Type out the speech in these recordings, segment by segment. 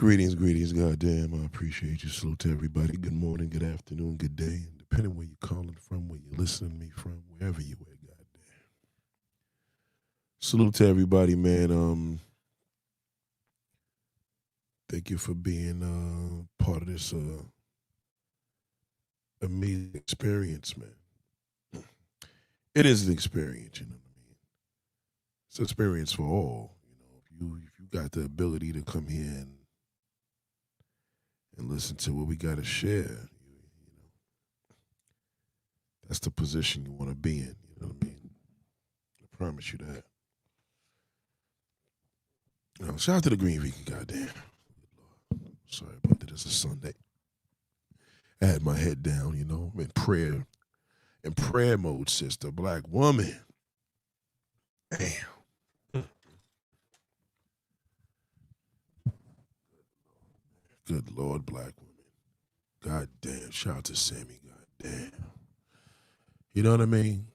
Greetings, goddamn. I appreciate you. Salute to everybody. Good morning, good afternoon, good day. Depending where you're calling from, where you're listening to me from, wherever you at, goddamn. Salute to everybody, man. Thank you for being part of this amazing experience, man. It is an experience, you know what I mean? It's an experience for all. If you got the ability to come here and listen to what we got to share, that's the position you want to be in. You know what I mean? I promise you that. Shout out to the Green Vegan, goddamn. Sorry about that. It's a Sunday. I had my head down, in prayer mode, sister, black woman. Damn. Good Lord, black women. God damn. Shout out to Sammy. God damn. You know what I mean?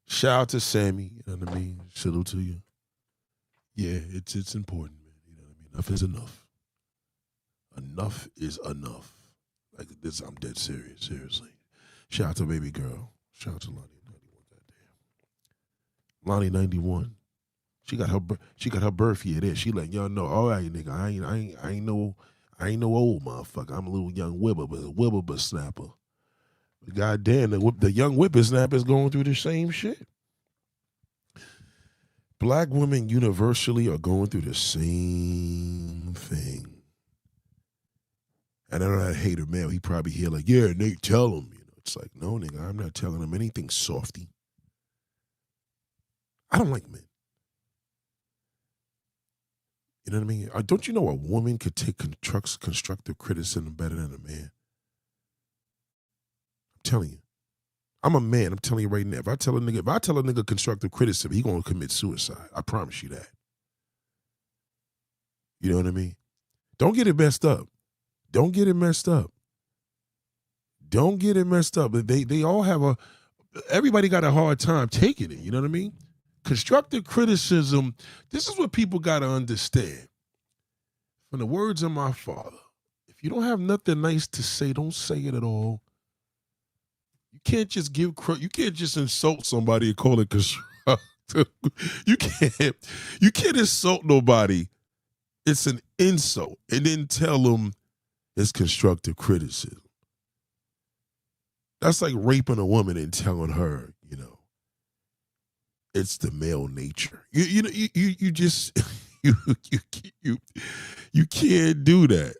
Shout out to Sammy. You know what I mean? Salute to you. Yeah, it's important, man. You know what I mean? Enough is enough. Enough is enough. Like this, I'm dead serious. Seriously. Shout out to baby girl. Shout out to Lonnie 91. Goddamn. Lonnie 91. She got her birth year there. She letting y'all know, all right, nigga, I ain't no old motherfucker. I'm a little young whipper snapper. But goddamn, the young whippersnapper is going through the same shit. Black women universally are going through the same thing. And I know that hater male, he probably hear like, yeah, Nate, tell him. It's like, no, nigga, I'm not telling him anything, softy. I don't like men. You know what I mean? Don't you know a woman could take constructive criticism better than a man? I'm telling you. I'm a man. I'm telling you right now. If I tell a nigga constructive criticism, he gonna commit suicide. I promise you that. You know what I mean? Don't get it messed up. Don't get it messed up. Don't get it messed up. They all have everybody got a hard time taking it. You know what I mean? Constructive criticism, this is what people got to understand. From the words of my father, if you don't have nothing nice to say, don't say it at all. You can't just you can't just insult somebody and call it constructive. You can't insult nobody. It's an insult. And then tell them it's constructive criticism. That's like raping a woman and telling her, it's the male nature. You just you can't do that.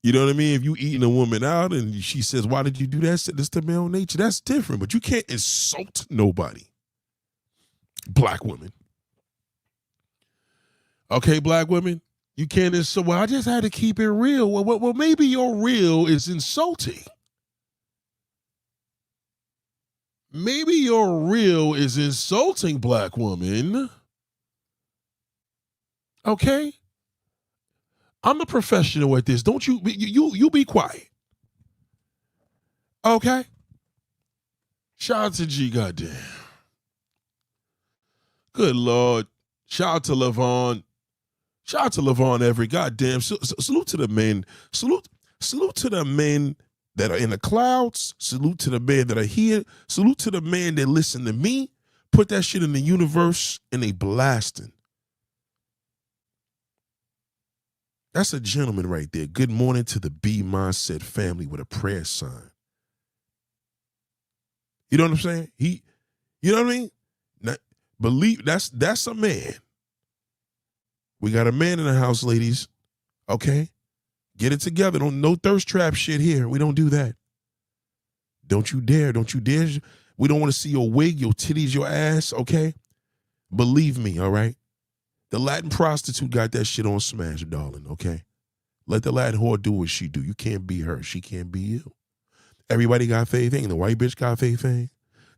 You know what I mean? If you eating a woman out and she says, "Why did you do that?" It's the male nature. That's different. But you can't insult nobody. Black women. Okay, black women, you can't insult. Well, I just had to keep it real. Well, maybe your real is insulting. Maybe your real is insulting, black woman. Okay? I'm a professional at this. Don't you be quiet. Okay? Shout out to G, goddamn. Good Lord. Shout out to Levon. Shout out to Levon every goddamn. Salute to the men. Salute to the men that are in the clouds. Salute to the men that are here. Salute to the men that listen to me. Put that shit in the universe and they blasting. That's a gentleman right there. Good morning to the B Mindset family with a prayer sign. You know what I'm saying? You know what I mean? Now, believe that's a man. We got a man in the house, ladies. Okay? Get it together. No thirst trap shit here. We don't do that. Don't you dare. Don't you dare. We don't want to see your wig, your titties, your ass, okay? Believe me, all right? The Latin prostitute got that shit on smash, darling, okay? Let the Latin whore do what she do. You can't be her. She can't be you. Everybody got their thing. The white bitch got their thing.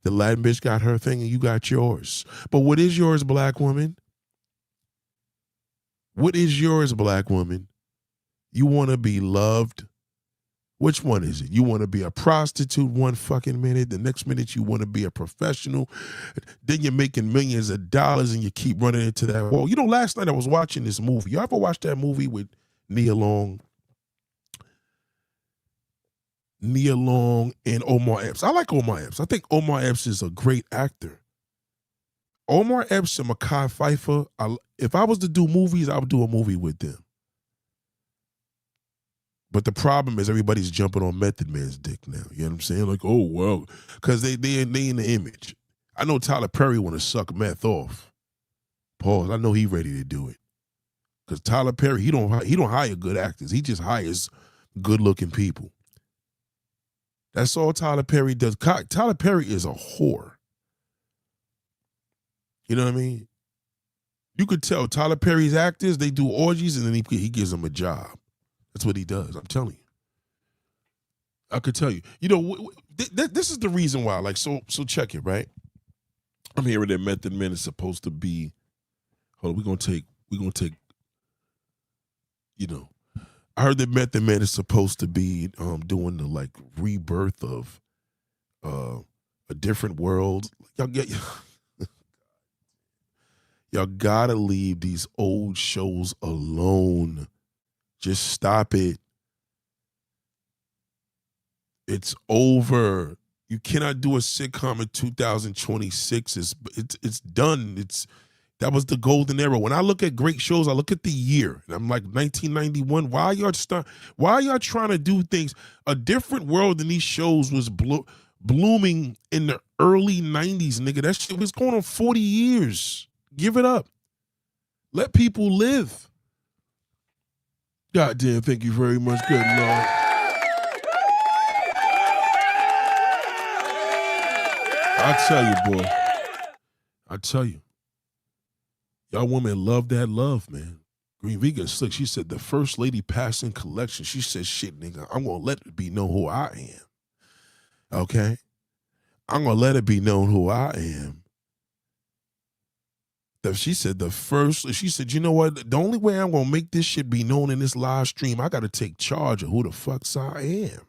The Latin bitch got her thing, and you got yours. But what is yours, black woman? What is yours, black woman? You want to be loved Which one is it? You want to be a prostitute one fucking minute, the next minute you want to be a professional, then you're making millions of dollars and you keep running into that wall. You know, last night I was watching this movie. You ever watch that movie with Nia Long and Omar Epps? I like Omar Epps. I think Omar Epps is a great actor. Omar Epps and Mekhi Phifer, if I was to do movies, I would do a movie with them. But the problem is everybody's jumping on Method Man's dick now. You know what I'm saying? Like, oh, well, because they in the image. I know Tyler Perry want to suck meth off. Pause. I know he ready to do it. Because Tyler Perry, he don't hire good actors. He just hires good-looking people. That's all Tyler Perry does. Tyler Perry is a whore. You know what I mean? You could tell Tyler Perry's actors, they do orgies and then he gives them a job. That's what he does. I'm telling you. I could tell you. You know, this is the reason why. Like, so check it, right? I'm hearing that Method Man is supposed to be. Hold on, we're gonna take. You know, I heard that Method Man is supposed to be doing the like rebirth of a different world. Y'all gotta leave these old shows alone. Just stop it. It's over. You cannot do a sitcom in 2026. It's done. That was the golden era. When I look at great shows, I look at the year, and I'm like 1991. Why are y'all trying to do things? A different world than these shows was blooming in the early 90s, nigga. That shit was going on 40 years. Give it up. Let people live. God damn, thank you very much. Good Lord. I tell you, boy. I tell you. Y'all women love that love, man. Green Vegan Slick, she said, the first lady passing collection. She said, shit, nigga, I'm going to let it be known who I am. Okay? I'm going to let it be known who I am. She said, you know what? The only way I'm going to make this shit be known in this live stream, I got to take charge of who the fuck I am.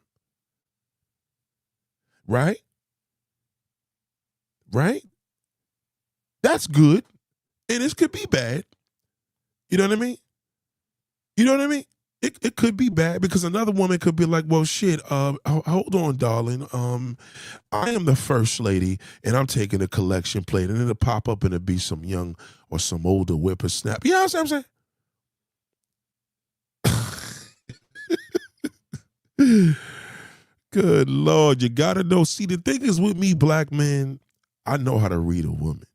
Right? Right? That's good. And this could be bad. You know what I mean? You know what I mean? It could be bad because another woman could be like, well, shit, hold on, darling. I am the first lady and I'm taking a collection plate and it'll pop up and it'll be some young or some older whippersnapper. You know what I'm saying? Good Lord, you gotta know. See, the thing is with me, black men, I know how to read a woman.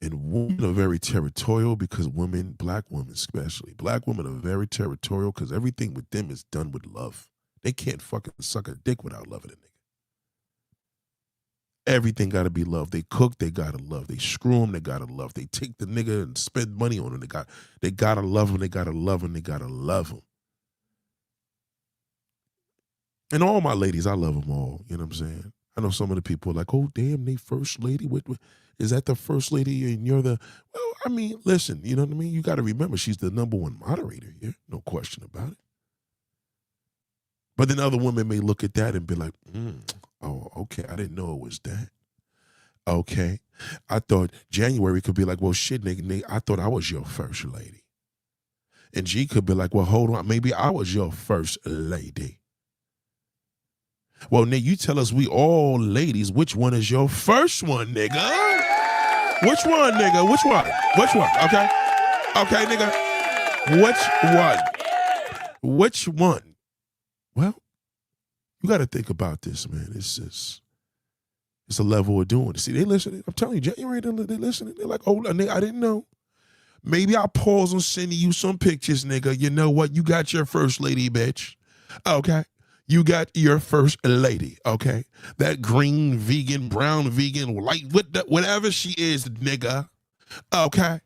And women are very territorial because women, black women especially, black women are very territorial because everything with them is done with love. They can't fucking suck a dick without loving a nigga. Everything got to be love. They cook, they got to love. They screw them, they got to love. They take the nigga and spend money on him. They got to love him, they got to love him, they got to love him. And all my ladies, I love them all. You know what I'm saying? I know some of the people are like, oh, damn, they first lady. Is that the first lady and you're the, well, I mean, listen, you know what I mean? You got to remember she's the number one moderator here. No question about it. But then other women may look at that and be like, oh, okay, I didn't know it was that. Okay. I thought January could be like, well, shit, nigga, I thought I was your first lady. And G could be like, well, hold on, maybe I was your first lady. Well, nigga, you tell us we all ladies, which one is your first one, nigga? Which one, nigga? Which one? Which one? Okay? Okay, nigga. Which one? Which one? Well, you got to think about this, man. It's a level of doing it. See, they listening. I'm telling you, January, they listening. They're like, oh, nigga, I didn't know. Maybe I'll pause on sending you some pictures, nigga. You know what? You got your first lady, bitch. Okay? You got your first lady, okay? That green vegan, brown vegan, light, whatever she is, nigga. Okay?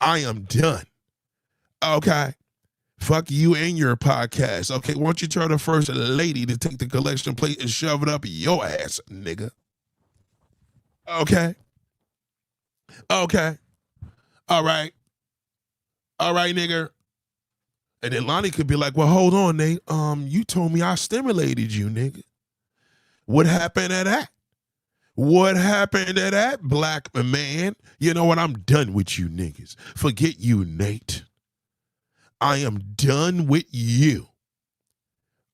I am done. Okay? Fuck you and your podcast. Okay? Why don't you tell the first lady to take the collection plate and shove it up your ass, nigga? Okay? Okay? All right. All right, nigga. And then Lonnie could be like, well, hold on, Nate. You told me I stimulated you, nigga. What happened to that? What happened to that, black man? You know what? I'm done with you niggas. Forget you, Nate. I am done with you.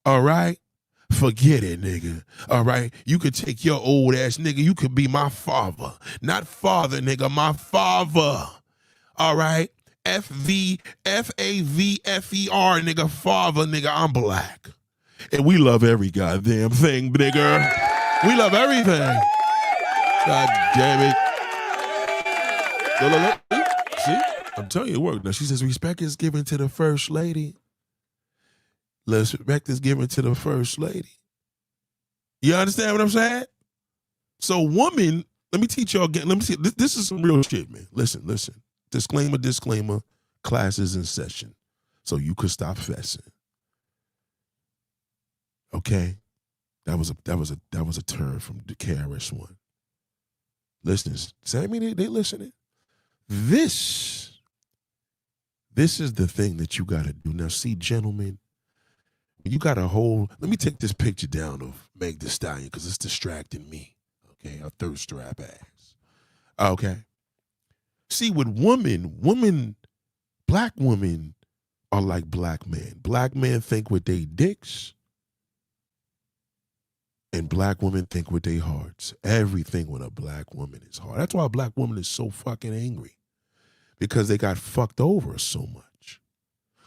All right? Forget it, nigga. All right? You could take your old ass nigga. You could be my father. Not father, nigga. My father. All right? F-A-V-F-E-R, nigga. Father, nigga. I'm black. And we love every goddamn thing, nigga. We love everything. God damn it. Look. See? I'm telling you, it worked. Now, she says, respect is given to the first lady. Respect is given to the first lady. You understand what I'm saying? So, woman, let me teach y'all again. Let me see. This is some real shit, man. Listen. Disclaimer. Class is in session. So you could stop fessing. Okay? That was a turn from the KRS-One. Listeners, Sammy, they listening. This is the thing that you got to do. Now, see, gentlemen, you got a whole, let me take this picture down of Meg Thee Stallion because it's distracting me. Okay, a thirst strap ass. Okay. See, with women, black women are like black men. Black men think with their dicks, and black women think with their hearts. Everything with a black woman is hard. That's why a black woman is so fucking angry. Because they got fucked over so much.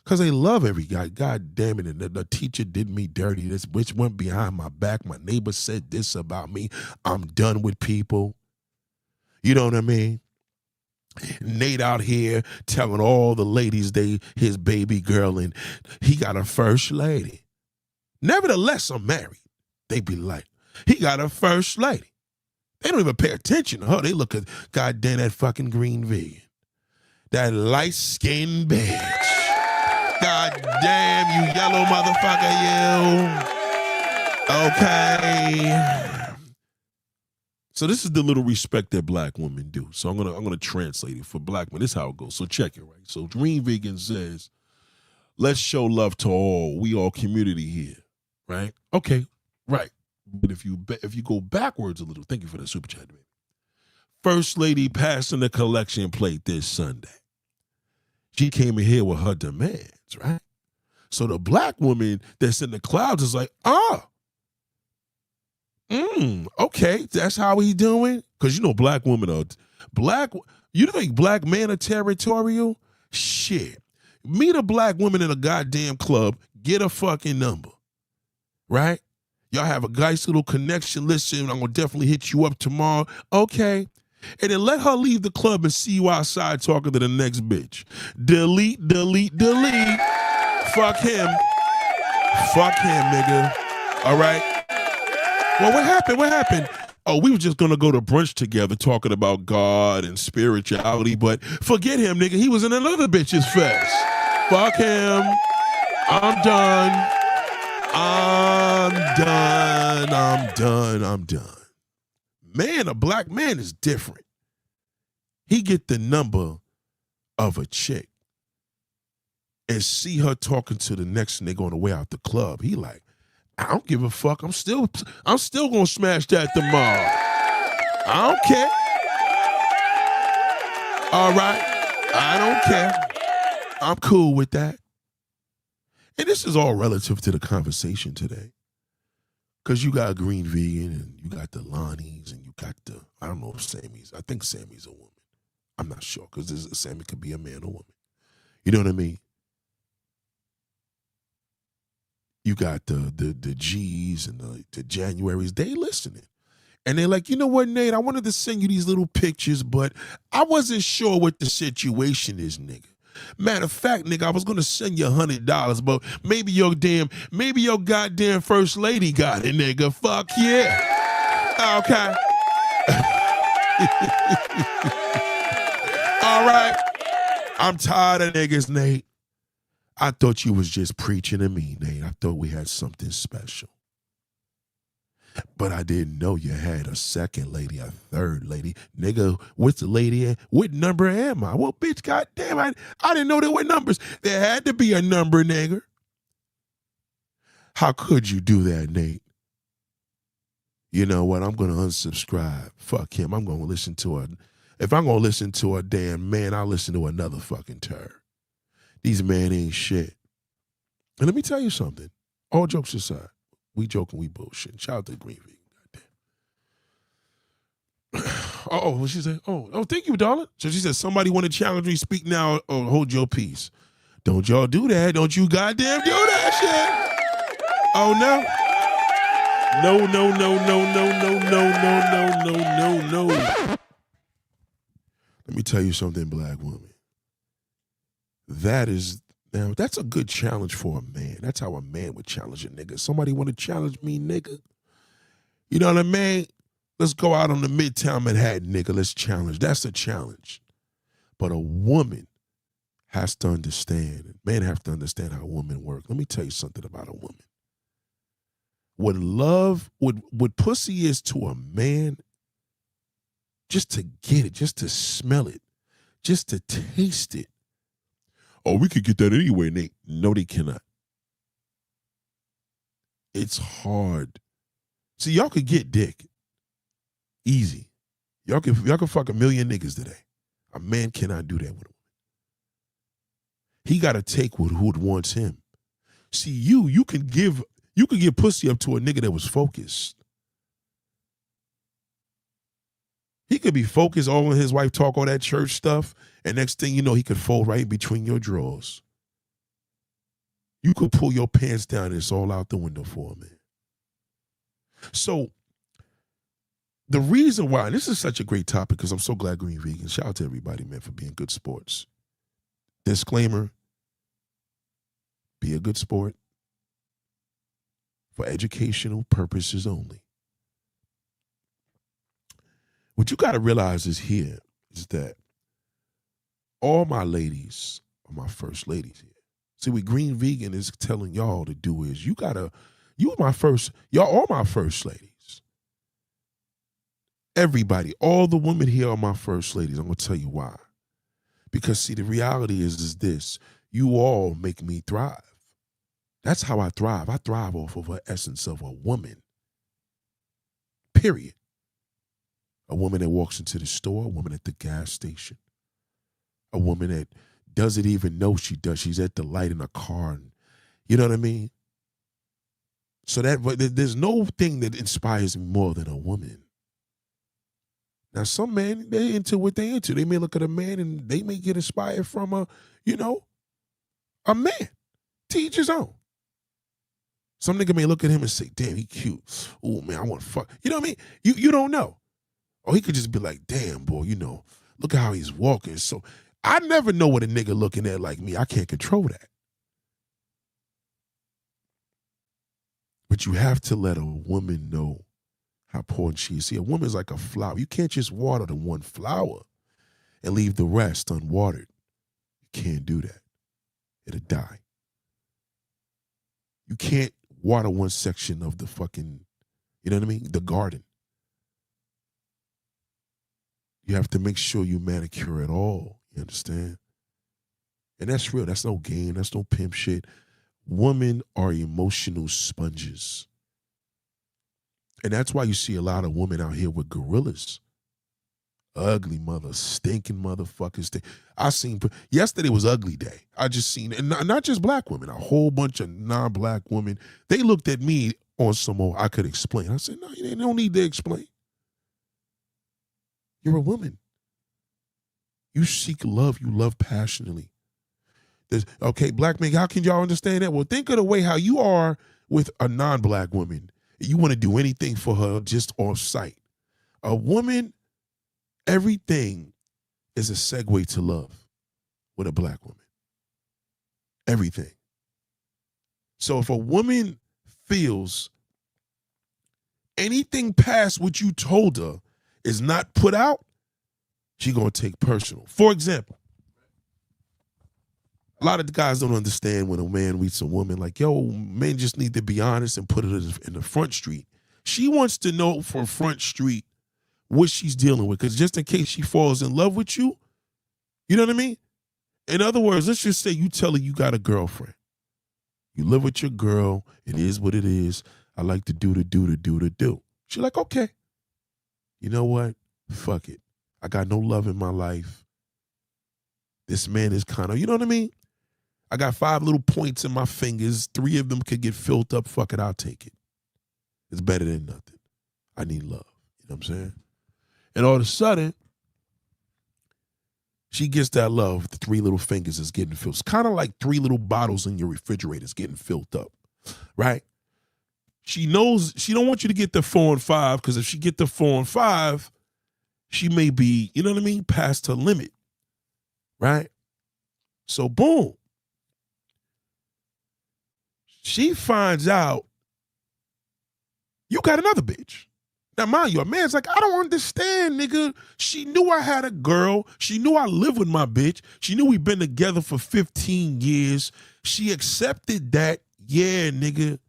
Because they love every guy. God damn it. And the teacher did me dirty. This bitch went behind my back. My neighbor said this about me. I'm done with people. You know what I mean? Nate out here telling all the ladies his baby girl, and he got a first lady. Nevertheless, I'm married. They be like, he got a first lady. They don't even pay attention to her. They look at, goddamn, that fucking green vegan. That light-skinned bitch. Goddamn, you yellow motherfucker, you. Okay. So this is the little respect that black women do. So I'm gonna translate it for black men. This is how it goes. So check it, right? So Green Vegan says, let's show love to all. We all community here, right? Okay. Right. But if you go backwards a little, thank you for the super chat, baby. First lady passing the collection plate this Sunday. She came in here with her demands, right? So the black woman that's in the clouds is like, okay, that's how he doing? Because you know black women are, you think black men are territorial? Shit. Meet a black woman in a goddamn club, get a fucking number, right? Y'all have a nice little connection. Listen, I'm going to definitely hit you up tomorrow. Okay. And then let her leave the club and see you outside talking to the next bitch. Delete. Fuck him, nigga. All right? Well, what happened? Oh, we were just going to go to brunch together talking about God and spirituality, but forget him, nigga. He was in another bitch's fest. Fuck him. I'm done. Man, a black man is different. He get the number of a chick and see her talking to the next nigga on the way out the club. He like, I don't give a fuck. I'm still gonna smash that tomorrow. I don't care. All right. I don't care. I'm cool with that. And this is all relative to the conversation today. Because you got Green Vegan and you got the Lonnies and you got the, I don't know if Sammy's, I think Sammy's a woman. I'm not sure because Sammy could be a man or woman. You know what I mean? You got the G's and the Januaries, they listening. And they're like, you know what, Nate, I wanted to send you these little pictures, but I wasn't sure what the situation is, nigga. Matter of fact, nigga, I was gonna send you $100, but maybe your goddamn first lady got it, nigga. Fuck yeah. Okay. All right. I'm tired of niggas, Nate. I thought you was just preaching to me, Nate. I thought we had something special. But I didn't know you had a second lady, a third lady. Nigga, what's the lady at? What number am I? Well, bitch, goddamn, I didn't know there were numbers. There had to be a number, nigga. How could you do that, Nate? You know what? I'm going to unsubscribe. Fuck him. I'm going to listen to if I'm going to listen to a damn man, I'll listen to another fucking turd. These men ain't shit. And let me tell you something. All jokes aside, we joking, we bullshit. Shout out to Green Goddamn. Oh, what she say? Oh, thank you, darling. So she said, somebody want to challenge me, speak now or hold your peace. Don't y'all do that. Don't you goddamn do that shit. Oh, no. No. Let me tell you something, black woman. That's a good challenge for a man. That's how a man would challenge a nigga. Somebody want to challenge me, nigga? You know what I mean? Let's go out on the Midtown Manhattan, nigga. Let's challenge. That's a challenge. But a woman has to understand, men have to understand how women work. Let me tell you something about a woman. What pussy is to a man, just to get it, just to smell it, just to taste it. Oh, we could get that anyway, Nate. No, they cannot. It's hard. See, y'all could get dick. Easy. Y'all can fuck a million niggas today. A man cannot do that with a woman. He got to take who wants him. See, you can give pussy up to a nigga that was focused. He could be focused all on his wife, talk all that church stuff, and next thing you know, he could fall right between your drawers. You could pull your pants down and it's all out the window for a man. So the reason why, and this is such a great topic because I'm so glad Green Vegan. Shout out to everybody, man, for being good sports. Disclaimer, be a good sport for educational purposes only. What you got to realize is that all my ladies are my first ladies here. See, what Green Vegan is telling y'all to do is y'all are my first ladies. Everybody, all the women here are my first ladies. I'm going to tell you why. Because, see, the reality is this. You all make me thrive. That's how I thrive. I thrive off of the essence of a woman. Period. A woman that walks into the store, a woman at the gas station, a woman that doesn't even know she does. She's at the light in a car. And, you know what I mean? So there's no thing that inspires me more than a woman. Now, some men, they into what they into. They may look at a man and they may get inspired from a man. To each his own. Some nigga may look at him and say, damn, he cute. Oh, man, I want to fuck. You know what I mean? You don't know. Or he could just be like, damn, boy, look at how he's walking. So I never know what a nigga looking at like me. I can't control that. But you have to let a woman know how important she is. See, a woman's like a flower. You can't just water the one flower and leave the rest unwatered. You can't do that. It'll die. You can't water one section of the fucking, you know what I mean? The garden. You have to make sure you manicure it all. You understand? And that's real. That's no game. That's no pimp shit. Women are emotional sponges. And that's why you see a lot of women out here with gorillas. Ugly stinking motherfuckers. Yesterday was ugly day. I just seen, and not just black women, a whole bunch of non-black women. They looked at me on some more I could explain. I said, no, you don't need to explain. You're a woman. You seek love. You love passionately. Okay, black men, how can y'all understand that? Well, think of the way how you are with a non-black woman. You want to do anything for her just off sight. A woman, everything is a segue to love with a black woman. Everything. So if a woman feels anything past what you told her is not put out, she's going to take personal. For example, a lot of the guys don't understand when a man meets a woman like, yo, men just need to be honest and put it in the front street. She wants to know from Front Street what she's dealing with, because just in case she falls in love with you, you know what I mean? In other words, let's just say you tell her you got a girlfriend. You live with your girl. It is what it is. I like to do. She's like, okay. You know what? Fuck it. I got no love in my life. This man is kind of, you know what I mean? I got 5 little points in my fingers. 3 of them could get filled up. Fuck it, I'll take it. It's better than nothing. I need love. You know what I'm saying? And all of a sudden, she gets that love. The 3 little fingers is getting filled. It's kind of like 3 little bottles in your refrigerator is getting filled up, right? She knows she don't want you to get the 4 and 5, because if she get the 4 and 5, she may be, you know what I mean, past her limit, right? So boom. She finds out you got another bitch. Now, mind you, a man's like, I don't understand, nigga. She knew I had a girl. She knew I lived with my bitch. She knew we've been together for 15 years. She accepted that. Yeah, nigga.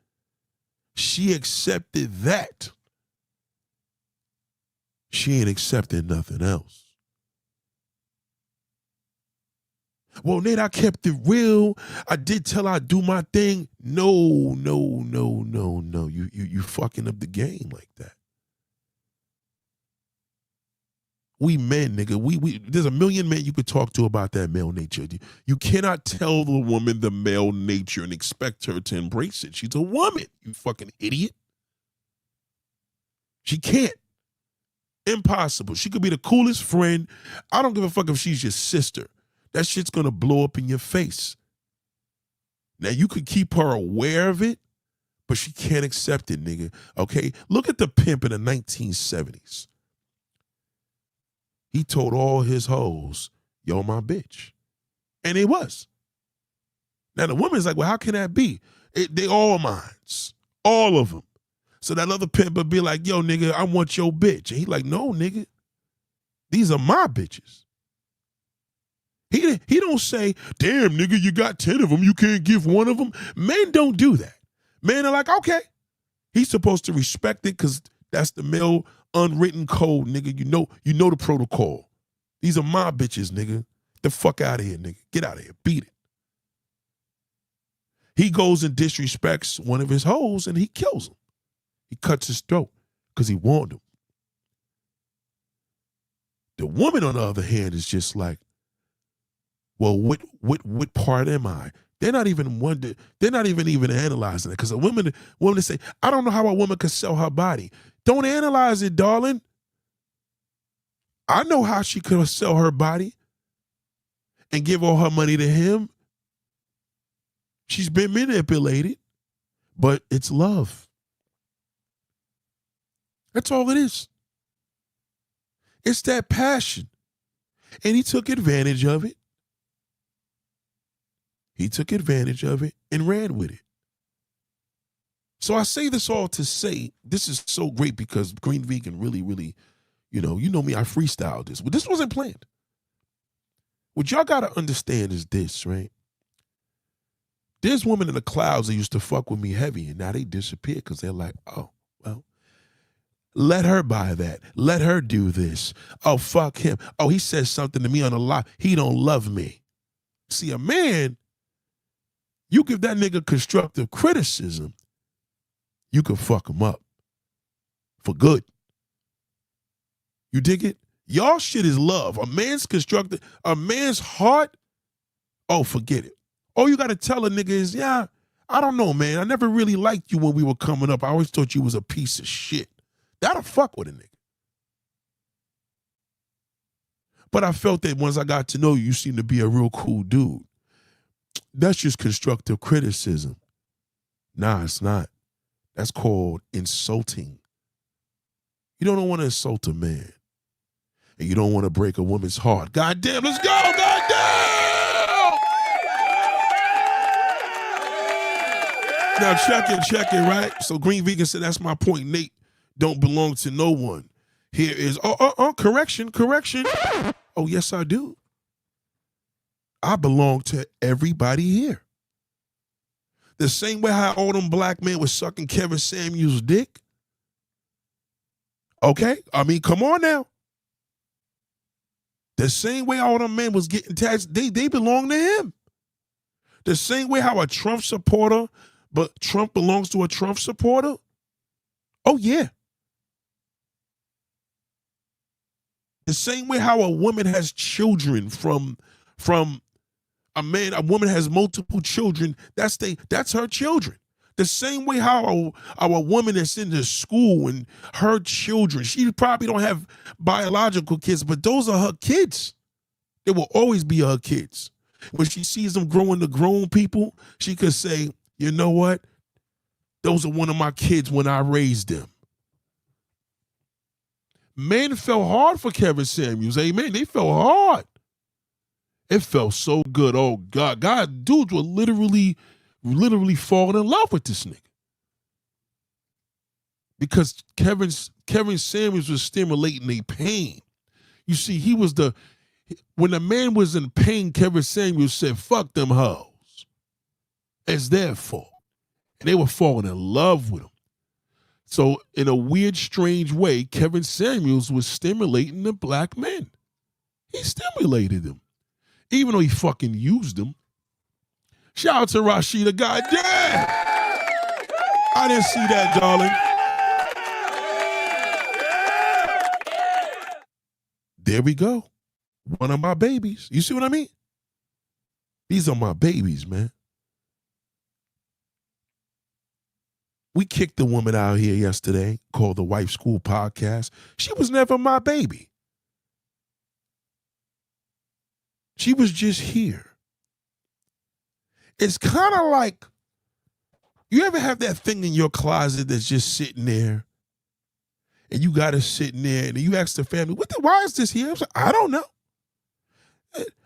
She accepted that. She ain't accepted nothing else. Well, Nate, I kept it real. I did tell her I'd do my thing. No. You fucking up the game like that. We men, nigga, we there's a million men you could talk to about that male nature. You cannot tell the woman the male nature and expect her to embrace it. She's a woman, you fucking idiot. She can't. Impossible. She could be the coolest friend. I don't give a fuck if she's your sister. That shit's gonna blow up in your face. Now, you could keep her aware of it, but she can't accept it, nigga. Okay? Look at the pimp in the 1970s. He told all his hoes, yo, my bitch. And it was. Now, the woman's like, well, how can that be? They all mines. All of them. So that other pimp would be like, yo, nigga, I want your bitch. And he like, no, nigga. These are my bitches. He don't say, damn, nigga, you got 10 of them. You can't give one of them. Men don't do that. Men are like, okay. He's supposed to respect it because that's the male unwritten code, nigga. You know the protocol. These are my bitches, nigga. The fuck out of here, nigga. Get out of here. Beat it. He goes and disrespects one of his hoes and he kills him. He cuts his throat because he warned him. The woman, on the other hand, is just like, well, what part am I? They're not even analyzing it, because a woman say, I don't know how a woman could sell her body. Don't analyze it, darling. I know how she could sell her body and give all her money to him. She's been manipulated, but it's love. That's all it is. It's that passion. And he took advantage of it. He took advantage of it and ran with it. So I say this all to say, this is so great because Green Vegan really, you know me, I freestyled this. But this wasn't planned. What y'all got to understand is this, right? There's women in the clouds that used to fuck with me heavy, and now they disappear because they're like, oh, well, let her buy that. Let her do this. Oh, fuck him. Oh, he says something to me on a lie. He don't love me. See, a man, you give that nigga constructive criticism, you can fuck him up for good. You dig it? Y'all shit is love. A man's constructive, a man's heart, oh, forget it. All you got to tell a nigga is, yeah, I don't know, man. I never really liked you when we were coming up. I always thought you was a piece of shit. That'll fuck with a nigga. But I felt that once I got to know you, you seem to be a real cool dude. That's just constructive criticism. Nah, it's not. That's called insulting. You don't want to insult a man. And you don't want to break a woman's heart. God damn, let's go, God damn! Now check it, right? So Green Vegan said, that's my point. Nate don't belong to no one. Here is, correction. Oh, yes, I do. I belong to everybody here. The same way how all them black men was sucking Kevin Samuels' dick, Okay? I mean, come on now. The same way all them men was getting taxed, they belong to him. The same way how a Trump supporter, but Trump belongs to a Trump supporter. Oh, yeah. The same way how a woman has children from a man, a woman has multiple children, that's her children. The same way how a woman that's in the school and her children, she probably don't have biological kids, but those are her kids. They will always be her kids. When she sees them growing to grown people, she could say, you know what? Those are one of my kids when I raised them. Men fell hard for Kevin Samuels. Amen. They fell hard. It felt so good. Oh, God. Dudes were literally falling in love with this nigga. Because Kevin Samuels was stimulating their pain. You see, when a man was in pain, Kevin Samuels said, fuck them hoes. It's their fault. And they were falling in love with him. So in a weird, strange way, Kevin Samuels was stimulating the black men. He stimulated them. Even though he fucking used them. Shout out to Rashida. God damn! I didn't see that, darling. There we go. One of my babies. You see what I mean? These are my babies, man. We kicked the woman out here yesterday called the Wife School Podcast. She was never my baby. She was just here. It's kind of like, you ever have that thing in your closet that's just sitting there and you got it sitting there and you ask the family, why is this here? I don't know.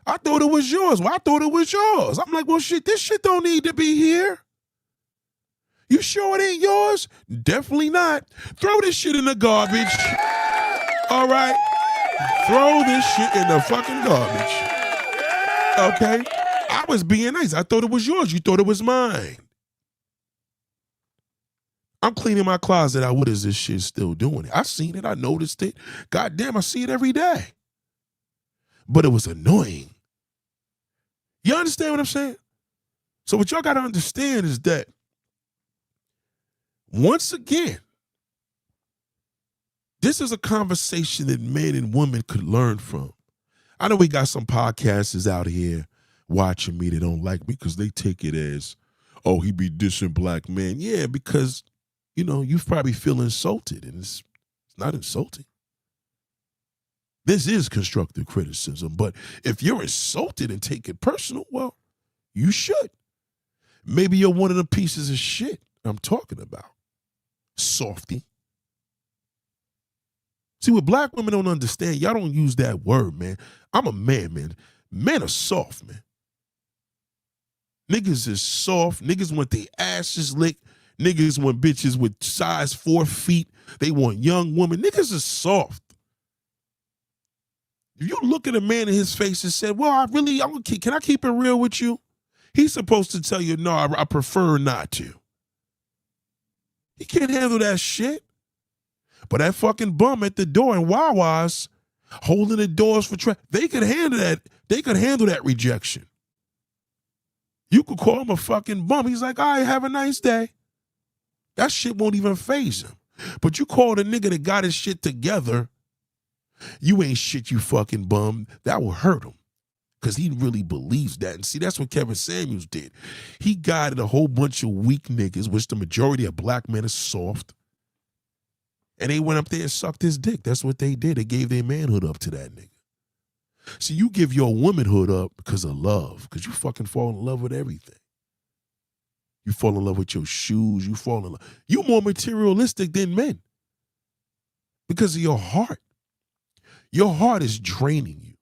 I thought it was yours. Well, I thought it was yours. I'm like, well, shit, this shit don't need to be here. You sure it ain't yours? Definitely not. Throw this shit in the garbage. All right? Throw this shit in the fucking garbage. Okay? I was being nice. I thought it was yours. You thought it was mine. I'm cleaning my closet out. What is this shit still doing? I seen it. I noticed it. God damn, I see it every day. But it was annoying. You understand what I'm saying? So what y'all got to understand is that once again, this is a conversation that men and women could learn from. I know we got some podcasters out here watching me that don't like me because they take it as, oh, he be dissing black men. Yeah, because, you probably feel insulted, and it's not insulting. This is constructive criticism, but if you're insulted and take it personal, well, you should. Maybe you're one of the pieces of shit I'm talking about. Softy. See, what black women don't understand, y'all don't use that word, man. I'm a man, man. Men are soft, man. Niggas is soft. Niggas want their asses licked. Niggas want bitches with size 4 feet. They want young women. Niggas is soft. If you look at a man in his face and say, well, can I keep it real with you? He's supposed to tell you, no, I prefer not to. He can't handle that shit. But that fucking bum at the door in Wawa's holding the doors for they could handle that. They could handle that rejection. You could call him a fucking bum. He's like, all right, have a nice day. That shit won't even faze him. But you call the nigga that got his shit together, you ain't shit, you fucking bum. That will hurt him. Because he really believes that. And see, that's what Kevin Samuels did. He guided a whole bunch of weak niggas, which the majority of black men are soft. And they went up there and sucked his dick. That's what they did. They gave their manhood up to that nigga. See, you give your womanhood up because of love. Because you fucking fall in love with everything. You fall in love with your shoes. You fall in love. You more materialistic than men. Because of your heart. Your heart is draining you.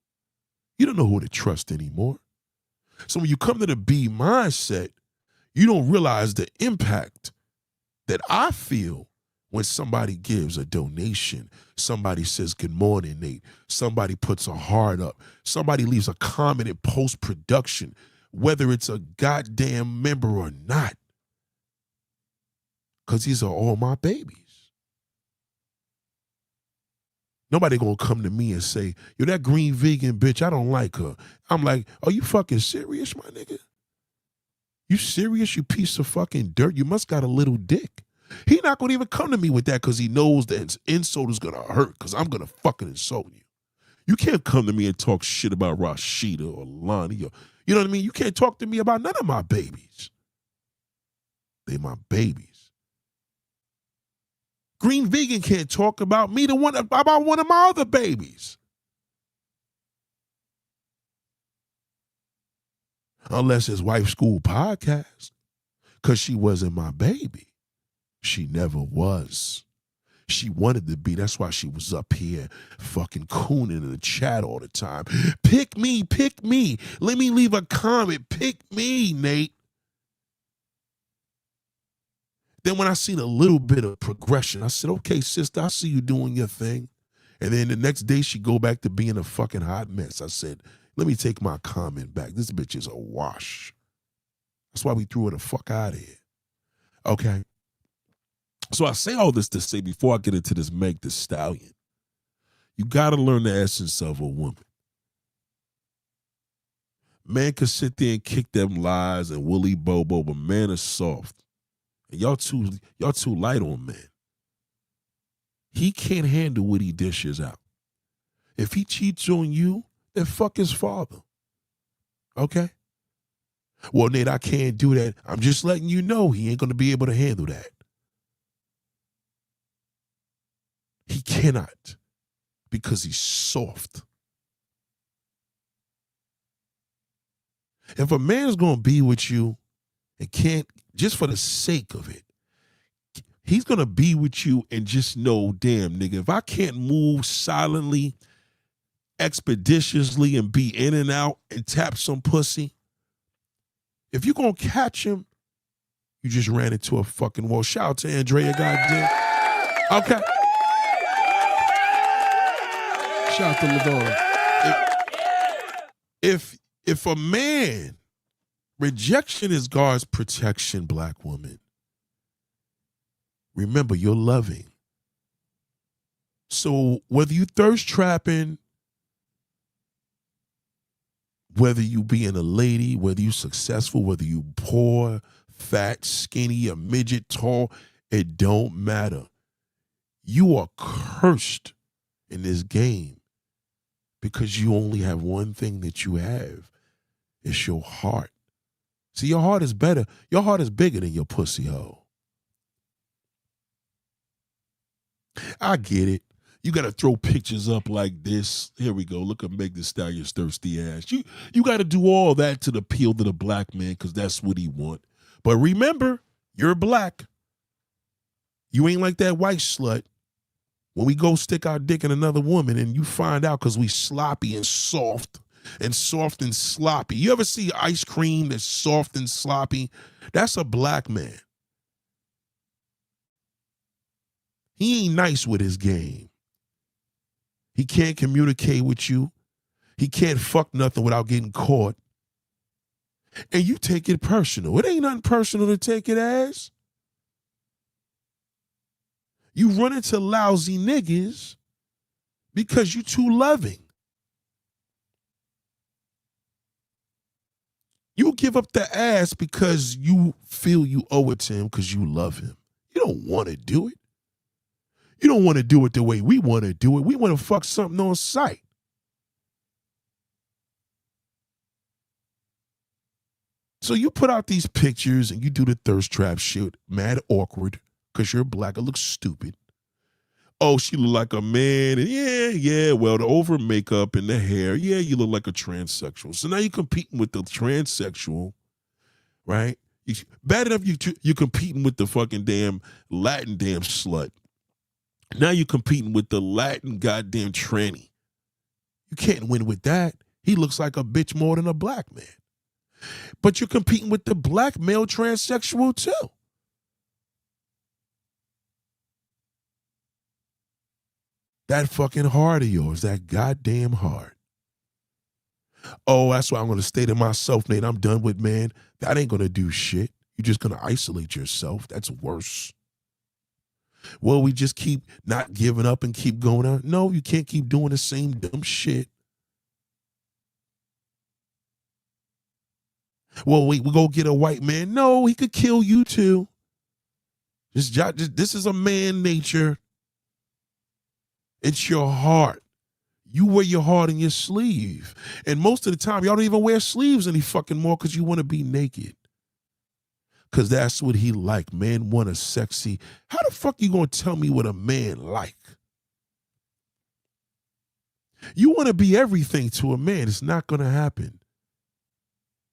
You don't know who to trust anymore. So when you come to the B mindset, you don't realize the impact that I feel when somebody gives a donation, somebody says, good morning, Nate. Somebody puts a heart up. Somebody leaves a comment in post-production, whether it's a goddamn member or not. Because these are all my babies. Nobody gonna come to me and say, yo, that green vegan bitch, I don't like her. I'm like, are you fucking serious, my nigga? You serious, you piece of fucking dirt? You must got a little dick. He not gonna even come to me with that because he knows that his insult is gonna hurt because I'm gonna fucking insult you. You can't come to me and talk shit about Rashida or Lonnie or, you know what I mean? You can't talk to me about none of my babies. They my babies. Green vegan can't talk about me about one of my other babies. Unless his wife school podcast. Because she wasn't my baby. She never was. She wanted to be. That's why she was up here fucking cooning in the chat all the time. Pick me, pick me. Let me leave a comment. Pick me, Nate. Then when I seen a little bit of progression, I said, okay, sister, I see you doing your thing. And then the next day she go back to being a fucking hot mess. I said, let me take my comment back. This bitch is a wash. That's why we threw her the fuck out of here. Okay. So I say all this to say, before I get into this Meg Thee Stallion, you got to learn the essence of a woman. Man could sit there and kick them lies and woolly bobo, but man is soft. And y'all too light on man. He can't handle what he dishes out. If he cheats on you, then fuck his father. Okay? Well, Nate, I can't do that. I'm just letting you know he ain't going to be able to handle that. He cannot, because he's soft. If a man's going to be with you and can't, just for the sake of it, he's going to be with you and just know, damn, nigga, if I can't move silently, expeditiously, and be in and out and tap some pussy, if you're going to catch him, you just ran into a fucking wall. Shout out to Andrea, goddamn. Okay. Shout out to LeVon. If a man, rejection is God's protection, black woman. Remember, you're loving. So whether you thirst trapping, whether you being a lady, whether you successful, whether you poor, fat, skinny, a midget, tall, it don't matter. You are cursed in this game because you only have one thing that you have. It's your heart. See, your heart is better. Your heart is bigger than your pussy hole. I get it. You got to throw pictures up like this. Here we go. Look at Meg Thee Stallion's thirsty ass. You got to do all that to appeal to the black man because that's what he want. But remember, you're black. You ain't like that white slut. When we go stick our dick in another woman and you find out because we sloppy and soft and sloppy. You ever see ice cream that's soft and sloppy? That's a black man. He ain't nice with his game. He can't communicate with you. He can't fuck nothing without getting caught. And you take it personal. It ain't nothing personal to take it as. You run into lousy niggas because you too loving. You give up the ass because you feel you owe it to him because you love him. You don't want to do it. You don't want to do it the way we want to do it. We want to fuck something on sight. So you put out these pictures and you do the thirst trap shit, mad awkward, because you're black. It looks stupid. Oh, she look like a man. And yeah, well, the over makeup and the hair. Yeah, you look like a transsexual. So now you're competing with the transsexual, right? Bad enough you're competing with the fucking damn Latin damn slut. Now you're competing with the Latin goddamn tranny. You can't win with that. He looks like a bitch more than a black man. But you're competing with the black male transsexual too. That fucking heart of yours, that goddamn heart. Oh, that's why I'm going to stay to myself, Nate. I'm done with man. That ain't going to do shit. You're just going to isolate yourself. That's worse. Well, we just keep not giving up and keep going out. No, you can't keep doing the same dumb shit. Well, wait, we go get a white man. No, he could kill you too. This is a man nature. It's your heart. You wear your heart in your sleeve. And most of the time, y'all don't even wear sleeves any fucking more because you want to be naked. Because that's what he like. Man want a sexy. How the fuck you going to tell me what a man like? You want to be everything to a man. It's not going to happen.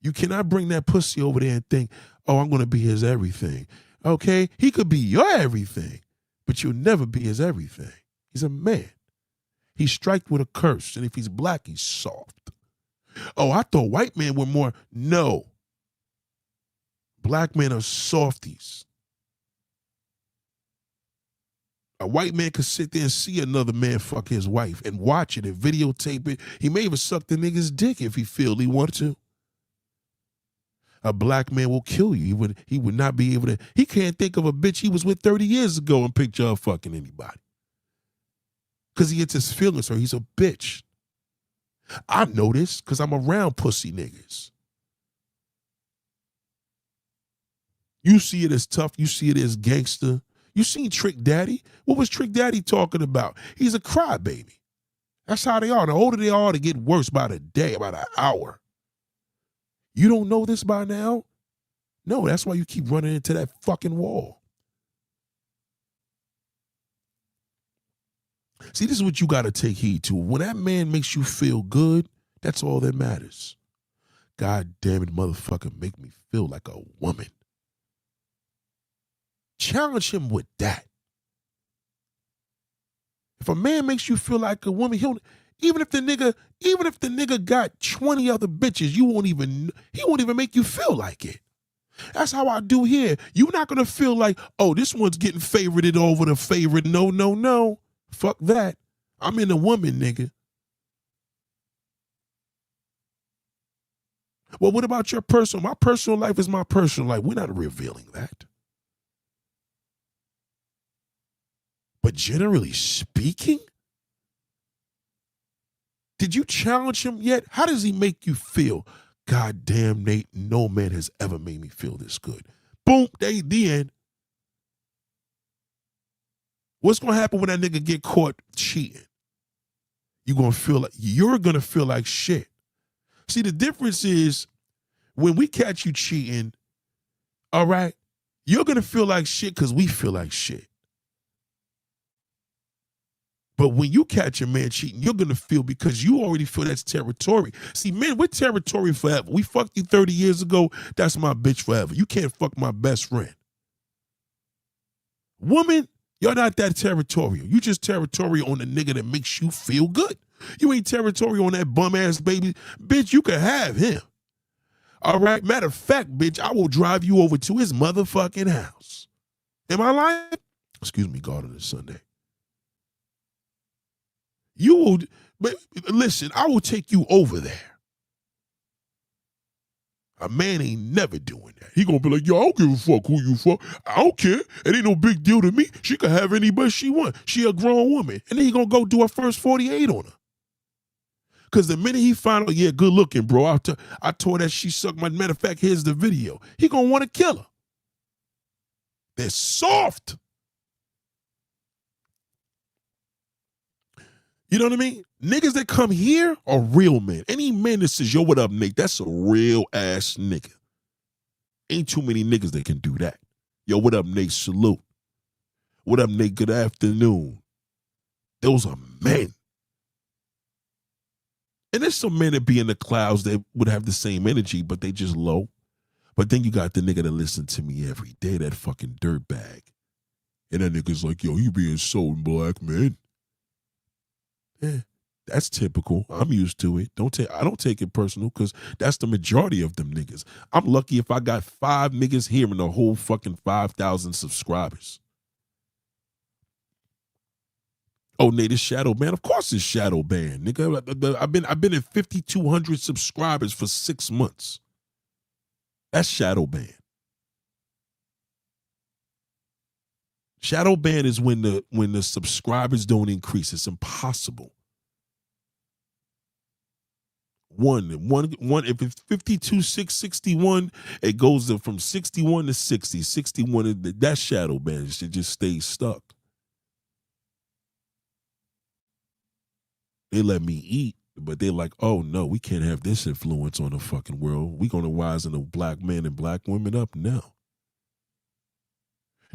You cannot bring that pussy over there and think, oh, I'm going to be his everything. Okay? He could be your everything, but you'll never be his everything. He's a man. He's striked with a curse, and if he's black, he's soft. Oh, I thought white men were more. No. Black men are softies. A white man could sit there and see another man fuck his wife and watch it and videotape it. He may even suck the nigga's dick if he feel he want to. A black man will kill you. He would not be able to. He can't think of a bitch he was with 30 years ago and picture her fucking anybody. Because he gets his feelings hurt. He's a bitch. I know this because I'm around pussy niggas. You see it as tough. You see it as gangster. You seen Trick Daddy? What was Trick Daddy talking about? He's a crybaby. That's how they are. The older they are, they get worse by the day, about an hour. You don't know this by now? No, that's why you keep running into that fucking wall. See, this is what you got to take heed to. When that man makes you feel good, that's all that matters. God damn it, motherfucker, make me feel like a woman. Challenge him with that. If a man makes you feel like a woman, even if the nigga got 20 other bitches, he won't even make you feel like it. That's how I do here. You're not gonna feel like, oh, this one's getting favorited over the favorite. No. Fuck that. I'm in a woman, nigga. Well, what about your personal? My personal life is my personal life. We're not revealing that. But generally speaking, did you challenge him yet? How does he make you feel? God damn, Nate, no man has ever made me feel this good. Boom, the end. What's going to happen when that nigga get caught cheating? You're going to feel like shit. See, the difference is when we catch you cheating, all right, you're going to feel like shit because we feel like shit. But when you catch a man cheating, you're going to feel because you already feel that's territory. See, men, we're territory forever. We fucked you 30 years ago. That's my bitch forever. You can't fuck my best friend. Woman, you're not that territorial. You just territorial on the nigga that makes you feel good. You ain't territorial on that bum-ass baby. Bitch, you can have him. All right? Matter of fact, bitch, I will drive you over to his motherfucking house. Am I lying? Excuse me, God, on this Sunday. You will, but listen, I will take you over there. A man ain't never doing that. He gonna be like, yo, I don't give a fuck who you fuck. I don't care. It ain't no big deal to me. She can have anybody she want. She a grown woman. And then he gonna go do her first 48 on her. Because the minute he find out, yeah, good looking, bro. I told that she sucked my, matter of fact, here's the video. He gonna want to kill her. They're soft. You know what I mean? Niggas that come here are real men. Any man that says, yo, what up, Nate? That's a real ass nigga. Ain't too many niggas that can do that. Yo, what up, Nate? Salute. What up, Nate? Good afternoon. Those are men. And there's some men that be in the clouds that would have the same energy, but they just low. But then you got the nigga that listen to me every day, that fucking dirtbag. And that nigga's like, yo, you being so black, man. Yeah, that's typical. I'm used to it. I don't take it personal because that's the majority of them niggas. I'm lucky if I got 5 niggas here in the whole fucking 5,000 subscribers. Oh, Nate, it's shadow ban. Of course it's shadow ban, nigga. I've been at 5,200 subscribers for 6 months. That's shadow ban. Shadow ban is when the subscribers don't increase. It's impossible. One. If it's 52,661, it goes from 61 to 60. 61, that shadow ban should just stay stuck. They let me eat, but they're like, oh no, we can't have this influence on the fucking world. We're gonna wisen the black men and black women up now.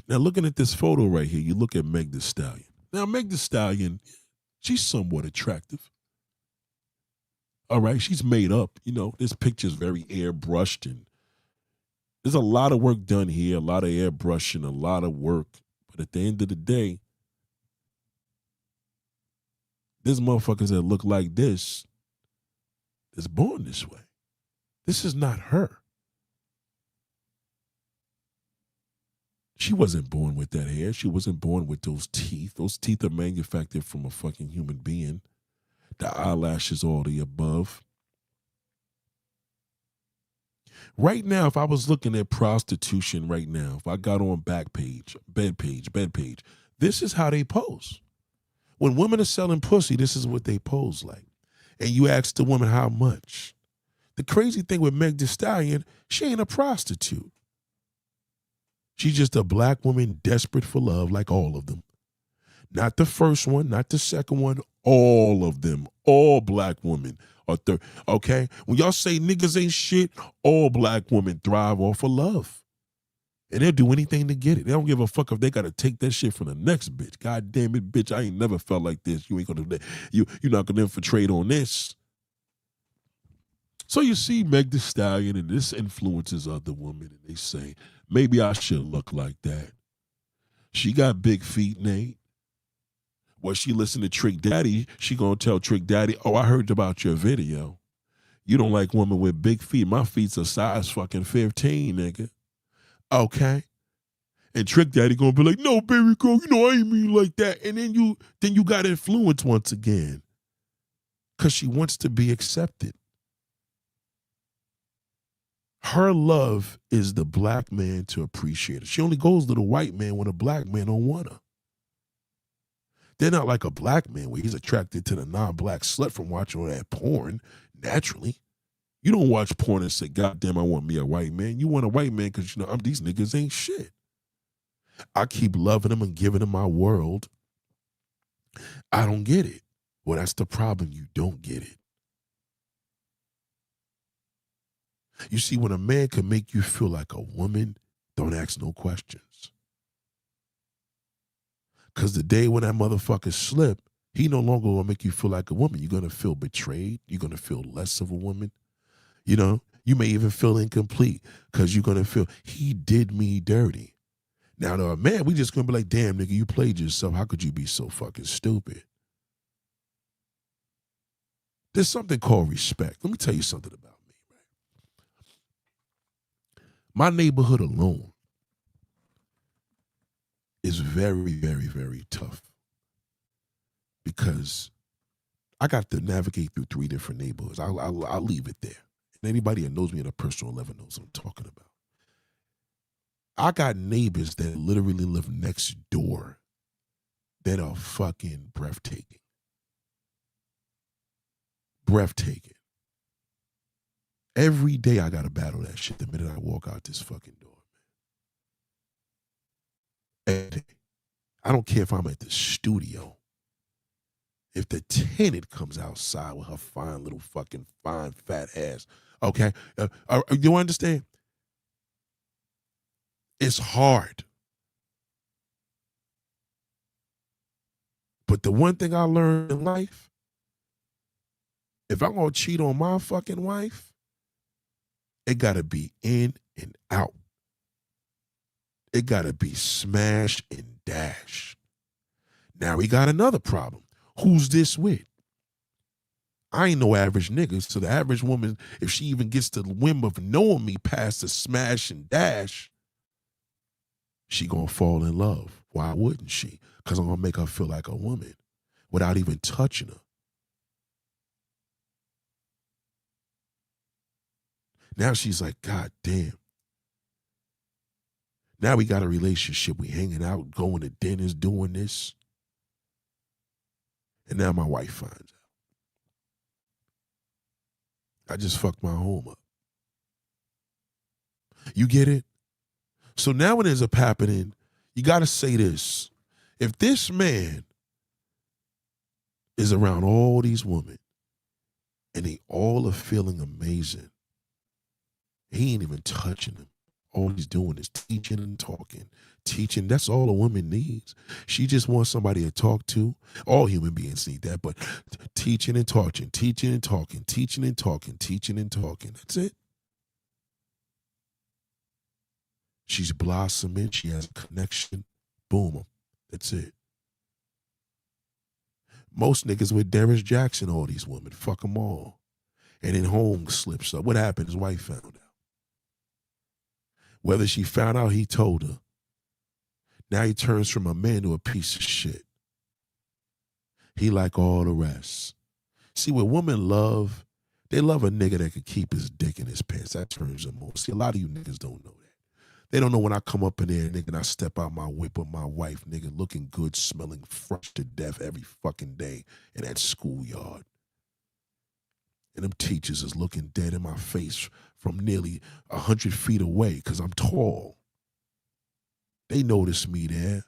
Now, looking at this photo right here, you look at Meg Thee Stallion. Now, Meg Thee Stallion, she's somewhat attractive. All right, she's made up. This picture's very airbrushed, and there's a lot of work done here, a lot of airbrushing, a lot of work. But at the end of the day, there's motherfuckers that look like this is born this way. This is not her. She wasn't born with that hair. She wasn't born with those teeth. Those teeth are manufactured from a fucking human being. The eyelashes, all the above. Right now, if I was looking at prostitution right now, if I got on bed page, this is how they pose. When women are selling pussy, this is what they pose like. And you ask the woman how much. The crazy thing with Meg Thee Stallion, she ain't a prostitute. She's just a black woman desperate for love, like all of them. Not the first one, not the second one, all of them. All black women are okay? When y'all say niggas ain't shit, all black women thrive off of love. And they'll do anything to get it. They don't give a fuck if they gotta take that shit from the next bitch. God damn it, bitch, I ain't never felt like this. You're not gonna infiltrate on this. So you see Meg Thee Stallion, and this influences other women, and they say, maybe I should look like that. She got big feet, Nate. Well, she listen to Trick Daddy, she gonna tell Trick Daddy, oh, I heard about your video. You don't like women with big feet. My feet's a size fucking 15, nigga. Okay. And Trick Daddy gonna be like, no, baby girl, I ain't mean like that. And then you got influence once again. Cause she wants to be accepted. Her love is the black man to appreciate her. She only goes to the white man when a black man don't want her. They're not like a black man where he's attracted to the non-black slut from watching all that porn, naturally. You don't watch porn and say, God damn, I want me a white man. You want a white man because, these niggas ain't shit. I keep loving them and giving them my world. I don't get it. Well, that's the problem. You don't get it. You see, when a man can make you feel like a woman, don't ask no questions. Because the day when that motherfucker slip, he no longer will make you feel like a woman. You're going to feel betrayed. You're going to feel less of a woman. You may even feel incomplete because you're going to feel, he did me dirty. Now, to a man, we just going to be like, damn, nigga, you played yourself. How could you be so fucking stupid? There's something called respect. Let me tell you something about me, right? My neighborhood alone is very, very, very tough because I got to navigate through 3 different neighborhoods. I'll leave it there. And anybody that knows me at a personal level knows what I'm talking about. I got neighbors that literally live next door that are fucking breathtaking. Breathtaking. Every day I got to battle that shit the minute I walk out this fucking door, man. Every day. I don't care if I'm at the studio. If the tenant comes outside with her fine little fucking fine fat ass, okay? You understand? It's hard. But the one thing I learned in life, if I'm going to cheat on my fucking wife, it got to be in and out. It got to be smash and dash. Now we got another problem. Who's this with? I ain't no average nigga, so the average woman, if she even gets the whim of knowing me past the smash and dash, she gonna fall in love. Why wouldn't she? Because I'm gonna make her feel like a woman without even touching her. Now she's like, God damn. Now we got a relationship. We hanging out, going to dinners, doing this. And now my wife finds out. I just fucked my home up. You get it? So now when it ends up happening, you got to say this. If this man is around all these women and they all are feeling amazing, he ain't even touching them. All he's doing is teaching and talking. Teaching, that's all a woman needs. She just wants somebody to talk to. All human beings need that, but teaching and talking, teaching and talking, teaching and talking, teaching and talking. That's it. She's blossoming. She has a connection. Boom. That's it. Most niggas with Derrick Jackson, all these women. Fuck them all. And then home slips up. What happened? His wife found out. Whether she found out, he told her. Now he turns from a man to a piece of shit. He like all the rest. See, what women love, they love a nigga that could keep his dick in his pants. That turns them on. See, a lot of you niggas don't know that. They don't know when I come up in there, nigga, and I step out my whip with my wife, nigga, looking good, smelling fresh to death every fucking day in that schoolyard. And them teachers is looking dead in my face from nearly 100 feet away because I'm tall. They notice me there.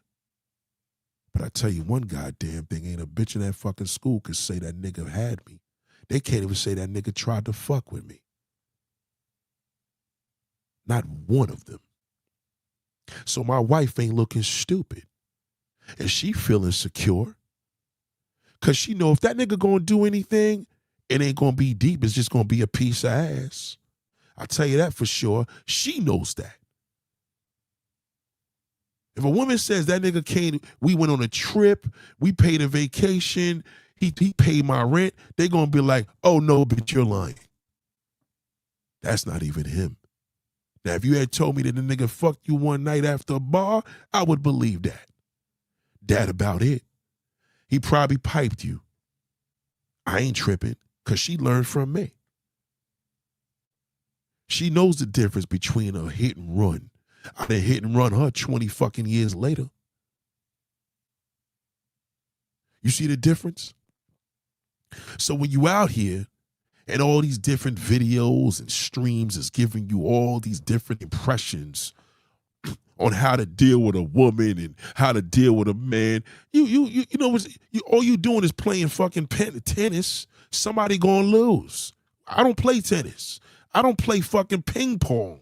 But I tell you one goddamn thing, ain't a bitch in that fucking school could say that nigga had me. They can't even say that nigga tried to fuck with me. Not one of them. So my wife ain't looking stupid. And she feeling secure. Because she know if that nigga gonna do anything, it ain't gonna be deep. It's just gonna be a piece of ass. I tell you that for sure. She knows that. If a woman says that nigga came, we went on a trip, we paid a vacation, he paid my rent, they gonna be like, oh no, bitch, you're lying. That's not even him. Now, if you had told me that the nigga fucked you one night after a bar, I would believe that. That about it. He probably piped you. I ain't tripping, because she learned from me. She knows the difference between a hit and run. I done hit and run her 20 fucking years later. You see the difference? So when you out here and all these different videos and streams is giving you all these different impressions on how to deal with a woman and how to deal with a man, you know, all you doing is playing fucking tennis. Somebody gonna lose. I don't play tennis. I don't play fucking ping pong.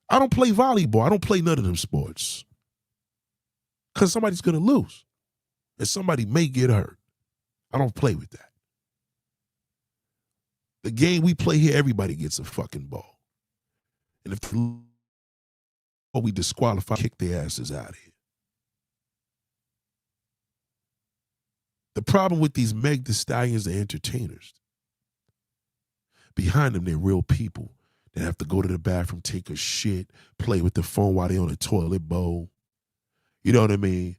I don't play volleyball. I don't play none of them sports. Because somebody's going to lose. And somebody may get hurt. I don't play with that. The game we play here, everybody gets a fucking ball. And if we disqualify, kick their asses out of here. The problem with these Meg Thee Stallions, they're entertainers. Behind them, they're real people. They have to go to the bathroom, take a shit, play with the phone while they on the toilet bowl. You know what I mean?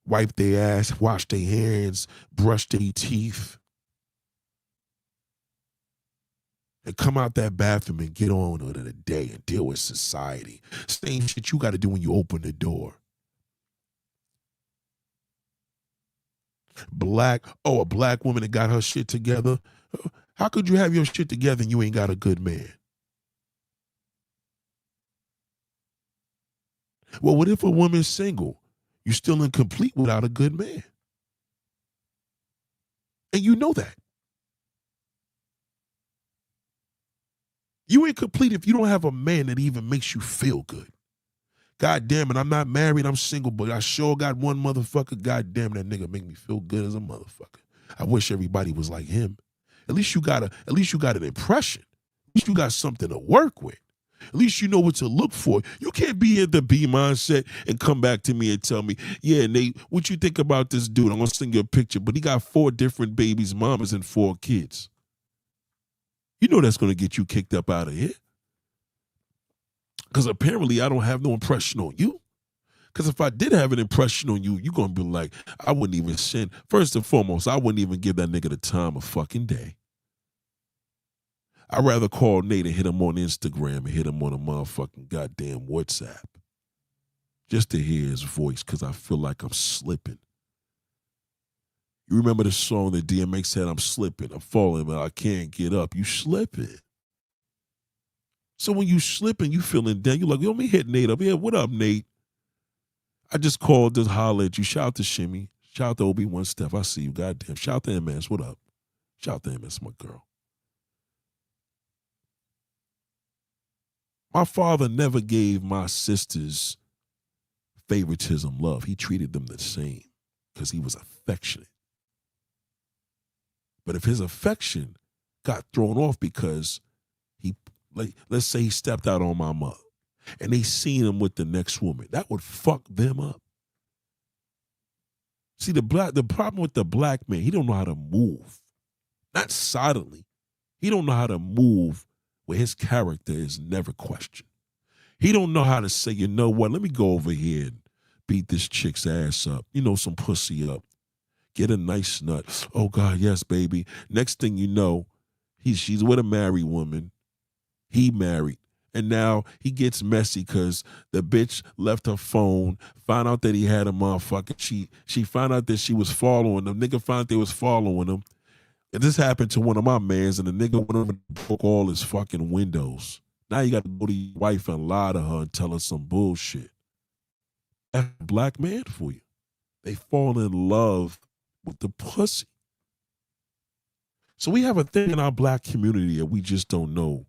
Wipe their ass, wash their hands, brush their teeth. And come out that bathroom and get on with the day and deal with society. Same shit you got to do when you open the door. A black woman that got her shit together. How could you have your shit together and you ain't got a good man? Well, what if a woman's single? You're still incomplete without a good man. And you know that. You ain't complete if you don't have a man that even makes you feel good. God damn it, I'm not married, I'm single, but I sure got one motherfucker. God damn, that nigga make me feel good as a motherfucker. I wish everybody was like him. At least you got an impression. At least you got something to work with. At least you know what to look for. You can't be in the B mindset and come back to me and tell me, yeah, Nate, what you think about this dude? I'm going to send you a picture, but he got 4 different babies, mamas, and 4 kids. You know that's going to get you kicked up out of here. Because apparently I don't have no impression on you. Because if I did have an impression on you, you're going to be like, I wouldn't even send. First and foremost, I wouldn't even give that nigga the time of fucking day. I'd rather call Nate and hit him on Instagram and hit him on a motherfucking goddamn WhatsApp just to hear his voice because I feel like I'm slipping. You remember the song that DMX said, I'm slipping, I'm falling, but I can't get up. You slipping. So when you slipping, you feeling down. You like, yo, let me hit Nate up. Yeah, what up, Nate? I just called to holler at you. Shout out to Shimmy. Shout out to Obi-Wan Steph. I see you. Goddamn. Shout out to MS. What up? Shout out to MS, my girl. My father never gave my sisters favoritism love. He treated them the same because he was affectionate. But if his affection got thrown off because he, like, let's say he stepped out on my mother and they seen him with the next woman, that would fuck them up. See, the problem with the black man, he don't know how to move. Not silently. He don't know how to move where his character is never questioned. He don't know how to say, you know what, let me go over here and beat this chick's ass up. You know, some pussy up. Get a nice nut. Oh, God, yes, baby. Next thing you know, she's with a married woman. He married. And now he gets messy because the bitch left her phone, found out that he had a motherfucker. She found out that she was following him. Nigga found out they was following him. And this happened to one of my mans, and the nigga went over and broke all his fucking windows. Now you got to go to your wife and lie to her and tell her some bullshit. That's a black man for you. They fall in love with the pussy. So we have a thing in our black community that we just don't know.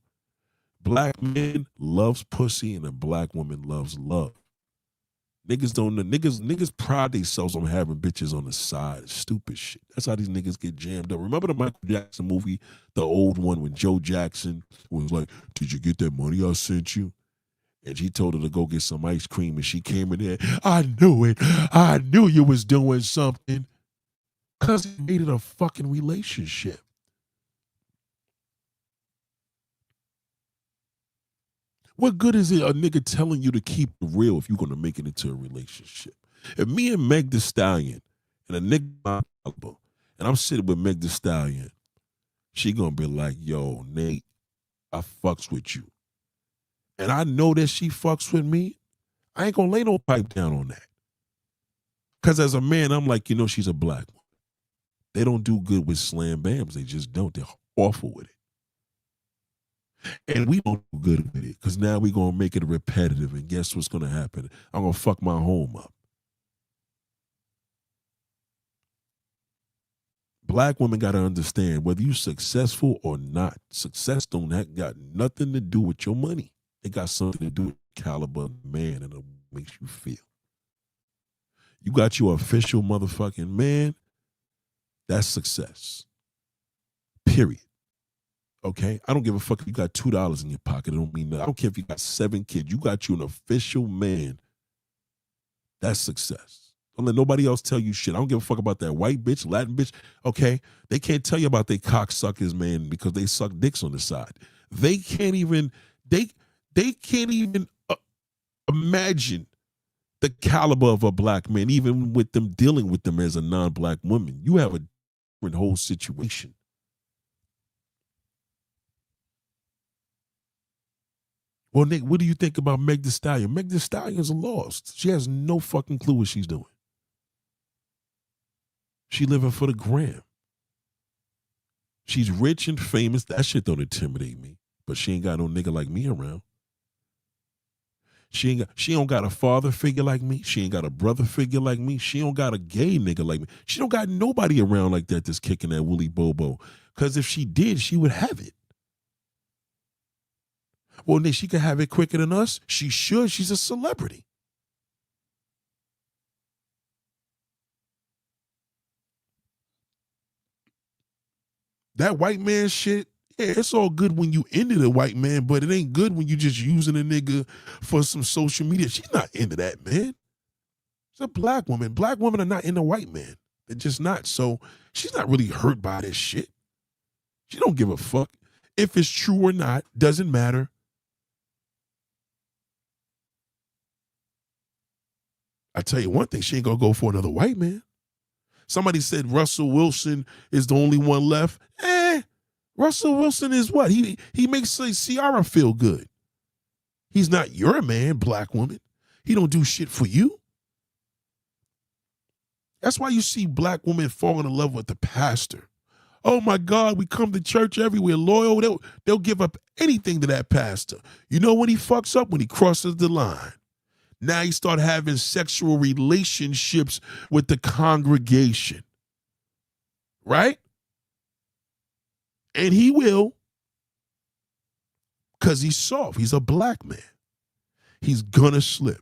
Black man loves pussy and a black woman loves love. Niggas don't know. Niggas pride themselves on having bitches on the side. Stupid shit. That's how these niggas get jammed up. Remember the Michael Jackson movie, the old one, when Joe Jackson was like, did you get that money I sent you? And she told her to go get some ice cream, and she came in there. I knew it. I knew you was doing something. Because he made it a fucking relationship. What good is it a nigga telling you to keep it real if you're going to make it into a relationship? If me and Meg Thee Stallion and a nigga, and I'm sitting with Meg Thee Stallion, she going to be like, yo, Nate, I fucks with you. And I know that she fucks with me. I ain't going to lay no pipe down on that. Because as a man, I'm like, you know, she's a black woman. They don't do good with slam bams. They just don't. They're awful with it. And we don't do good with it because now we're going to make it repetitive. And guess what's going to happen? I'm going to fuck my home up. Black women got to understand whether you're successful or not. Success don't got nothing to do with your money. It got something to do with the caliber of the man and it makes you feel. You got your official motherfucking man, that's success. Period. Okay? I don't give a fuck if you got $2 in your pocket. It don't mean nothing. I don't care if you got 7 kids. You got you an official man. That's success. Don't let nobody else tell you shit. I don't give a fuck about that white bitch, Latin bitch. Okay? They can't tell you about they cocksuckers, man, because they suck dicks on the side. They can't even, they can't even imagine the caliber of a black man, even with them dealing with them as a non-black woman. You have a different whole situation. Well, Nick, what do you think about Meg Thee Stallion? Meg Thee Stallion's lost. She has no fucking clue what she's doing. She living for the gram. She's rich and famous. That shit don't intimidate me. But she ain't got no nigga like me around. She don't got a father figure like me. She ain't got a brother figure like me. She don't got a gay nigga like me. She don't got nobody around like that that's kicking that woolly bobo. Because if she did, she would have it. Well, Nick, she could have it quicker than us. She should. She's a celebrity. That white man shit, yeah, it's all good when you into the white man, but it ain't good when you just using a nigga for some social media. She's not into that, man. She's a black woman. Black women are not into white men. They're just not. So she's not really hurt by this shit. She don't give a fuck. If it's true or not, doesn't matter. I tell you one thing, she ain't gonna go for another white man. Somebody said Russell Wilson is the only one left. Russell Wilson is what? He makes Ciara feel good. He's not your man, black woman. He don't do shit for you. That's why you see black women falling in love with the pastor. Oh my God, we come to church everywhere, loyal. They'll give up anything to that pastor. You know when he fucks up? When he crosses the line. Now he start having sexual relationships with the congregation. Right? And he will, because he's soft. He's a black man. He's gonna slip.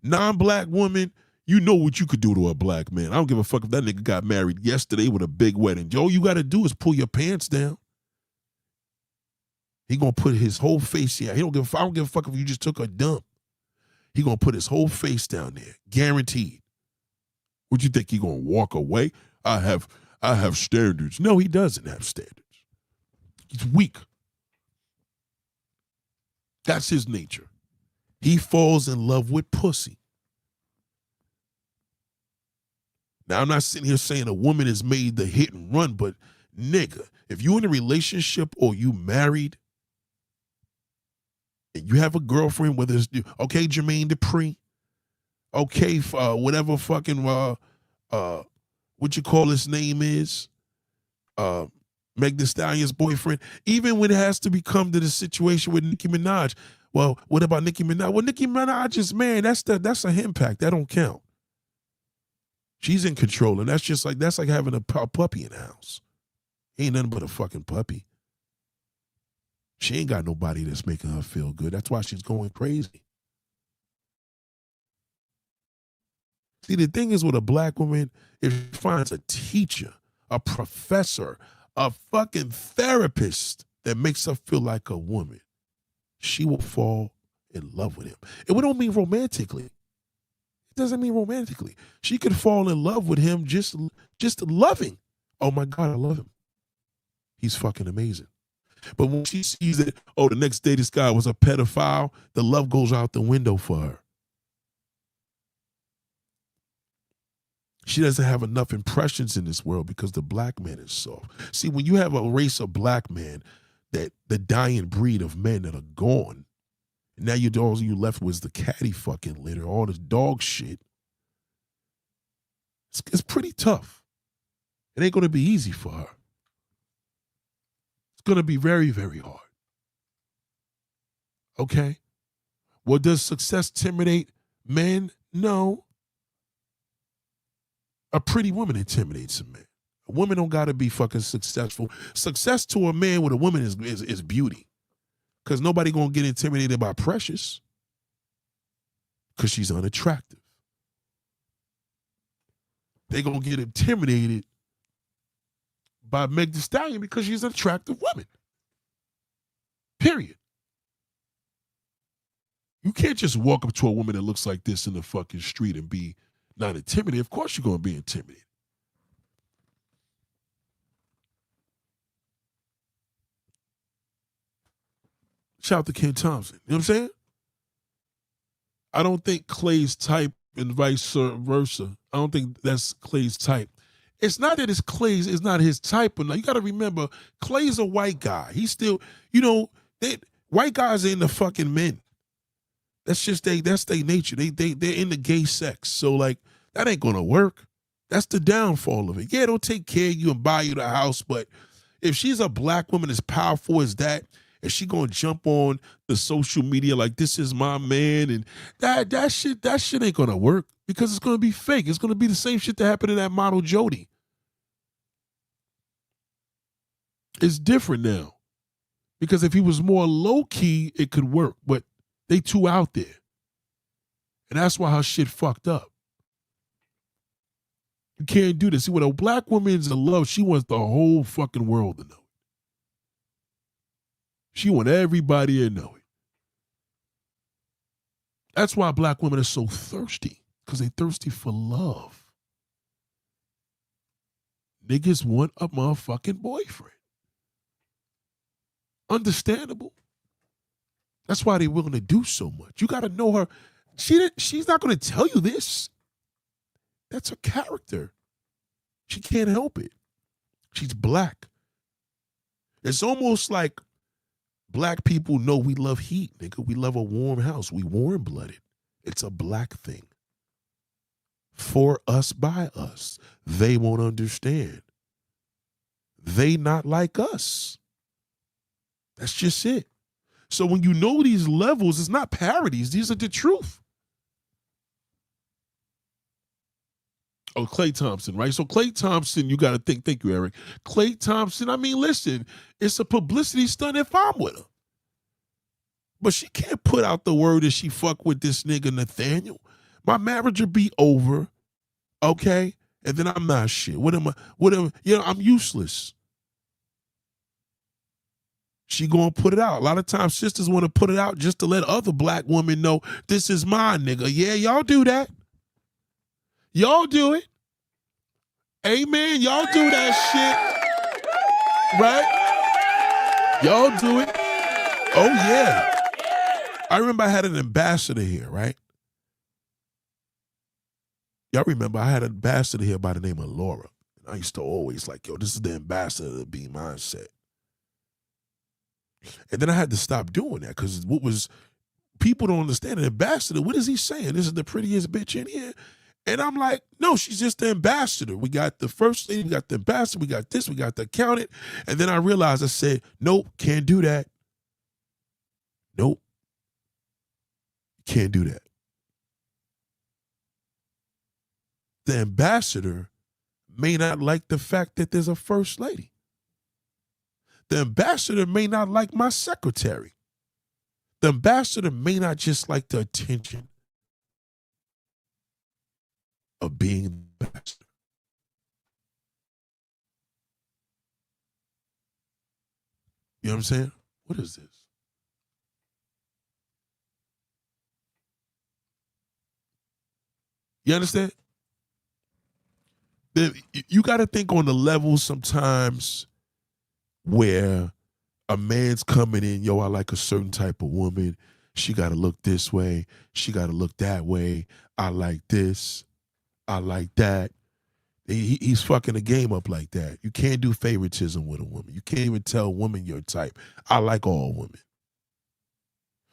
Non-black woman, you know what you could do to a black man. I don't give a fuck if that nigga got married yesterday with a big wedding. All you got to do is pull your pants down. He gonna put his whole face here. I don't give a fuck if you just took a dump. He gonna put his whole face down there, guaranteed. What you think he gonna walk away? I have standards. No, he doesn't have standards. He's weak. That's his nature. He falls in love with pussy. Now, I'm not sitting here saying a woman is made to hit and run, but nigga, if you in a relationship or you married and you have a girlfriend, whether it's, okay, Jermaine Dupri, okay, whatever fucking, what you call his name is, Meg Thee Stallion's boyfriend, even when it has to become to the situation with Nicki Minaj. Well, what about Nicki Minaj? Well, Nicki Minaj is married. That's a impact. That don't count. She's in control, and that's like having a puppy in the house. Ain't nothing but a fucking puppy. She ain't got nobody that's making her feel good. That's why she's going crazy. See, the thing is with a black woman, if she finds a teacher, a professor, a fucking therapist that makes her feel like a woman, she will fall in love with him. And we don't mean romantically. It doesn't mean romantically. She could fall in love with him just loving. Oh my God, I love him. He's fucking amazing. But when she sees that, the next day this guy was a pedophile, the love goes out the window for her. She doesn't have enough impressions in this world because the black man is soft. See, when you have a race of black men, that the dying breed of men that are gone, now all you left was the catty fucking litter, all this dog shit. It's pretty tough. It ain't going to be easy for her. It's going to be very, very hard. Okay? Well, does success intimidate men? No. A pretty woman intimidates a man. A woman don't got to be fucking successful. Success to a man with a woman is beauty. Because nobody going to get intimidated by Precious. Because she's unattractive. They going to get intimidated by Meg Thee Stallion because she's an attractive woman. Period. You can't just walk up to a woman that looks like this in the fucking street and be not intimidated. Of course you're going to be intimidated. Shout out to Ken Thompson. You know what I'm saying? I don't think Clay's type and vice versa. I don't think that's Clay's type. It's not that it's not his type. But you got to remember, Clay's a white guy. He's still, white guys are in the fucking men. That's just that's their nature. They're in the gay sex. So that ain't gonna work. That's the downfall of it. Yeah, they'll take care of you and buy you the house, but if she's a black woman as powerful as that, and she gonna jump on the social media like this is my man, and that shit ain't gonna work because it's gonna be fake. It's gonna be the same shit that happened to that model Jody. It's different now. Because if he was more low key, it could work, but they too out there. And that's why her shit fucked up. You can't do this. See, when a black woman's in love, she wants the whole fucking world to know it. She wants everybody to know it. That's why black women are so thirsty, because they're thirsty for love. Niggas want a motherfucking boyfriend. Understandable. That's why they're willing to do so much. You got to know her. She's not going to tell you this. That's her character. She can't help it. She's black. It's almost like black people know we love heat, nigga. We love a warm house. We warm-blooded. It's a black thing. For us, by us. They won't understand. They not like us. That's just it. So when you know these levels, it's not parodies. These are the truth. Oh, Klay Thompson, right? So Klay Thompson, you got to think, thank you, Eric. Klay Thompson, I mean, listen, it's a publicity stunt if I'm with her. But she can't put out the word that she fuck with this nigga Nathaniel. My marriage will be over, okay? And then I'm not shit. What am I, I'm useless. She gonna put it out. A lot of times sisters want to put it out just to let other black women know this is my nigga. Yeah, y'all do that. Y'all do it. Amen. Y'all do that shit. Right? Y'all do it. Oh, yeah. I remember I had an ambassador here, right? Y'all remember I had an ambassador here by the name of Laura. I used to always like, yo, this is the ambassador of the B mindset. And then I had to stop doing that because people don't understand an ambassador. What is he saying? This is the prettiest bitch in here. And I'm like, no, she's just the ambassador. We got the first lady, we got the ambassador, we got this, we got the accountant. And then I realized, I said, nope, can't do that. Nope. Can't do that. The ambassador may not like the fact that there's a first lady. The ambassador may not like my secretary. The ambassador may not just like the attention of being the ambassador. You know what I'm saying? What is this? You understand? You got to think on the level sometimes where a man's coming in, yo, I like a certain type of woman. She got to look this way. She got to look that way. I like this. I like that. He's fucking the game up like that. You can't do favoritism with a woman. You can't even tell a woman your type. I like all women.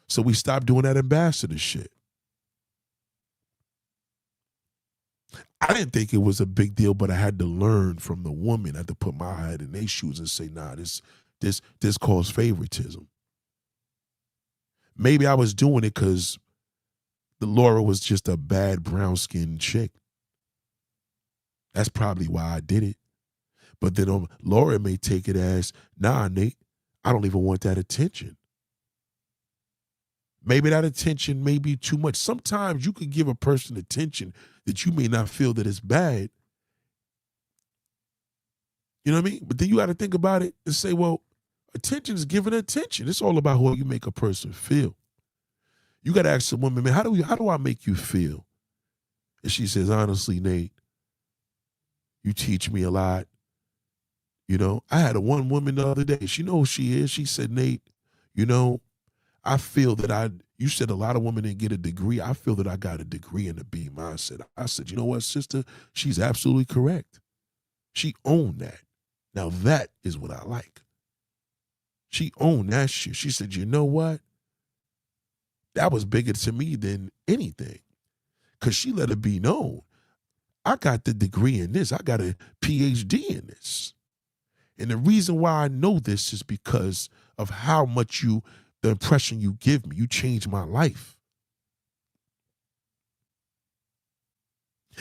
So we stopped doing that ambassador shit. I didn't think it was a big deal, but I had to learn from the woman. I had to put my head in their shoes and say, nah, this caused favoritism. Maybe I was doing it because Laura was just a bad brown-skinned chick. That's probably why I did it. But then Laura may take it as, nah, Nate, I don't even want that attention. Maybe that attention may be too much. Sometimes you can give a person attention that you may not feel that it's bad. You know what I mean? But then you got to think about it and say, well, attention is giving attention. It's all about how you make a person feel. You got to ask a woman, man, how do I make you feel? And she says, honestly, Nate, you teach me a lot. You know, I had one woman the other day. She knows who she is. She said, Nate, you know, I feel that you said a lot of women didn't get a degree. I feel that I got a degree in the B mindset. I said, you know what, sister? She's absolutely correct. She owned that. Now that is what I like. She owned that shit. She said, you know what? That was bigger to me than anything. Because she let it be known. I got the degree in this. I got a PhD in this. And the reason why I know this is because of how much the impression you give me. You changed my life.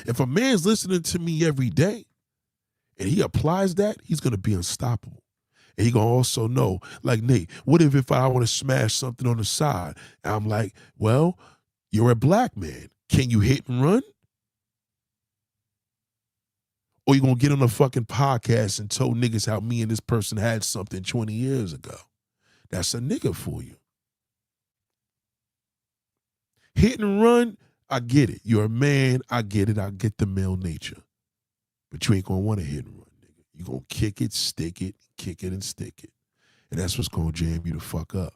If a man's listening to me every day and he applies that, he's going to be unstoppable. And he going to also know, like, Nate, what if I want to smash something on the side? And I'm like, well, you're a black man. Can you hit and run? Or you going to get on a fucking podcast and tell niggas how me and this person had something 20 years ago? That's a nigga for you. Hit and run, I get it. You're a man, I get it. I get the male nature. But you ain't going to want to hit and run, nigga. You're going to kick it, stick it, kick it, and stick it. And that's what's going to jam you the fuck up.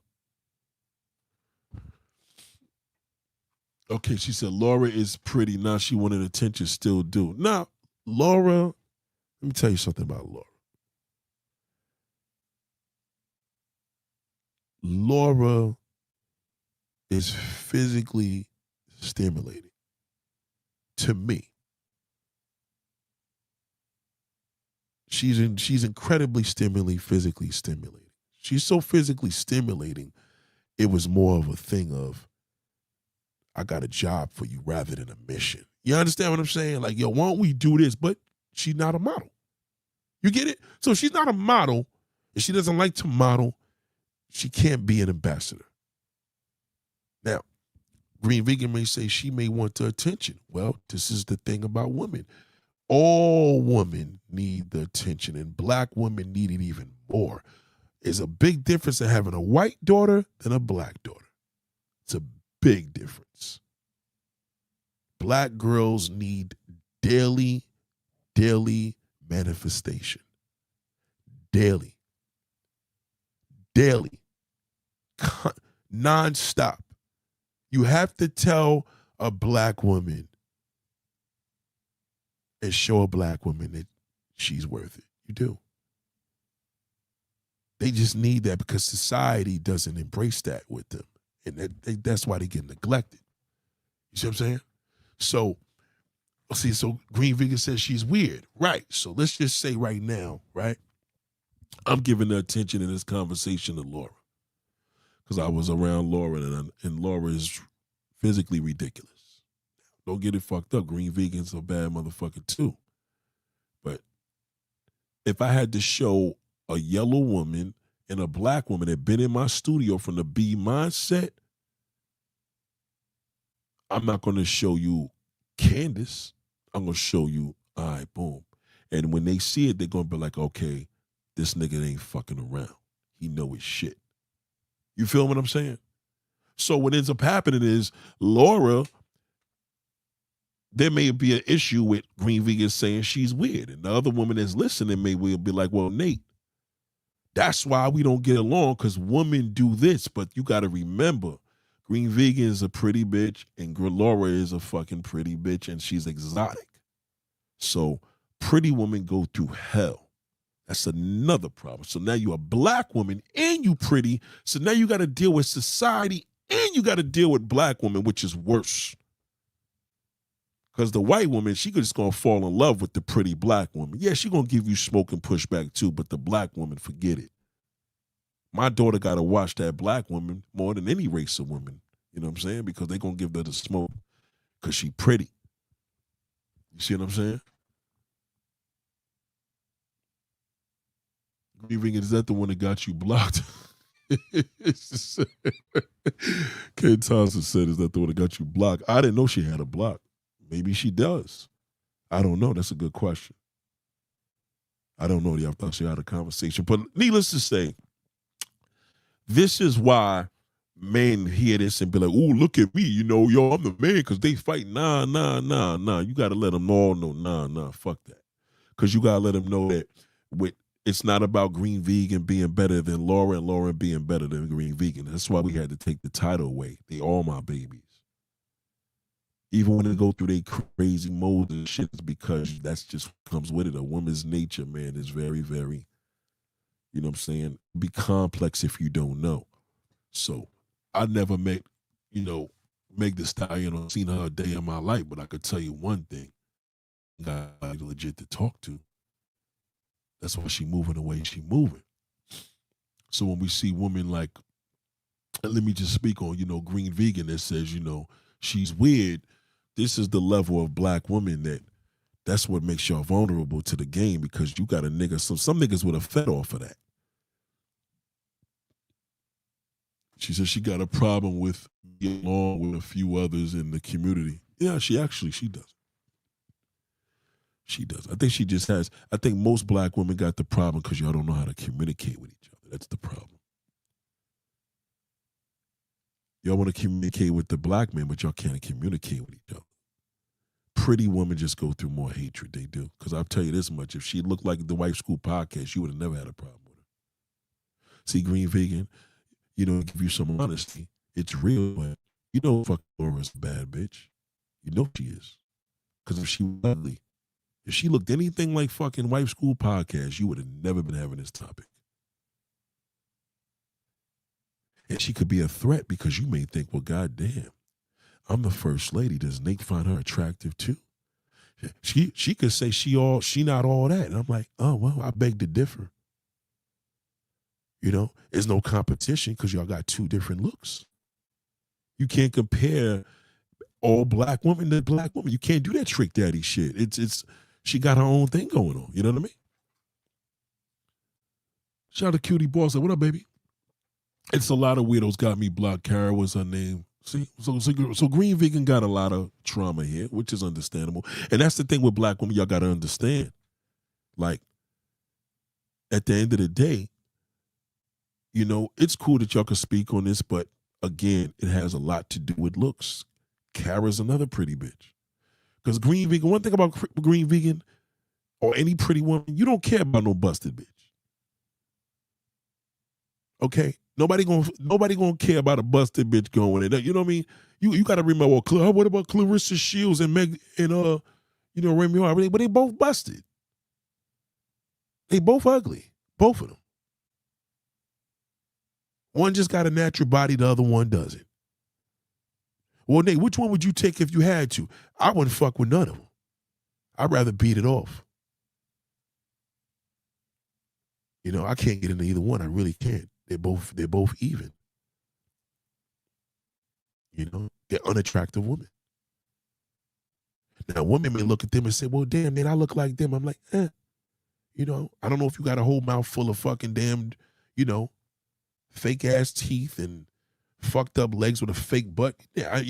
Okay, she said, Laura is pretty. Now she wanted attention, still do. Now, Laura, let me tell you something about Laura. Laura is physically stimulating to me. She's incredibly physically stimulating. She's so physically stimulating, it was more of a thing of, I got a job for you rather than a mission. You understand what I'm saying? Like, yo, why don't we do this? But she's not a model. You get it? So she's not a model, and she doesn't like to model. She can't be an ambassador. Now, Green Vegan may say she may want the attention. Well, this is the thing about women. All women need the attention, and black women need it even more. There's a big difference in having a white daughter than a black daughter. It's a big difference. Black girls need daily manifestation. Daily. Non-stop. You have to tell a black woman and show a black woman that she's worth it. You do. They just need that because society doesn't embrace that with them. And that's why they get neglected. You see what I'm saying? So Green Vegan says she's weird. Right. So let's just say right now, right? I'm giving the attention in this conversation to Laura. Because I was around Laura, and Laura is physically ridiculous. Don't get it fucked up. Green Vegan's a bad motherfucker too. But if I had to show a yellow woman and a black woman that been in my studio from the B mindset, I'm not going to show you Candace. I'm going to show you, all right, boom. And when they see it, they're going to be like, okay, this nigga ain't fucking around. He know his shit. You feel what I'm saying? So what ends up happening is Laura, there may be an issue with Green Vegan saying she's weird. And the other woman that's listening may well be like, well, Nate, that's why we don't get along, because women do this. But you got to remember, Green Vegan is a pretty bitch and Laura is a fucking pretty bitch and she's exotic. So pretty women go through hell. That's another problem. So now you're a black woman and you pretty. So now you got to deal with society and you got to deal with black women, which is worse. Because the white woman, she just going to fall in love with the pretty black woman. Yeah, she going to give you smoke and pushback too, but the black woman, forget it. My daughter got to watch that black woman more than any race of women. You know what I'm saying? Because they going to give her the smoke because she pretty. You see what I'm saying? Is that the one that got you blocked? Ken Thompson said, is that the one that got you blocked? I didn't know she had a block. Maybe she does. I don't know. That's a good question. I don't know. I thought she had a conversation. But needless to say, this is why men hear this and be like, ooh, look at me. You know, yo, I'm the man because they fight. Nah. You got to let them all know, nah, fuck that. Because you got to let them know that it's not about Green Vegan being better than Laura and Laura being better than Green Vegan. That's why we had to take the title away. They all my babies. Even when they go through their crazy modes and shit, it's because that's just what comes with it. A woman's nature, man, is very, very, you know what I'm saying, be complex if you don't know. So I never met, Meg Thee Stallion or seen her a day in my life, but I could tell you one thing. I legit to talk to. That's why she moving the way she moving. So when we see women like, let me just speak on, Green Vegan that says, she's weird. This is the level of black woman that's what makes y'all vulnerable to the game, because you got a nigga, some niggas would have fed off of that. She says she got a problem with getting along with a few others in the community. Yeah, she does. She does. I think most black women got the problem because y'all don't know how to communicate with each other. That's the problem. Y'all want to communicate with the black men, but y'all can't communicate with each other. Pretty women just go through more hatred. They do. Because I'll tell you this much. If she looked like the Wife School podcast, you would have never had a problem with her. See, Green Vegan, give you some honesty. It's real, but fuck Laura's a bad bitch. You know she is. Because if she was ugly, if she looked anything like fucking Wife School podcast, you would have never been having this topic. And she could be a threat because you may think, well, goddamn, I'm the first lady. Does Nate find her attractive too? She could say she not all that. And I'm like, oh, well, I beg to differ. You know, there's no competition because y'all got two different looks. You can't compare all black women to black women. You can't do that trick daddy shit. It's she got her own thing going on. You know what I mean? Shout out to Cutie Boss. What up, baby? It's a lot of weirdos got me blocked. Kara was her name. See, so Green Vegan got a lot of trauma here, which is understandable. And that's the thing with black women, y'all got to understand. Like, at the end of the day, you know, it's cool that y'all can speak on this, but again, it has a lot to do with looks. Kara's another pretty bitch. Because Green Vegan, one thing about Green Vegan or any pretty woman, you don't care about no busted bitch. Okay? Nobody gonna care about a busted bitch going in. You know what I mean? You gotta remember, what about Clarissa Shields and Meg and Remy Hart? But they both busted. They both ugly. Both of them. One just got a natural body, the other one doesn't. Well, Nate, which one would you take if you had to? I wouldn't fuck with none of them. I'd rather beat it off. You know, I can't get into either one. I really can't. They're both even. You know, they're unattractive women. Now, women may look at them and say, well, damn, man, I look like them. I'm like, You know, I don't know if you got a whole mouth full of fucking damned, fake ass teeth and fucked up legs with a fake butt. Yeah, I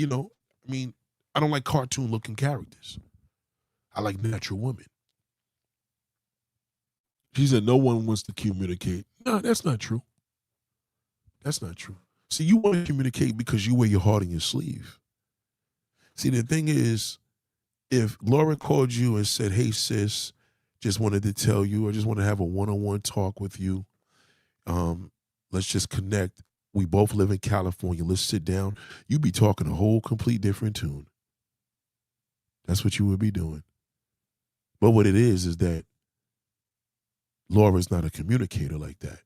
don't like cartoon looking characters. I like natural women. She said no one wants to communicate. No, that's not true. That's not true. See, you want to communicate because you wear your heart in your sleeve. See, the thing is, if Laura called you and said, hey, sis, just wanted to tell you, I just want to have a one-on-one talk with you. Let's just connect. We both live in California. Let's sit down. You'd be talking a whole complete different tune. That's what you would be doing. But what it is that Laura's not a communicator like that.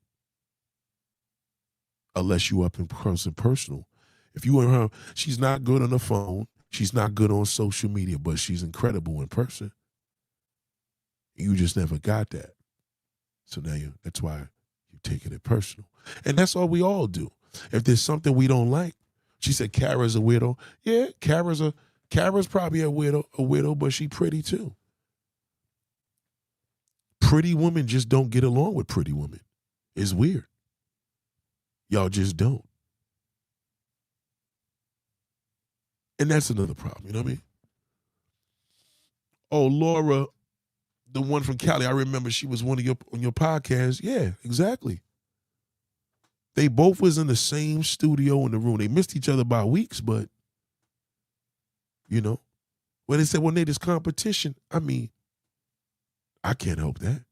Unless you up in close and personal. If you and her, she's not good on the phone. She's not good on social media, but she's incredible in person. You just never got that. So now that's why you're taking it personal. And that's all we all do. If there's something we don't like, she said Kara's a widow. Yeah, Kara's probably a widow, but she pretty too. Pretty women just don't get along with pretty women. It's weird. Y'all just don't. And that's another problem, you know what I mean? Oh, Laura, the one from Cali, I remember she was on your podcast. Yeah, exactly. They both was in the same studio in the room. They missed each other by weeks, but, when they said, well, Nate, it's competition, I mean, I can't help that.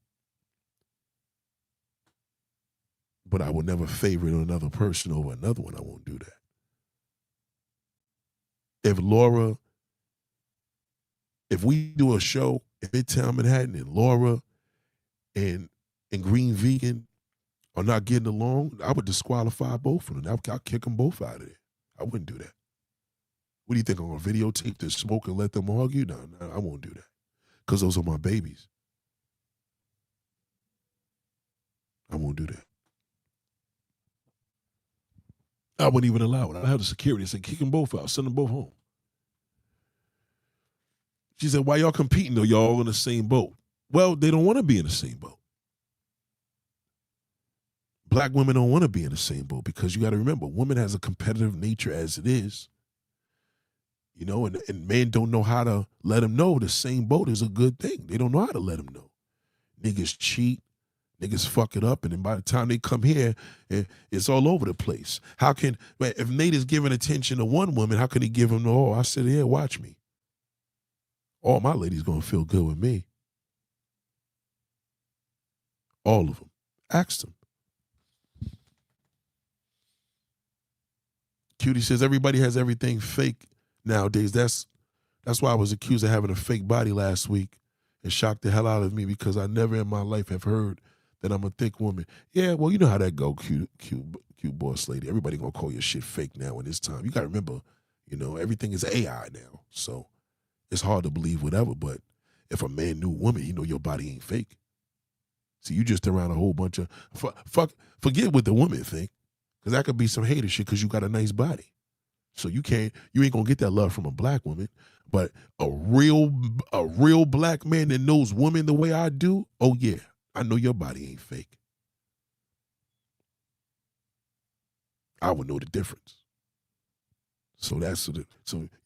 But I would never favorite another person over another one. I won't do that. If we do a show in Midtown Manhattan and Laura and Green Vegan are not getting along, I would disqualify both of them. I'll kick them both out of there. I wouldn't do that. What do you think? I'm going to videotape this smoke and let them argue? No, I won't do that. Because those are my babies. I won't do that. I wouldn't even allow it. I have the security say, kick them both out, send them both home. She said, why y'all competing though? Y'all all in the same boat. Well, they don't want to be in the same boat. Black women don't want to be in the same boat because you got to remember, woman has a competitive nature as it is. And men don't know how to let them know the same boat is a good thing. They don't know how to let them know. Niggas cheat. Niggas fuck it up, and then by the time they come here, it's all over the place. If Nate is giving attention to one woman, how can he give them to all? I said, yeah, watch me. All my ladies gonna feel good with me. All of them. Ask them. Cutie says everybody has everything fake nowadays. That's why I was accused of having a fake body last week and shocked the hell out of me because I never in my life have heard that I'm a thick woman. Yeah, well, you know how that go, Cutie you, boss lady. Everybody gonna call your shit fake now in this time. You gotta remember, everything is AI now. So it's hard to believe whatever, but if a man knew a woman, your body ain't fake. See, you just around a whole bunch of, forget what the women think, because that could be some hater shit because you got a nice body. So you ain't gonna get that love from a black woman, but a real black man that knows women the way I do, oh yeah, I know your body ain't fake. I would know the difference. So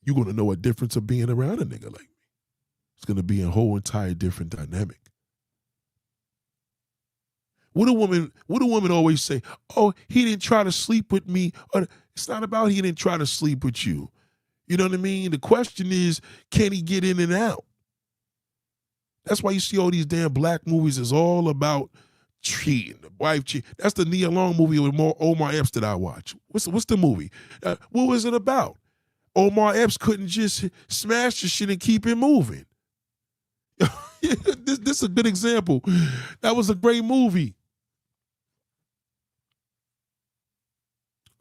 you're gonna know a difference of being around a nigga like me. It's gonna be a whole entire different dynamic. What a woman always say, oh, he didn't try to sleep with me. It's not about he didn't try to sleep with you. You know what I mean? The question is, can he get in and out? That's why you see all these damn black movies is all about cheating, the wife cheating. That's the Nia Long movie with Omar Epps that I watch. What's the movie? What was it about? Omar Epps couldn't just smash the shit and keep it moving. This is a good example. That was a great movie.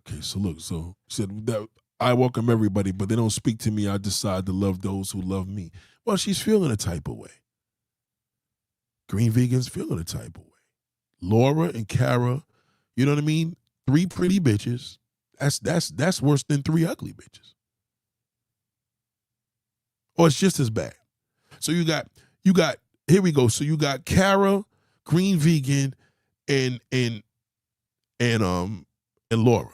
Okay, so look, so said that I welcome everybody, but they don't speak to me. I decide to love those who love me. Well, she's feeling a type of way. Green Vegan's feeling a type of way. Laura and Kara, you know what I mean? 3 pretty bitches. That's worse than 3 ugly bitches. Or it's just as bad. So you got here we go. So you got Kara, Green Vegan, and Laura.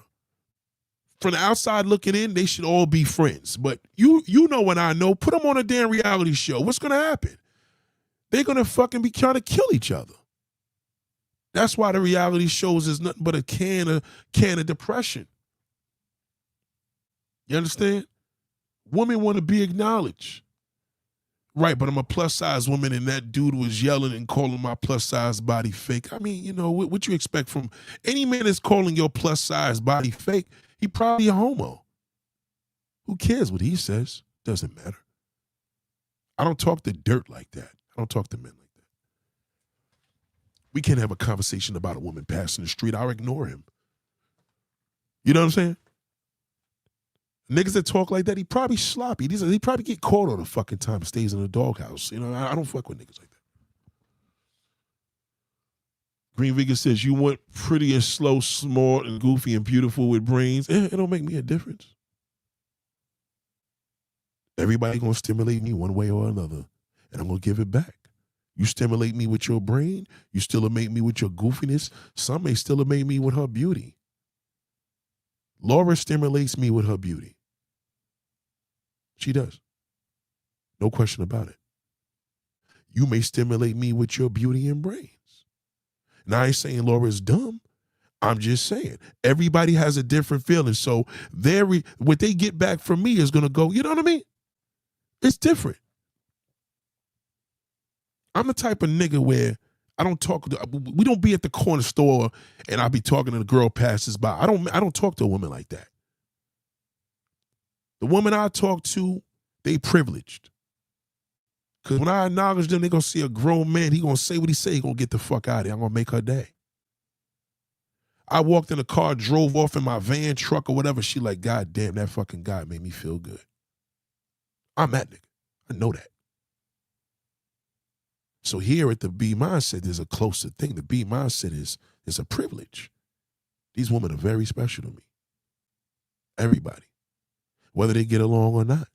From the outside looking in, they should all be friends. But you know what I know. Put them on a damn reality show. What's gonna happen? They're gonna fucking be trying to kill each other. That's why the reality shows is nothing but a can of depression. You understand? Women want to be acknowledged. Right, but I'm a plus size woman and that dude was yelling and calling my plus size body fake. I mean, what you expect from any man that's calling your plus size body fake, he probably a homo. Who cares what he says? Doesn't matter. I don't talk to dirt like that. I don't talk to men like that. We can't have a conversation about a woman passing the street. I'll ignore him. You know what I'm saying? Niggas that talk like that, he probably sloppy. He probably get caught all the fucking time and stays in the doghouse. I don't fuck with niggas like that. Green Vegan says, you want pretty and slow, smart and goofy and beautiful with brains. It don't make me a difference. Everybody gonna stimulate me one way or another, and I'm gonna give it back. You stimulate me with your brain, you still amate me with your goofiness. Some may still amate me with her beauty. Laura stimulates me with her beauty. She does. No question about it. You may stimulate me with your beauty and brains. Now, I ain't saying Laura's dumb. I'm just saying everybody has a different feeling. So what they get back from me is going to go, you know what I mean? It's different. I'm the type of nigga where we don't be at the corner store and I'll be talking to the girl passes by. I don't talk to a woman like that. The woman I talk to, they privileged. Because when I acknowledge them, they going to see a grown man. He going to say what he say. He going to get the fuck out of here. I'm going to make her day. I walked in the car, drove off in my van, truck, or whatever. She like, God damn, that fucking guy made me feel good. I'm that nigga. I know that. So here at the B mindset, there's a closer thing. The B mindset is a privilege. These women are very special to me. Everybody. Whether they get along or not.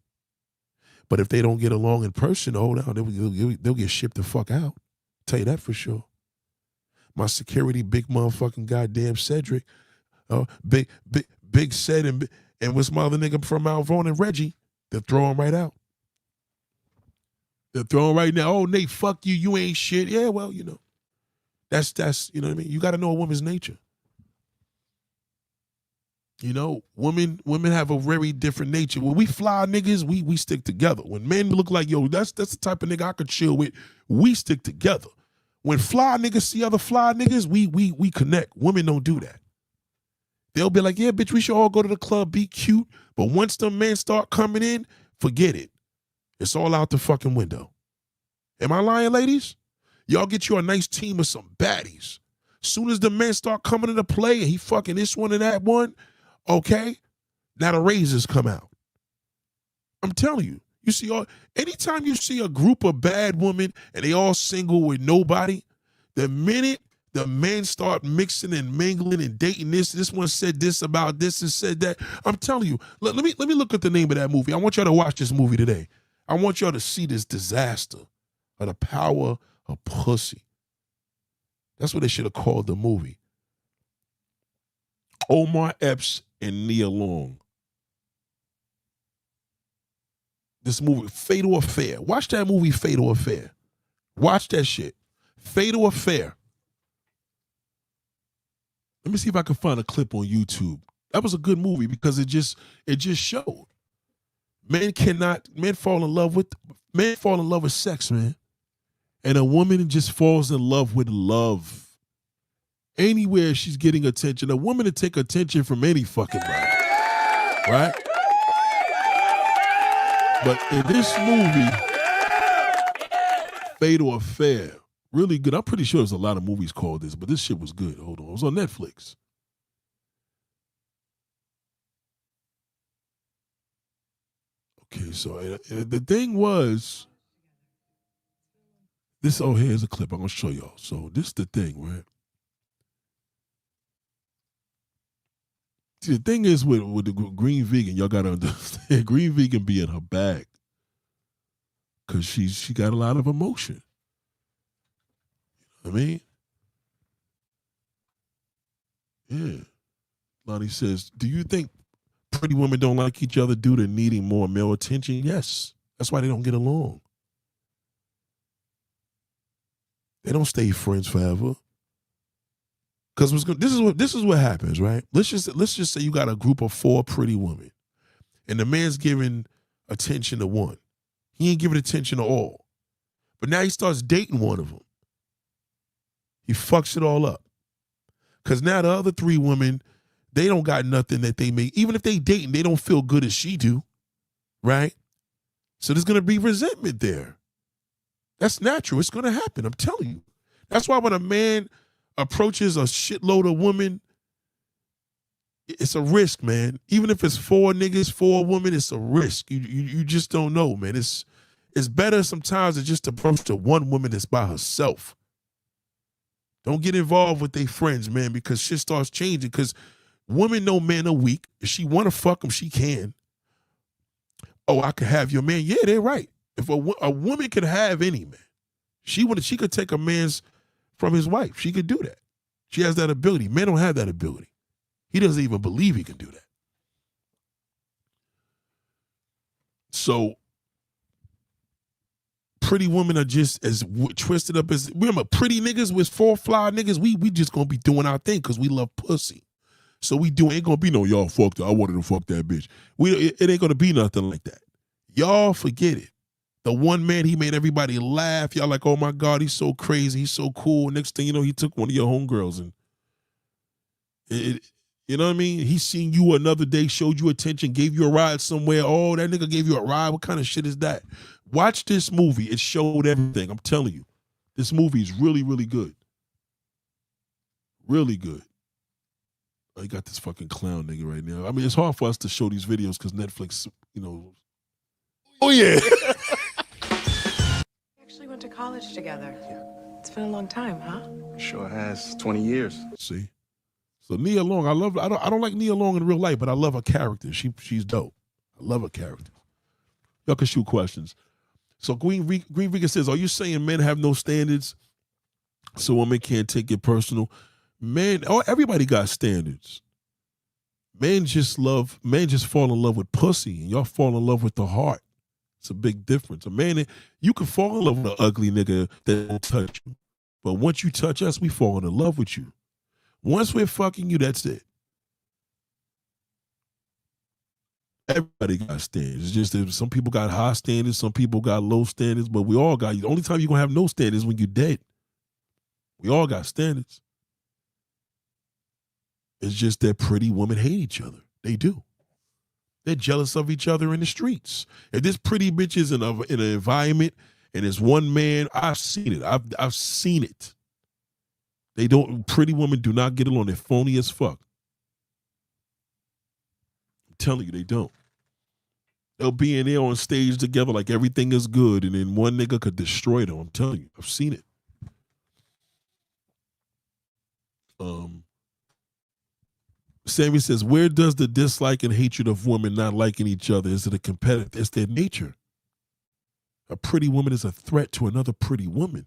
But if they don't get along in person, hold on, they'll get shipped the fuck out. Tell you that for sure. My security, big motherfucking goddamn Cedric, big Ced and what's my other nigga from Mount Vernon and Reggie, they'll throw him right out. They're throwing right now, oh, Nate, fuck you, you ain't shit. Yeah, well, that's you know what I mean? You got to know a woman's nature. Women have a very different nature. When we fly niggas, we stick together. When men look like, yo, that's the type of nigga I could chill with, we stick together. When fly niggas see other fly niggas, we connect. Women don't do that. They'll be like, yeah, bitch, we should all go to the club, be cute. But once the men start coming in, forget it. It's all out the fucking window. Am I lying, ladies? Y'all get you a nice team of some baddies. Soon as the men start coming into play and he fucking this one and that one, okay, now the razors come out. I'm telling you. You see, anytime you see a group of bad women and they all single with nobody, the minute the men start mixing and mingling and dating this one said this about this and said that. I'm telling you, let me look at the name of that movie. I want y'all to watch this movie today. I want y'all to see this disaster of the power of pussy. That's what they should have called the movie. Omar Epps and Nia Long. This movie, Fatal Affair. Watch that movie, Fatal Affair. Watch that shit. Fatal Affair. Let me see if I can find a clip on YouTube. That was a good movie because it just showed. Men fall in love with sex, man. And a woman just falls in love with love. Anywhere she's getting attention, a woman to take attention from any fucking body. Right? But in this movie, Fatal Affair, really good. I'm pretty sure there's a lot of movies called this, but this shit was good. Hold on. It was on Netflix. Okay, so the thing was, here's a clip I'm going to show y'all. So this is the thing, right? See, the thing is with the green vegan, y'all got to understand, green vegan be in her bag because she got a lot of emotion. You know what I mean? Yeah. Lonnie says, do you think pretty women don't like each other due to needing more male attention? Yes. That's why they don't get along. They don't stay friends forever. Because this is what happens, right? Let's just say you got a group of 4 pretty women, and the man's giving attention to one. He ain't giving attention to all. But now he starts dating one of them. He fucks it all up. Because now the other 3 women, they don't got nothing that they make. Even if they dating, they don't feel good as she do, right? So there's going to be resentment there. That's natural. It's going to happen. I'm telling you. That's why when a man approaches a shitload of women, it's a risk, man. Even if it's 4 niggas, 4 women, it's a risk. You just don't know, man. It's better sometimes to just approach the one woman that's by herself. Don't get involved with their friends, man, because shit starts changing. Because women know men are weak. If she want to fuck them, she can. Oh, I could have your man. Yeah, they're right. If a woman could have any man, she could take a man's from his wife. She could do that. She has that ability. Men don't have that ability. He doesn't even believe he can do that. So pretty women are just as twisted up as, remember, pretty niggas with 4 fly niggas, we just gonna be doing our thing because we love pussy. So ain't gonna be no y'all fucked her. I wanted to fuck that bitch. It ain't gonna be nothing like that. Y'all forget it. The one man, he made everybody laugh. Y'all like, oh my God, he's so crazy. He's so cool. Next thing you know, he took one of your homegirls and you know what I mean? He seen you another day, showed you attention, gave you a ride somewhere. Oh, that nigga gave you a ride. What kind of shit is that? Watch this movie. It showed everything. I'm telling you. This movie is really, really good. Really good. I got this fucking clown nigga right now. I mean, it's hard for us to show these videos because Netflix, you know. Oh, yeah. We actually went to college together. It's been a long time, huh? Sure has. 20 years. See? So Nia Long, I don't like Nia Long in real life, but I love her character. She's dope. I love her character. Y'all can shoot questions. So Green Vegan says, are you saying men have no standards so women can't take it personal? Men, everybody got standards. Men just fall in love with pussy, and y'all fall in love with the heart. It's a big difference. A man, you can fall in love with an ugly nigga that won't touch you. But once you touch us, we fall in love with you. Once we're fucking you, that's it. Everybody got standards. It's just that some people got high standards, some people got low standards, but we all got, the only time you're going to have no standards is when you're dead. We all got standards. It's just that pretty women hate each other. They do. They're jealous of each other in the streets. If there's pretty bitches in an environment and there's one man, I've seen it. I've seen it. Pretty women do not get along. They're phony as fuck. I'm telling you, they don't. They'll be in there on stage together like everything is good, and then one nigga could destroy them. I'm telling you, I've seen it. Sammy says, where does the dislike and hatred of women not liking each other? Is it a competitive? It's their nature. A pretty woman is a threat to another pretty woman.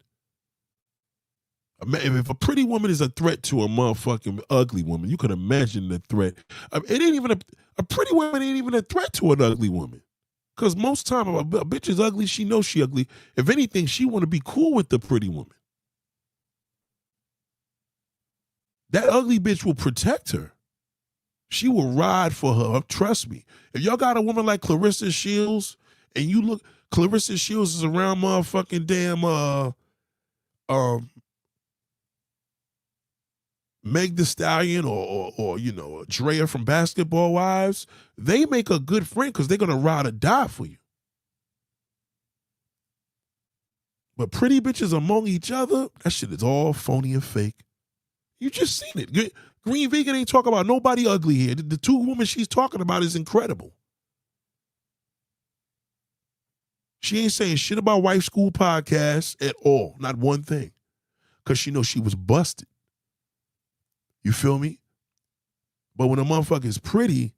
If a pretty woman is a threat to a motherfucking ugly woman, you can imagine the threat. It ain't even a pretty woman ain't even a threat to an ugly woman. Because most time, if a bitch is ugly, she knows she ugly. If anything, she want to be cool with the pretty woman. That ugly bitch will protect her. She will ride for her. Trust me. If y'all got a woman like Clarissa Shields, and you look, Clarissa Shields is around motherfucking damn Meg Thee Stallion or you know, Drea from Basketball Wives, they make a good friend because they're gonna ride or die for you. But pretty bitches among each other, that shit is all phony and fake. You just seen it. Green Vegan ain't talking about nobody ugly here. The two women she's talking about is incredible. She ain't saying shit about Wife School Podcast at all. Not one thing. Because she knows she was busted. You feel me? But when a motherfucker is pretty,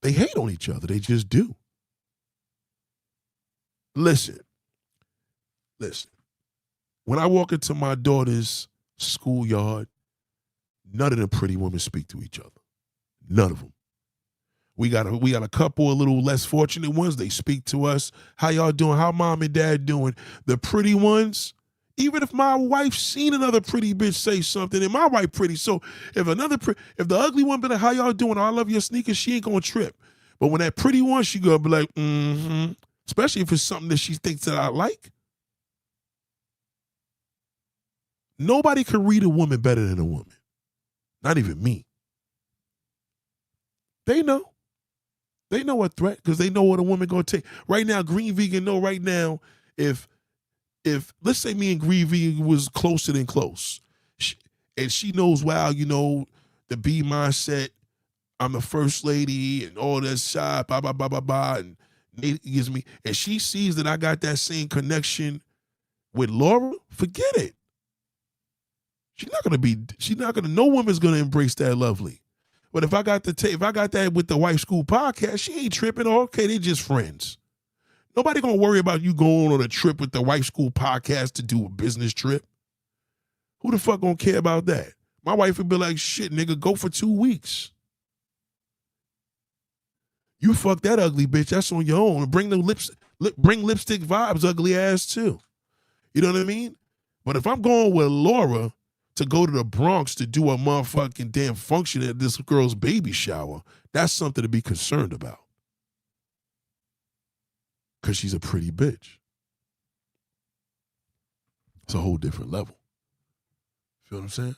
they hate on each other. They just do. Listen. When I walk into my daughter's schoolyard, none of the pretty women speak to each other. None of them. We got a couple of little less fortunate ones. They speak to us. How y'all doing? How mom and dad doing? The pretty ones, even if my wife seen another pretty bitch say something, and my wife pretty, so if the ugly one be like, how y'all doing? I love your sneakers, she ain't gonna trip. But when that pretty one, she gonna be like, mm-hmm. Especially if it's something that she thinks that I like. Nobody can read a woman better than a woman. Not even me. They know. They know a threat because they know what a woman gonna take. Right now, Green Vegan know right now if let's say me and Green Vegan was closer than close, and she knows, wow, you know, the B mindset, I'm the first lady and all that shit, blah, blah, blah, blah, blah, and Nate gives me, and she sees that I got that same connection with Laura, forget it. No woman's gonna embrace that lovely. But if I got that with the Wife School Podcast, she ain't tripping. Okay, they just friends. Nobody gonna worry about you going on a trip with the Wife School Podcast to do a business trip. Who the fuck gonna care about that? My wife would be like, shit, nigga, go for 2 weeks. You fuck that ugly bitch, that's on your own. Bring bring lipstick vibes, ugly ass too. You know what I mean? But if I'm going with Laura to go to the Bronx to do a motherfucking damn function at this girl's baby shower, that's something to be concerned about. Because she's a pretty bitch. It's a whole different level. Feel what I'm saying?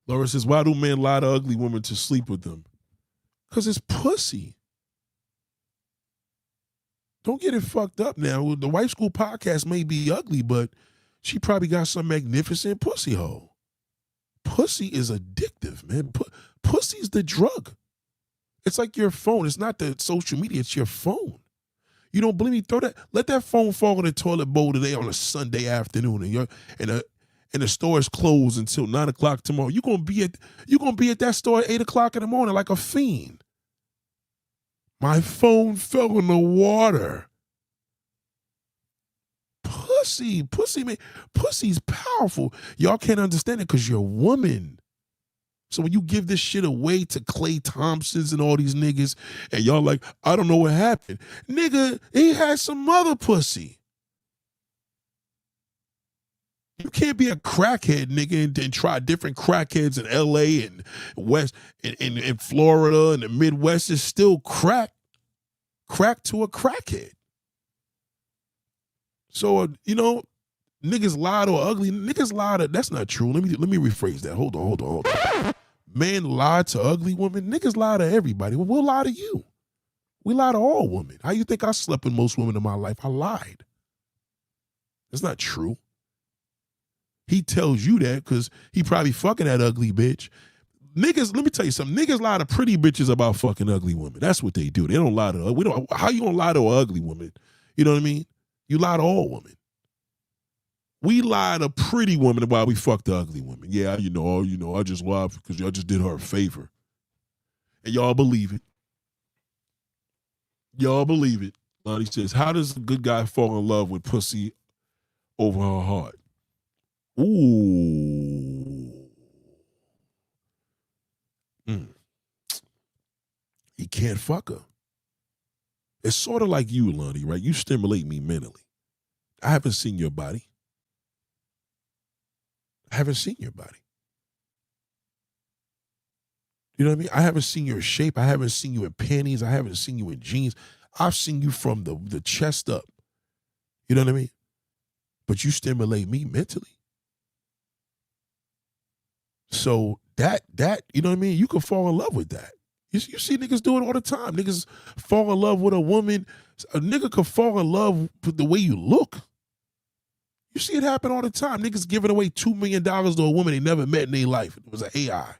Laura says, why do men lie to ugly women to sleep with them? Because it's pussy. Don't get it fucked up now. The Wife School Podcast may be ugly, but she probably got some magnificent pussy hole. Pussy is addictive, man. Pussy's the drug. It's like your phone. It's not the social media. It's your phone. You don't believe me? Let that phone fall in the toilet bowl today on a Sunday afternoon, and the store is closed until 9 o'clock tomorrow. You're gonna be at that store at 8 o'clock in the morning like a fiend. My phone fell in the water. Pussy's powerful. Y'all can't understand it because you're a woman. So when you give this shit away to Klay Thompsons and all these niggas, and y'all like, I don't know what happened. Nigga, he had some other pussy. You can't be a crackhead, nigga, and try different crackheads in LA and West in Florida and the Midwest. Is still crack to a crackhead. So, you know, niggas lie to ugly. Niggas lie to, that's not true. Let me rephrase that. Hold on. Men lie to ugly women. Niggas lie to everybody. Well, we'll lie to you. We lie to all women. How you think I slept with most women in my life? I lied. That's not true. He tells you that because he probably fucking that ugly bitch. Niggas, let me tell you something. Niggas lie to pretty bitches about fucking ugly women. That's what they do. They don't lie to. We don't. How you gonna lie to an ugly woman? You know what I mean? You lie to all women. We lie to pretty women while we fuck the ugly women. Yeah, I just lied because y'all just did her a favor, and y'all believe it. Y'all believe it. Lonnie says, "How does a good guy fall in love with pussy over her heart?" Ooh. He can't fuck her. It's sort of like you, Lonnie, right? You stimulate me mentally. I haven't seen your body. I haven't seen your body. You know what I mean? I haven't seen your shape. I haven't seen you in panties. I haven't seen you in jeans. I've seen you from the chest up. You know what I mean? But you stimulate me mentally. So that, you know what I mean? You can fall in love with that. You see niggas do it all the time. Niggas fall in love with a woman. A nigga could fall in love with the way you look. You see it happen all the time. Niggas giving away $2 million to a woman they never met in their life. It was an AI.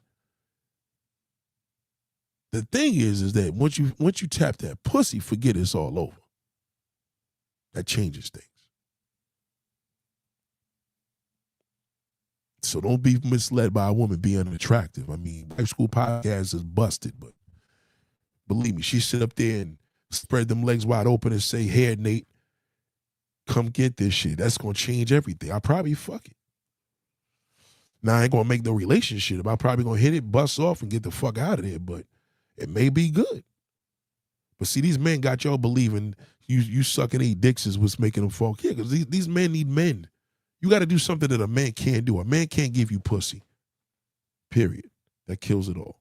The thing is that once you tap that pussy, forget it's all over. That changes things. So don't be misled by a woman being unattractive. I mean, Wife School Podcast is busted, but believe me, she sit up there and spread them legs wide open and say, "Here, Nate, come get this shit." That's gonna change everything. I'll probably fuck it. Now I ain't gonna make no relationship. I'm probably gonna hit it, bust off, and get the fuck out of there. But it may be good. But see, these men got y'all believing you sucking 8 dicks is what's making them fall. Yeah, because these men need men. You got to do something that a man can't do. A man can't give you pussy. Period. That kills it all.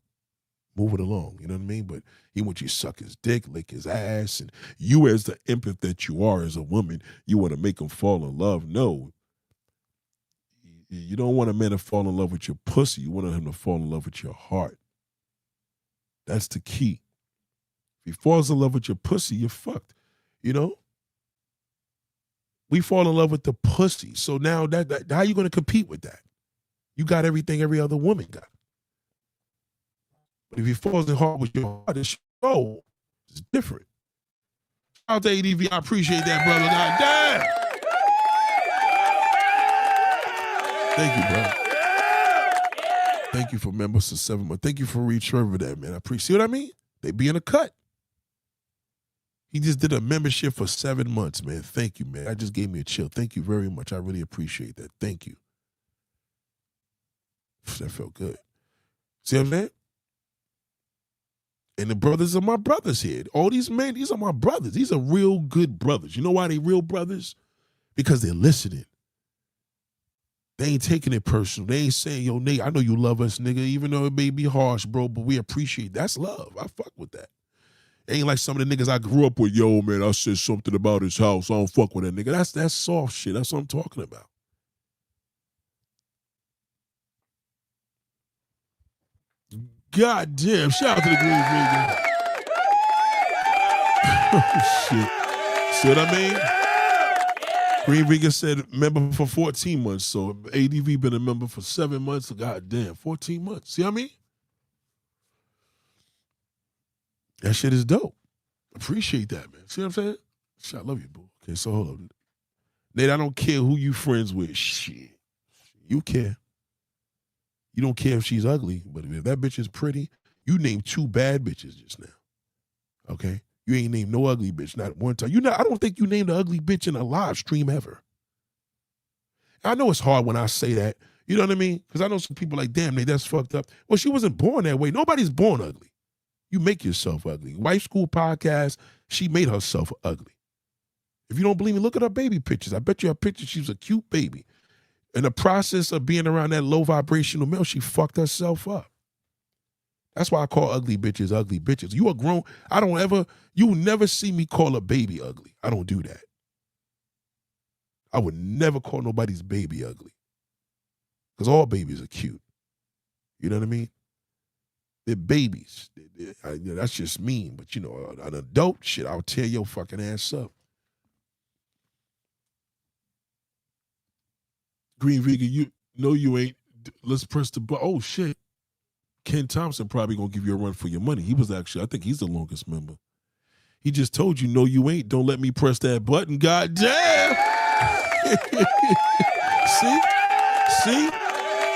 Move it along. You know what I mean? But he wants you to suck his dick, lick his ass, and you, as the empath that you are as a woman, you want to make him fall in love. No. You don't want a man to fall in love with your pussy. You want him to fall in love with your heart. That's the key. If he falls in love with your pussy, you're fucked. You know? We fall in love with the pussy. So now that how you going to compete with that? You got everything every other woman got. But if he falls in hard with your heart, it's different. Shout out to ADV. I appreciate that, brother. God damn. Thank you, bro. Thank you for members for 7 months. Thank you for reaching over that, man. I appreciate. See what I mean? They be in a cut. He just did a membership for 7 months, man. Thank you, man. That just gave me a chill. Thank you very much. I really appreciate that. Thank you. That felt good. See what I'm saying? And the brothers are my brothers here. All these men, these are my brothers. These are real good brothers. You know why they real brothers? Because they're listening. They ain't taking it personal. They ain't saying, "Yo, Nate, I know you love us, nigga, even though it may be harsh, bro, but we appreciate." That's love. I fuck with that. Ain't like some of the niggas I grew up with. "Yo, man, I said something about his house. I don't fuck with that nigga." That's soft shit. That's what I'm talking about. God damn. Shout out to the Green Vegan. Oh, shit. See what I mean? Green Vegan said member for 14 months. So ADV been a member for 7 months. God damn, 14 months. See what I mean? That shit is dope. Appreciate that, man. See what I'm saying? Shit, I love you, boo. Okay, so hold on. Nate, I don't care who you friends with. Shit. You care. You don't care if she's ugly, but if that bitch is pretty, you named 2 bad bitches just now. Okay? You ain't named no ugly bitch, not one time. I don't think you named an ugly bitch in a live stream ever. I know it's hard when I say that. You know what I mean? Because I know some people like, "Damn, Nate, that's fucked up." Well, she wasn't born that way. Nobody's born ugly. You make yourself ugly. Wife School Podcast, she made herself ugly. If you don't believe me, look at her baby pictures. I bet you her picture, she was a cute baby. In the process of being around that low vibrational male, she fucked herself up. That's why I call ugly bitches ugly bitches. You are grown. You will never see me call a baby ugly. I don't do that. I would never call nobody's baby ugly. Because all babies are cute. You know what I mean? They're babies. That's just mean. But, you know, an adult, shit, I'll tear your fucking ass up. Green Vegan, No, you ain't. Let's press the button. Oh, shit. Ken Thompson probably going to give you a run for your money. He was actually, I think he's the longest member. He just told you, no, you ain't. Don't let me press that button. God damn.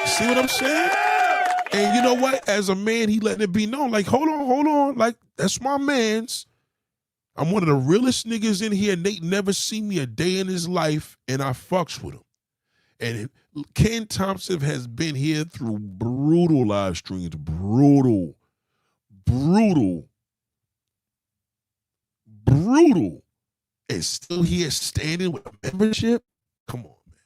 See what I'm saying? And you know what? As a man, he letting it be known. Like, hold on. Like, that's my man's. I'm one of the realest niggas in here. Nate never seen me a day in his life, and I fucks with him. And Ken Thompson has been here through brutal live streams. Brutal. And still here standing with a membership? Come on, man.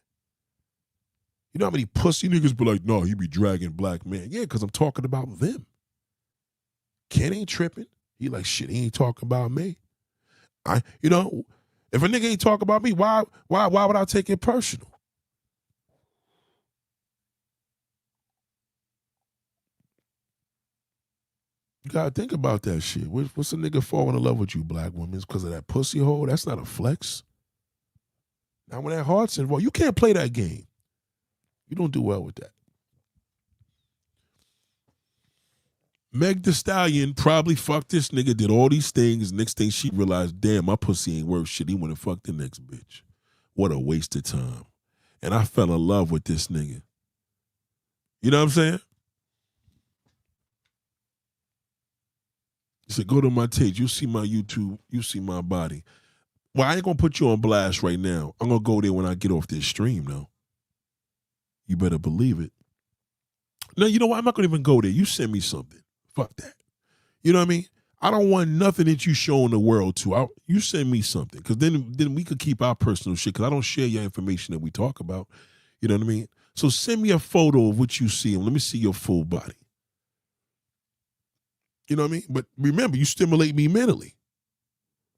You know how many pussy niggas be like, no, he be dragging black men. Yeah, because I'm talking about them. Ken ain't tripping. He like, shit, he ain't talking about me. If a nigga ain't talking about me, why would I take it personal? You gotta think about that shit. What's a nigga falling in love with you, black women? It's because of that pussy hole? That's not a flex. Now when that heart's involved, you can't play that game. You don't do well with that. Meg Thee Stallion probably fucked this nigga, did all these things. Next thing she realized, damn, my pussy ain't worth shit. He went and fucked the next bitch. What a waste of time. And I fell in love with this nigga. You know what I'm saying? He said, go to my page. You see my YouTube. You see my body. Well, I ain't going to put you on blast right now. I'm going to go there when I get off this stream, though. You better believe it. No, you know what? I'm not going to even go there. You send me something. Fuck that. You know what I mean? I don't want nothing that you showing the world to. You send me something, because then we could keep our personal shit, because I don't share your information that we talk about. You know what I mean? So send me a photo of what you see, and let me see your full body. You know what I mean? But remember, you stimulate me mentally.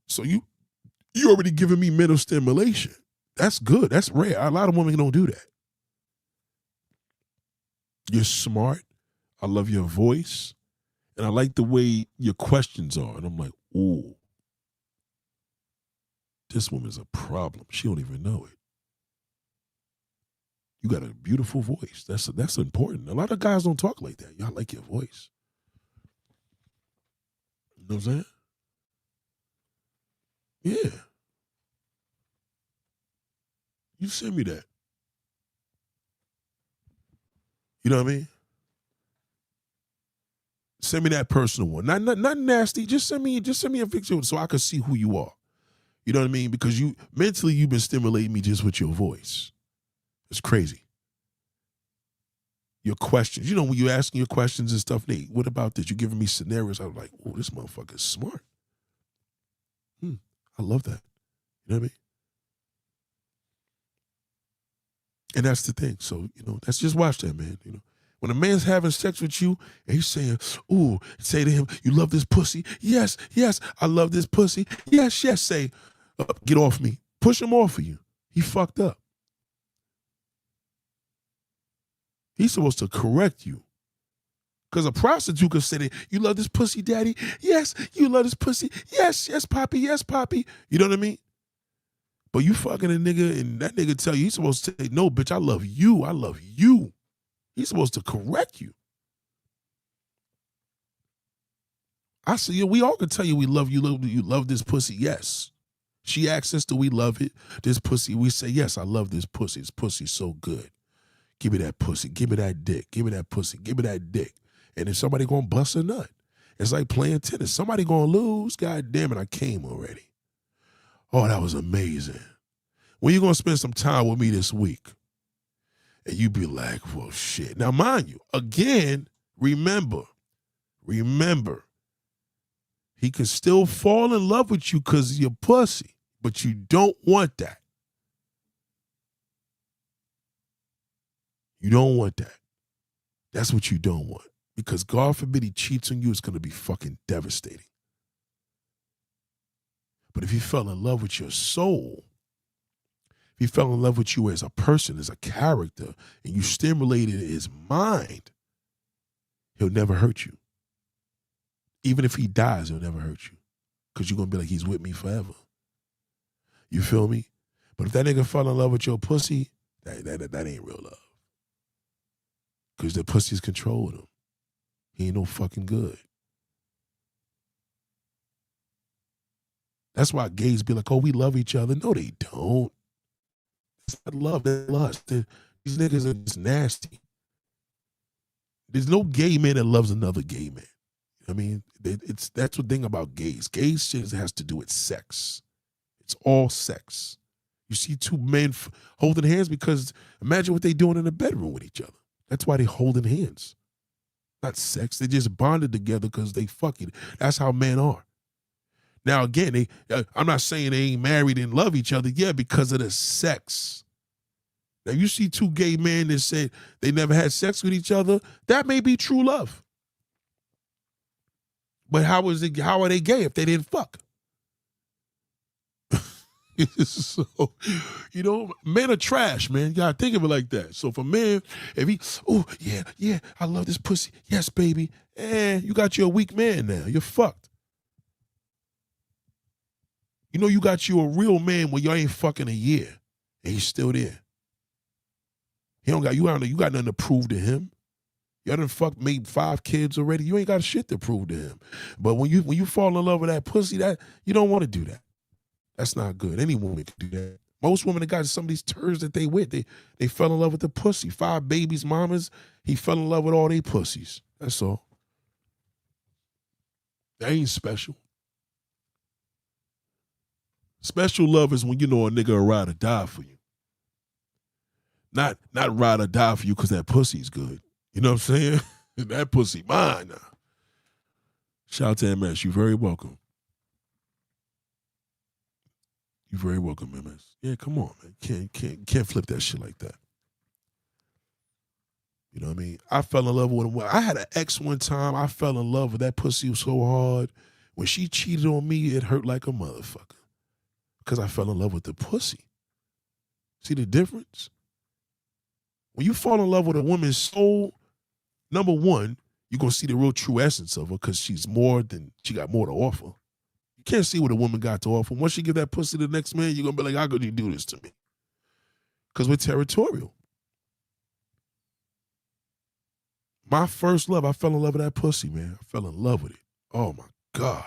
So you already giving me mental stimulation. That's good. That's rare. A lot of women don't do that. You're smart. I love your voice. And I like the way your questions are. And I'm like, ooh, this woman's a problem. She don't even know it. You got a beautiful voice. That's important. A lot of guys don't talk like that. Y'all like your voice. You know what I'm saying? Yeah. You send me that. You know what I mean? Send me that personal one. Not nasty. Just send me a picture so I can see who you are. You know what I mean? Because mentally you've been stimulating me just with your voice. It's crazy. Your questions. You know, when you're asking your questions and stuff, Nate, what about this? You're giving me scenarios. I'm like, oh, this motherfucker's smart. I love that. You know what I mean? And that's the thing. So, let's just watch that, man. When a man's having sex with you and he's saying, ooh, say to him, you love this pussy? Yes, I love this pussy. Yes, say, get off me. Push him off of you. He fucked up. He's supposed to correct you. Because a prostitute could say that, you love this pussy, daddy? Yes, you love this pussy. Yes, poppy, yes, poppy. You know what I mean? But you fucking a nigga and that nigga tell you, he's supposed to say, no, bitch, I love you. I love you. He's supposed to correct you. I say, we all can tell you we love you. You love this pussy. Yes. She asks us, do we love it? This pussy. We say, yes, I love this pussy. This pussy's so good. Give me that pussy. Give me that dick. Give me that pussy. Give me that dick. And if somebody gonna bust a nut, it's like playing tennis. Somebody gonna lose. God damn it, I came already. Oh, that was amazing. When you gonna spend some time with me this week? And you be like, well, shit. Now, mind you, again, remember, he can still fall in love with you because of your pussy, but you don't want that. You don't want that. That's what you don't want. Because God forbid he cheats on you, it's going to be fucking devastating. But if he fell in love with your soul, if he fell in love with you as a person, as a character, and you stimulated his mind, he'll never hurt you. Even if he dies, he'll never hurt you. Because you're going to be like, he's with me forever. You feel me? But if that nigga fell in love with your pussy, that ain't real love. Because the pussy's controlling him. He ain't no fucking good. That's why gays be like, oh, we love each other. No, they don't. It's not love, that's lust. These niggas are just nasty. There's no gay man that loves another gay man. I mean, that's the thing about gays. Gays shit has to do with sex. It's all sex. You see two men holding hands because imagine what they doing in the bedroom with each other. That's why they holding hands. Not sex. They just bonded together because they fucking. That's how men are. Now again, I'm not saying they ain't married and love each other. Yeah, because of the sex. Now you see two gay men that said they never had sex with each other. That may be true love. But how are they gay if they didn't fuck? So, men are trash, man. You gotta think of it like that. So for men, if he, oh, yeah, I love this pussy. Yes, baby. You got you a weak man now. You're fucked. You got you a real man when you ain't fucking a year and he's still there. He don't got you got nothing to prove to him. You done made 5 kids already. You ain't got shit to prove to him. But when you fall in love with that pussy, that you don't want to do that. That's not good. Any woman can do that. Most women that got some of these turds that they with, they fell in love with the pussy. 5 babies, mamas, he fell in love with all they pussies. That's all. That ain't special. Special love is when a nigga will ride or die for you. Not ride or die for you because that pussy's good. You know what I'm saying? That pussy mine now. Shout out to MS. You're very welcome. You're very welcome, MS. Yeah, come on, man. Can't flip that shit like that. You know what I mean? I fell in love with him. I had an ex one time. I fell in love with that pussy so hard. When she cheated on me, it hurt like a motherfucker. Because I fell in love with the pussy. See the difference? When you fall in love with a woman's soul, number one, you're going to see the real true essence of her because she got more to offer. You can't see what a woman got to offer. Once you give that pussy to the next man, you're going to be like, how could you do this to me? Because we're territorial. My first love, I fell in love with that pussy, man. I fell in love with it. Oh, my God.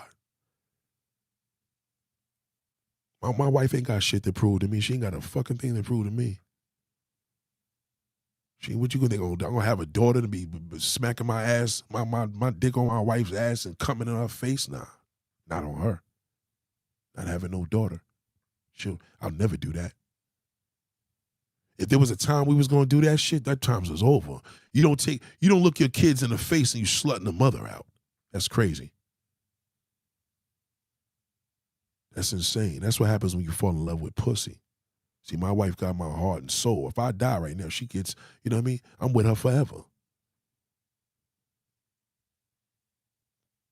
My wife ain't got shit to prove to me. She ain't got a fucking thing to prove to me. What you gonna think? I'm gonna have a daughter to be smacking my ass, my dick on my wife's ass and coming in her face? Nah, not on her. Not having no daughter. I'll never do that. If there was a time we was gonna do that shit, that time was over. You don't look your kids in the face and you slutting the mother out. That's crazy. That's insane. That's what happens when you fall in love with pussy. See, my wife got my heart and soul. If I die right now, she gets, you know what I mean? I'm with her forever.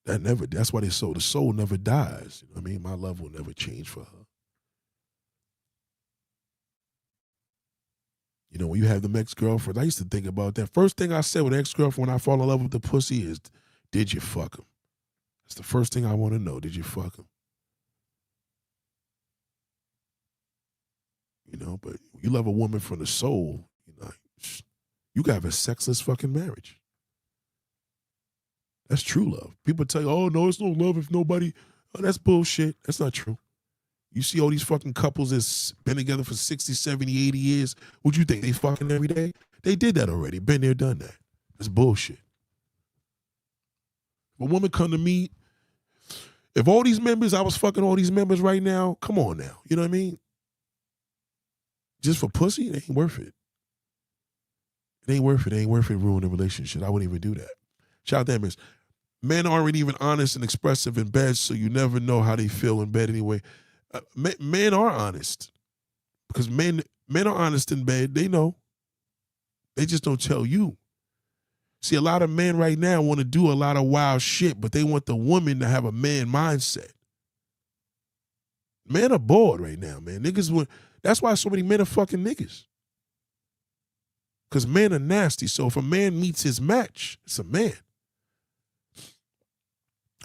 That's why the soul never dies. You know what I mean? My love will never change for her. When you have them ex-girlfriends, I used to think about that. First thing I said with ex-girlfriend when I fall in love with the pussy is, did you fuck him? That's the first thing I want to know. Did you fuck him? But you love a woman from the soul, you gotta have a sexless fucking marriage. That's true love. People tell you, oh, no, it's no love if nobody. Oh, that's bullshit. That's not true. You see all these fucking couples that's been together for 60, 70, 80 years. What you think? They fucking every day? They did that already. Been there, done that. That's bullshit. If a woman come to me, if all these members, I was fucking all these members right now, come on now. You know what I mean? Just for pussy, it ain't worth it. It ain't worth it. It ain't worth it ruining a relationship. I wouldn't even do that. Shout out to Miss. Men aren't even honest and expressive in bed, so you never know how they feel in bed anyway. Men are honest. Because men are honest in bed. They know. They just don't tell you. See, a lot of men right now want to do a lot of wild shit, but they want the woman to have a man mindset. Men are bored right now, man. That's why so many men are fucking niggas. Because men are nasty. So if a man meets his match, it's a man.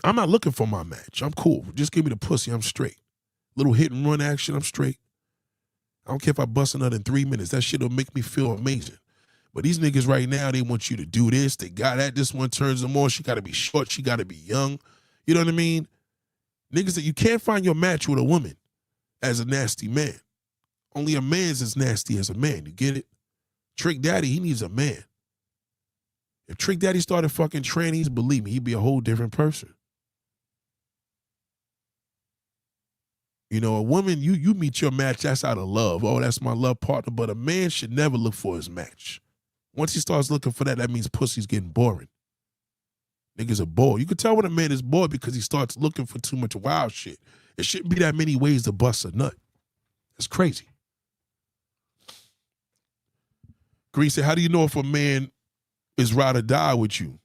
I'm not looking for my match. I'm cool. Just give me the pussy. I'm straight. Little hit and run action. I'm straight. I don't care if I bust another in 3 minutes. That shit will make me feel amazing. But these niggas right now, they want you to do this. They got that. This one turns them on. She got to be short. She got to be young. You know what I mean? Niggas that you can't find your match with a woman as a nasty man. Only a man's as nasty as a man. You get it? Trick Daddy, he needs a man. If Trick Daddy started fucking trannies, believe me, he'd be a whole different person. You know, a woman, you meet your match, that's out of love. Oh, that's my love partner. But a man should never look for his match. Once he starts looking for that, that means pussy's getting boring. Niggas are bored. You can tell when a man is bored because he starts looking for too much wild shit. It shouldn't be that many ways to bust a nut. It's crazy. Green said, how do you know if a man is ride or die with you?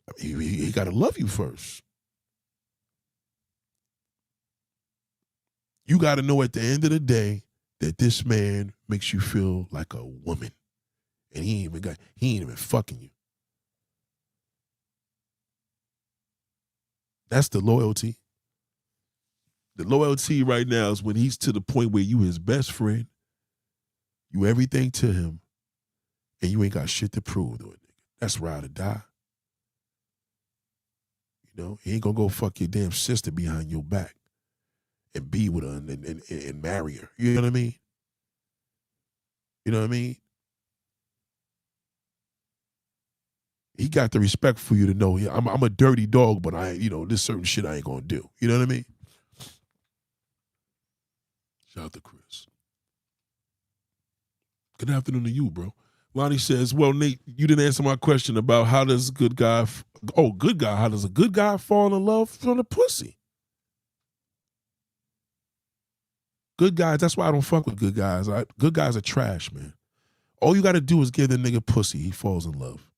I mean, he got to love you first. You got to know at the end of the day that this man makes you feel like a woman. And he ain't even fucking you. That's the loyalty. The loyalty right now is when he's to the point where you his best friend, you everything to him, and you ain't got shit to prove to it. That's ride or die. You know, he ain't gonna go fuck your damn sister behind your back and be with her and marry her. You know what I mean? You know what I mean? He got the respect for you to know, yeah, I'm a dirty dog, but this certain shit I ain't gonna do. You know what I mean? Shout out to Chris. Good afternoon to you, bro. Lonnie says, well, Nate, you didn't answer my question about how does a good guy, how does a good guy fall in love from the pussy? Good guys, that's why I don't fuck with good guys. Good guys are trash, man. All you got to do is give the nigga pussy. He falls in love.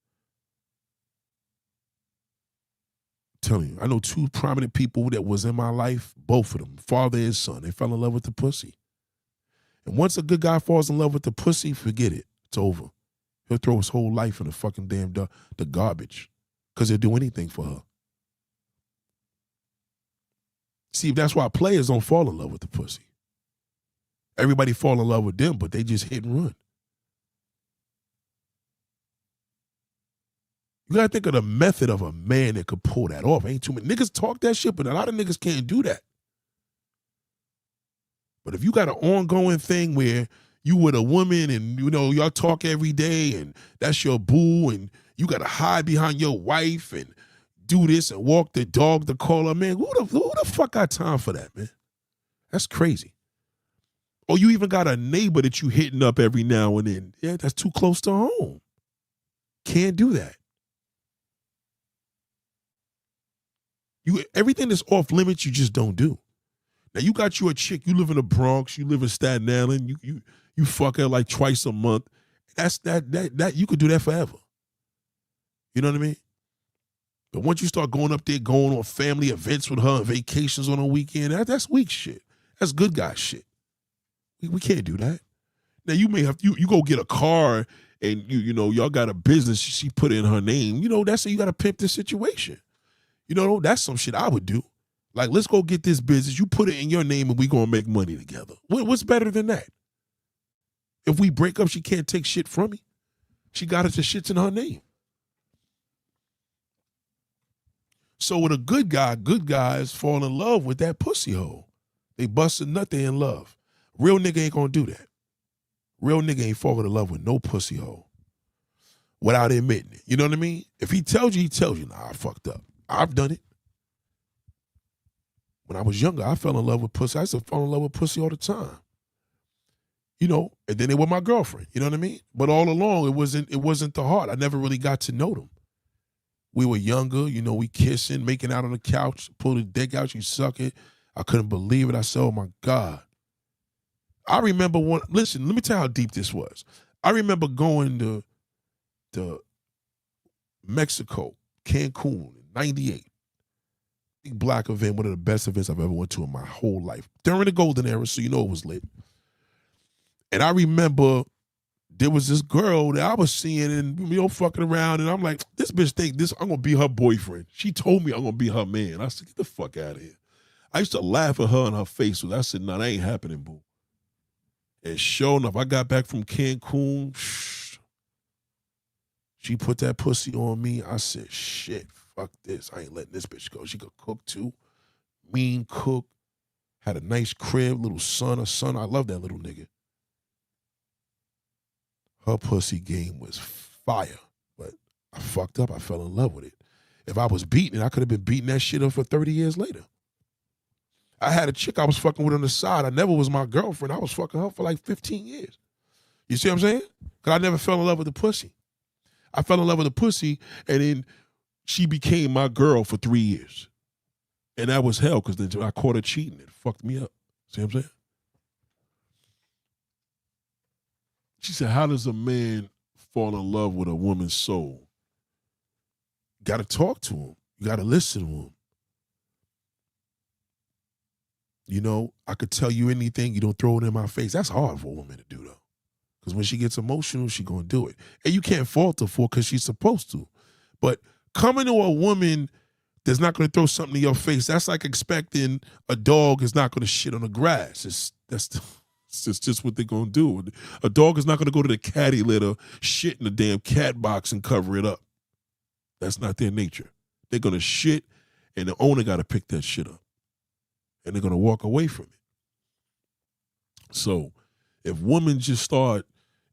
I'm telling you, I know two prominent people that was in my life, both of them, father and son. They fell in love with the pussy. And once a good guy falls in love with the pussy, forget it. It's over. He'll throw his whole life in the fucking damn the garbage because he'll do anything for her. See, that's why players don't fall in love with the pussy. Everybody fall in love with them, but they just hit and run. You gotta think of the method of a man that could pull that off. Ain't too many niggas talk that shit, but a lot of niggas can't do that. But if you got an ongoing thing where you with a woman and y'all talk every day and that's your boo and you gotta hide behind your wife and do this and walk the dog to call her, man, who the fuck got time for that, man? That's crazy. Or you even got a neighbor that you hitting up every now and then. Yeah, that's too close to home. Can't do that. Everything that's off limits, you just don't do. Now you got you a chick, you live in the Bronx, you live in Staten Island, you fuck her like twice a month. That's that you could do that forever. You know what I mean? But once you start going up there, going on family events with her and vacations on a weekend, that's weak shit. That's good guy shit. We can't do that. Now you may have you go get a car and y'all got a business she put in her name. That's how you got to pimp the situation. That's some shit I would do. Like, let's go get this business. You put it in your name and we gonna make money together. What's better than that? If we break up, she can't take shit from me. She got it, the shit's in her name. So with a good guy, good guys fall in love with that pussy hole. They bust a nut, they in love. Real nigga ain't gonna do that. Real nigga ain't falling in love with no pussy hole without admitting it. You know what I mean? If he tells you, nah, I fucked up. I've done it. When I was younger, I fell in love with pussy. I used to fall in love with pussy all the time. And then they were my girlfriend. You know what I mean? But all along, it wasn't the heart. I never really got to know them. We were younger, we kissing, making out on the couch, pull the dick out, you suck it. I couldn't believe it. I said, oh my God. I remember listen, let me tell you how deep this was. I remember going to Mexico, Cancun in 98. Big black event, one of the best events I've ever went to in my whole life. During the golden era, so it was lit. And I remember there was this girl that I was seeing and fucking around, and I'm like, this bitch think I'm gonna be her boyfriend. She told me I'm gonna be her man. I said, get the fuck out of here. I used to laugh at her in her face. I said, no, that ain't happening, boo. And sure enough, I got back from Cancun. She put that pussy on me. I said, shit, fuck this. I ain't letting this bitch go. She could cook too. Mean cook. Had a nice crib, little son. I love that little nigga. Her pussy game was fire. But I fucked up. I fell in love with it. If I was beating it, I could have been beating that shit up for 30 years later. I had a chick I was fucking with on the side. I never was my girlfriend. I was fucking her for like 15 years. You see what I'm saying? Because I never fell in love with the pussy. I fell in love with the pussy, and then she became my girl for 3 years. And that was hell, because then I caught her cheating. It fucked me up. See what I'm saying? She said, how does a man fall in love with a woman's soul? You got to talk to him. You got to listen to him. You know, I could tell you anything, you don't throw it in my face. That's hard for a woman to do, though. Because when she gets emotional, she going to do it. And you can't fault her for it because she's supposed to. But coming to a woman that's not going to throw something in your face, that's like expecting a dog is not going to shit on the grass. It's just what they're going to do. A dog is not going to go to the catty litter, shit in the damn cat box and cover it up. That's not their nature. They're going to shit, and the owner got to pick that shit up. And they're going to walk away from it. So if women just start,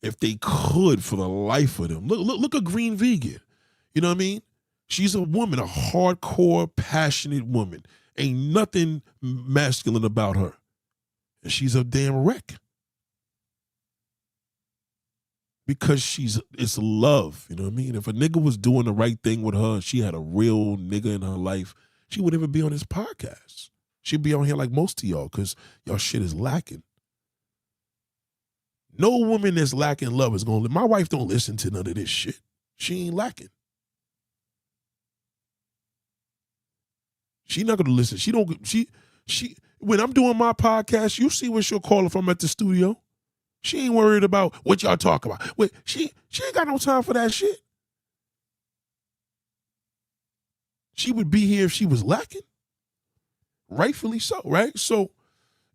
if they could for the life of them, look at Green Vegan. You know what I mean? She's a woman, a hardcore, passionate woman. Ain't nothing masculine about her. And she's a damn wreck. Because it's love, you know what I mean? If a nigga was doing the right thing with her, she had a real nigga in her life, she wouldn't even be on this podcast. She'd be on here like most of y'all because y'all shit is lacking. No woman that's lacking love is going to, my wife don't listen to none of this shit. She ain't lacking. She not going to listen. When I'm doing my podcast, you see what she'll call if I'm at the studio. She ain't worried about what y'all talk about. Wait, she ain't got no time for that shit. She would be here if she was lacking. Rightfully so, right? So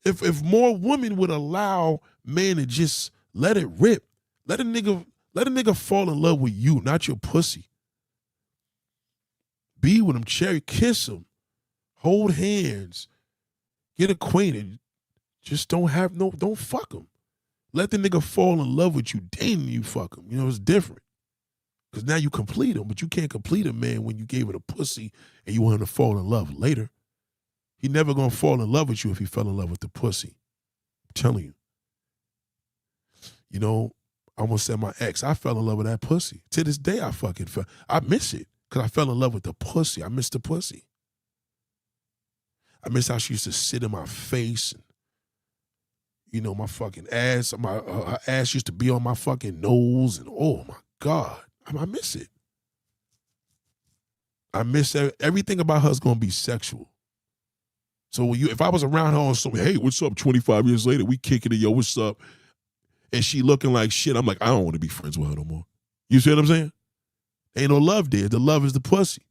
if more women would allow men to just let it rip, let a nigga fall in love with you, not your pussy. Be with him, cherry kiss him, hold hands, get acquainted. Just don't fuck him. Let the nigga fall in love with you, then you fuck him. You know, it's different. Because now you complete him, but you can't complete a man when you gave it a pussy and you want him to fall in love later. He never gonna fall in love with you if he fell in love with the pussy. I'm telling you. You know, I almost said my ex, I fell in love with that pussy. To this day, I miss it because I fell in love with the pussy. I miss the pussy. I miss how she used to sit in my face and, you know, my fucking ass, her ass used to be on my fucking nose and oh my God, I miss it. I miss everything about her is gonna be sexual. So if I was around her on something, hey, what's up? 25 years later, we kicking it, yo, what's up? And she looking like shit, I'm like, I don't want to be friends with her no more. You see what I'm saying? Ain't no love there. The love is the pussy.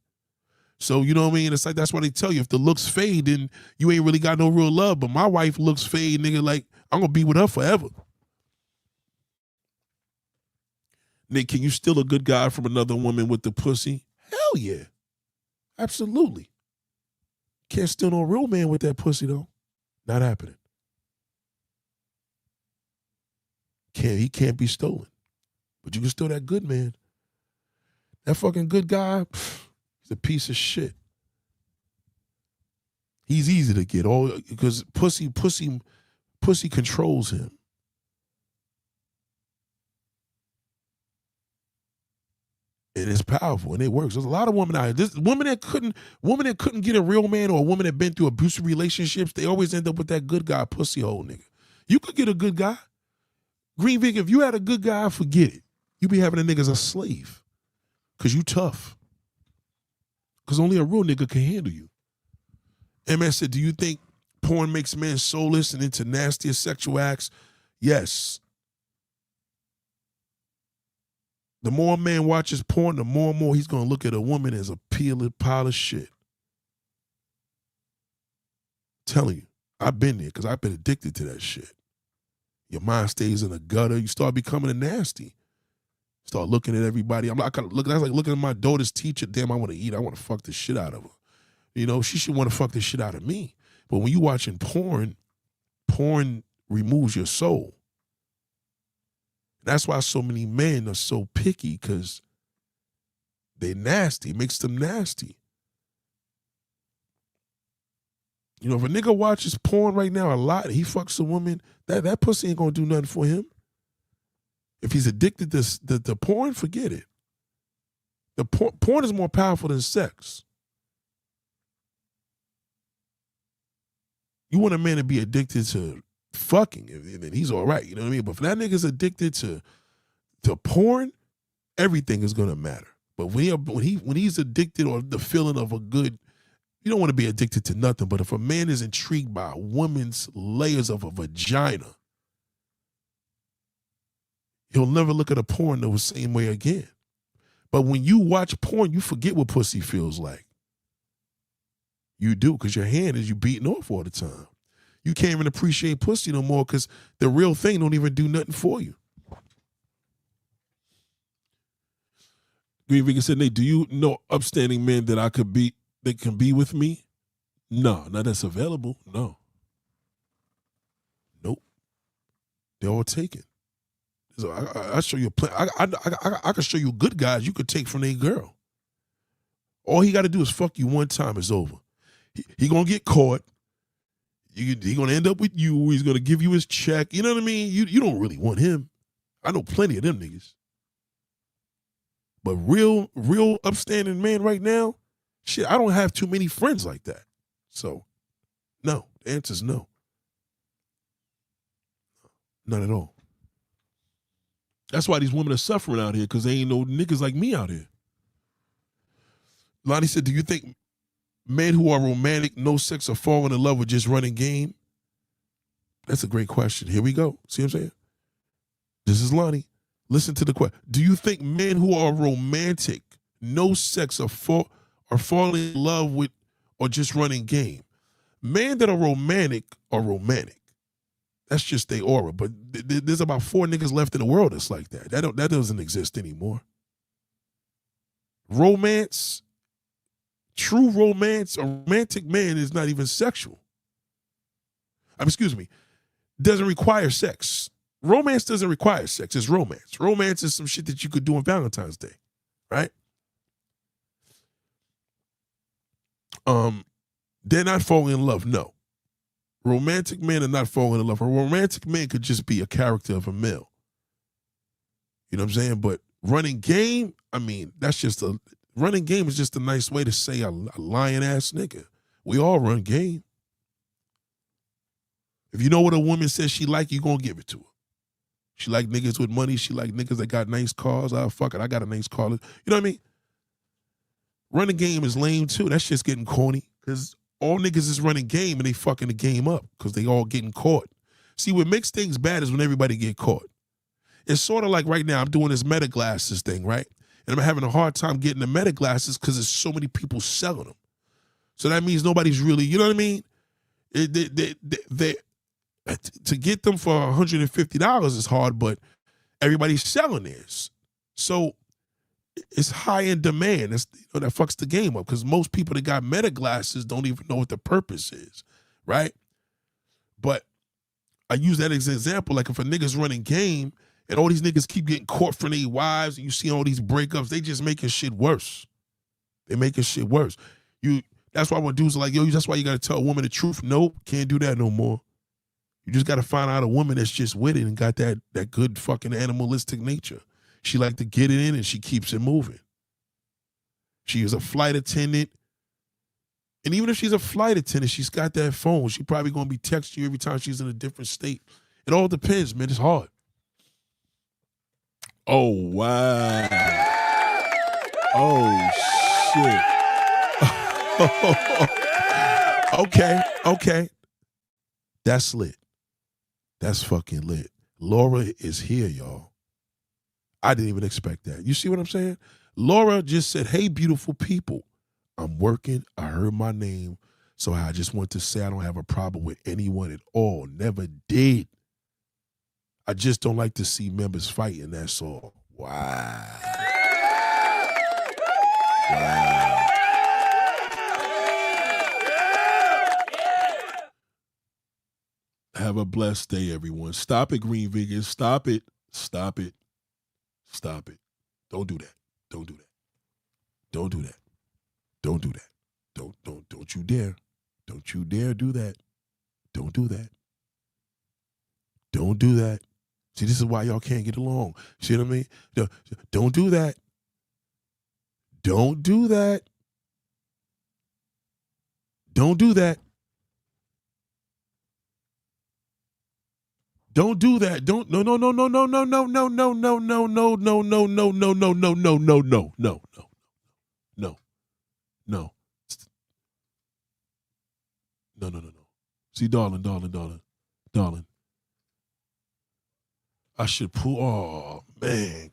So, you know what I mean? It's like, that's why they tell you, if the looks fade, then you ain't really got no real love. But my wife looks fade, nigga, like, I'm going to be with her forever. Nick, can you steal a good guy from another woman with the pussy? Hell yeah. Absolutely. Can't steal no real man with that pussy, though. Not happening. He can't be stolen. But you can steal that good man. That fucking good guy, he's a piece of shit. He's easy to get, because pussy controls him. And it's powerful and it works. There's a lot of women out here. Women that couldn't get a real man, or a woman that been through abusive relationships, they always end up with that good guy pussy hole nigga. You could get a good guy. Green Vic, if you had a good guy, forget it. You be having a nigga as a slave. Cause you tough. Cause only a real nigga can handle you. MS said, do you think porn makes men soulless and into nastier sexual acts? Yes. The more a man watches porn, the more and more he's going to look at a woman as a pile of shit. I'm telling you, I've been there because I've been addicted to that shit. Your mind stays in the gutter. You start becoming a nasty. Start looking at everybody. That's like looking at my daughter's teacher. Damn, I want to eat. I want to fuck the shit out of her. You know, she should want to fuck the shit out of me. But when you watching porn removes your soul. That's why so many men are so picky, because they nasty. It makes them nasty. You know, if a nigga watches porn right now a lot, he fucks a woman, that pussy ain't gonna do nothing for him. If he's addicted to porn, forget it. The porn is more powerful than sex. You want a man to be addicted to fucking, and then he's all right, you know what I mean? But if that nigga's addicted to porn, everything is gonna matter. But when he's addicted, or the feeling of a good, you don't want to be addicted to nothing, but if a man is intrigued by a woman's layers of a vagina, he'll never look at a porn the same way again. But when you watch porn, you forget what pussy feels like. You do, because your hand is you beating off all the time. You can't even appreciate pussy no more, because the real thing don't even do nothing for you. Green Vegan said, Nate, do you know upstanding men that can be with me? No, not that's available. No. Nope. They're all taken. So I show you I can show you good guys you could take from a girl. All he got to do is fuck you one time, it's over. He gonna get caught. He gonna end up with you. He's gonna give you his check. You know what I mean? You don't really want him. I know plenty of them niggas. But real upstanding man right now, shit, I don't have too many friends like that. So, no. The answer's no. None at all. That's why these women are suffering out here, because they ain't no niggas like me out here. Lonnie said, do you think men who are romantic, no sex, or falling in love with just running game? That's a great question. Here we go. See what I'm saying? This is Lonnie. Listen to the question. Do you think men who are romantic, no sex, or falling in love with or just running game? Men that are romantic are romantic. That's just their aura. But there's about 4 niggas left in the world that's like that. That doesn't exist anymore. Romance, true romance, a romantic man is not even sexual. Doesn't require sex. Romance doesn't require sex. It's romance. Romance is some shit that you could do on Valentine's Day, right? They're not falling in love, no. Romantic men are not falling in love. A romantic man could just be a character of a male. You know what I'm saying? But running game, running game is just a nice way to say a lying ass nigga. We all run game. If you know what a woman says she like, you gonna give it to her. She like niggas with money. She like niggas that got nice cars. Oh, fuck it, I got a nice car. You know what I mean? Running game is lame too. That's just getting corny, because all niggas is running game and they fucking the game up because they all getting caught. See, what makes things bad is when everybody get caught. It's sort of like right now I'm doing this meta glasses thing, right? And I'm having a hard time getting the meta glasses because there's so many people selling them. So that means nobody's really, you know what I mean? To get them for $150 is hard, but everybody's selling theirs. So it's high in demand. That fucks the game up, because most people that got meta glasses don't even know what the purpose is, right? But I use that as an example. Like if a nigga's running game and all these niggas keep getting caught from their wives and you see all these breakups, they just making shit worse. They making shit worse. That's why when dudes are like, yo, that's why you got to tell a woman the truth. Nope, can't do that no more. You just got to find out a woman that's just with it and got that good fucking animalistic nature. She like to get it in and she keeps it moving. She is a flight attendant. And even if she's a flight attendant, she's got that phone. She probably going to be texting you every time she's in a different state. It all depends, man. It's hard. Oh, wow. Oh, shit. Okay. That's lit. That's fucking lit. Laura is here, y'all. I didn't even expect that. You see what I'm saying? Laura just said, hey, beautiful people, I'm working. I heard my name. So I just want to say I don't have a problem with anyone at all. Never did. I just don't like to see members fighting, that's all. Wow. Wow. Have a blessed day, everyone. Stop it, Green Vegans. Stop it. Stop it. Stop it. Don't do that. Don't do that. Don't do that. Don't do that. Don't you dare. Don't you dare do that. Don't do that. Don't do that. See, this is why y'all can't get along. See what I mean? Don't do that. Don't do that. Don't do that. Don't do that. Don't no. See, darling. I should pull. Oh man,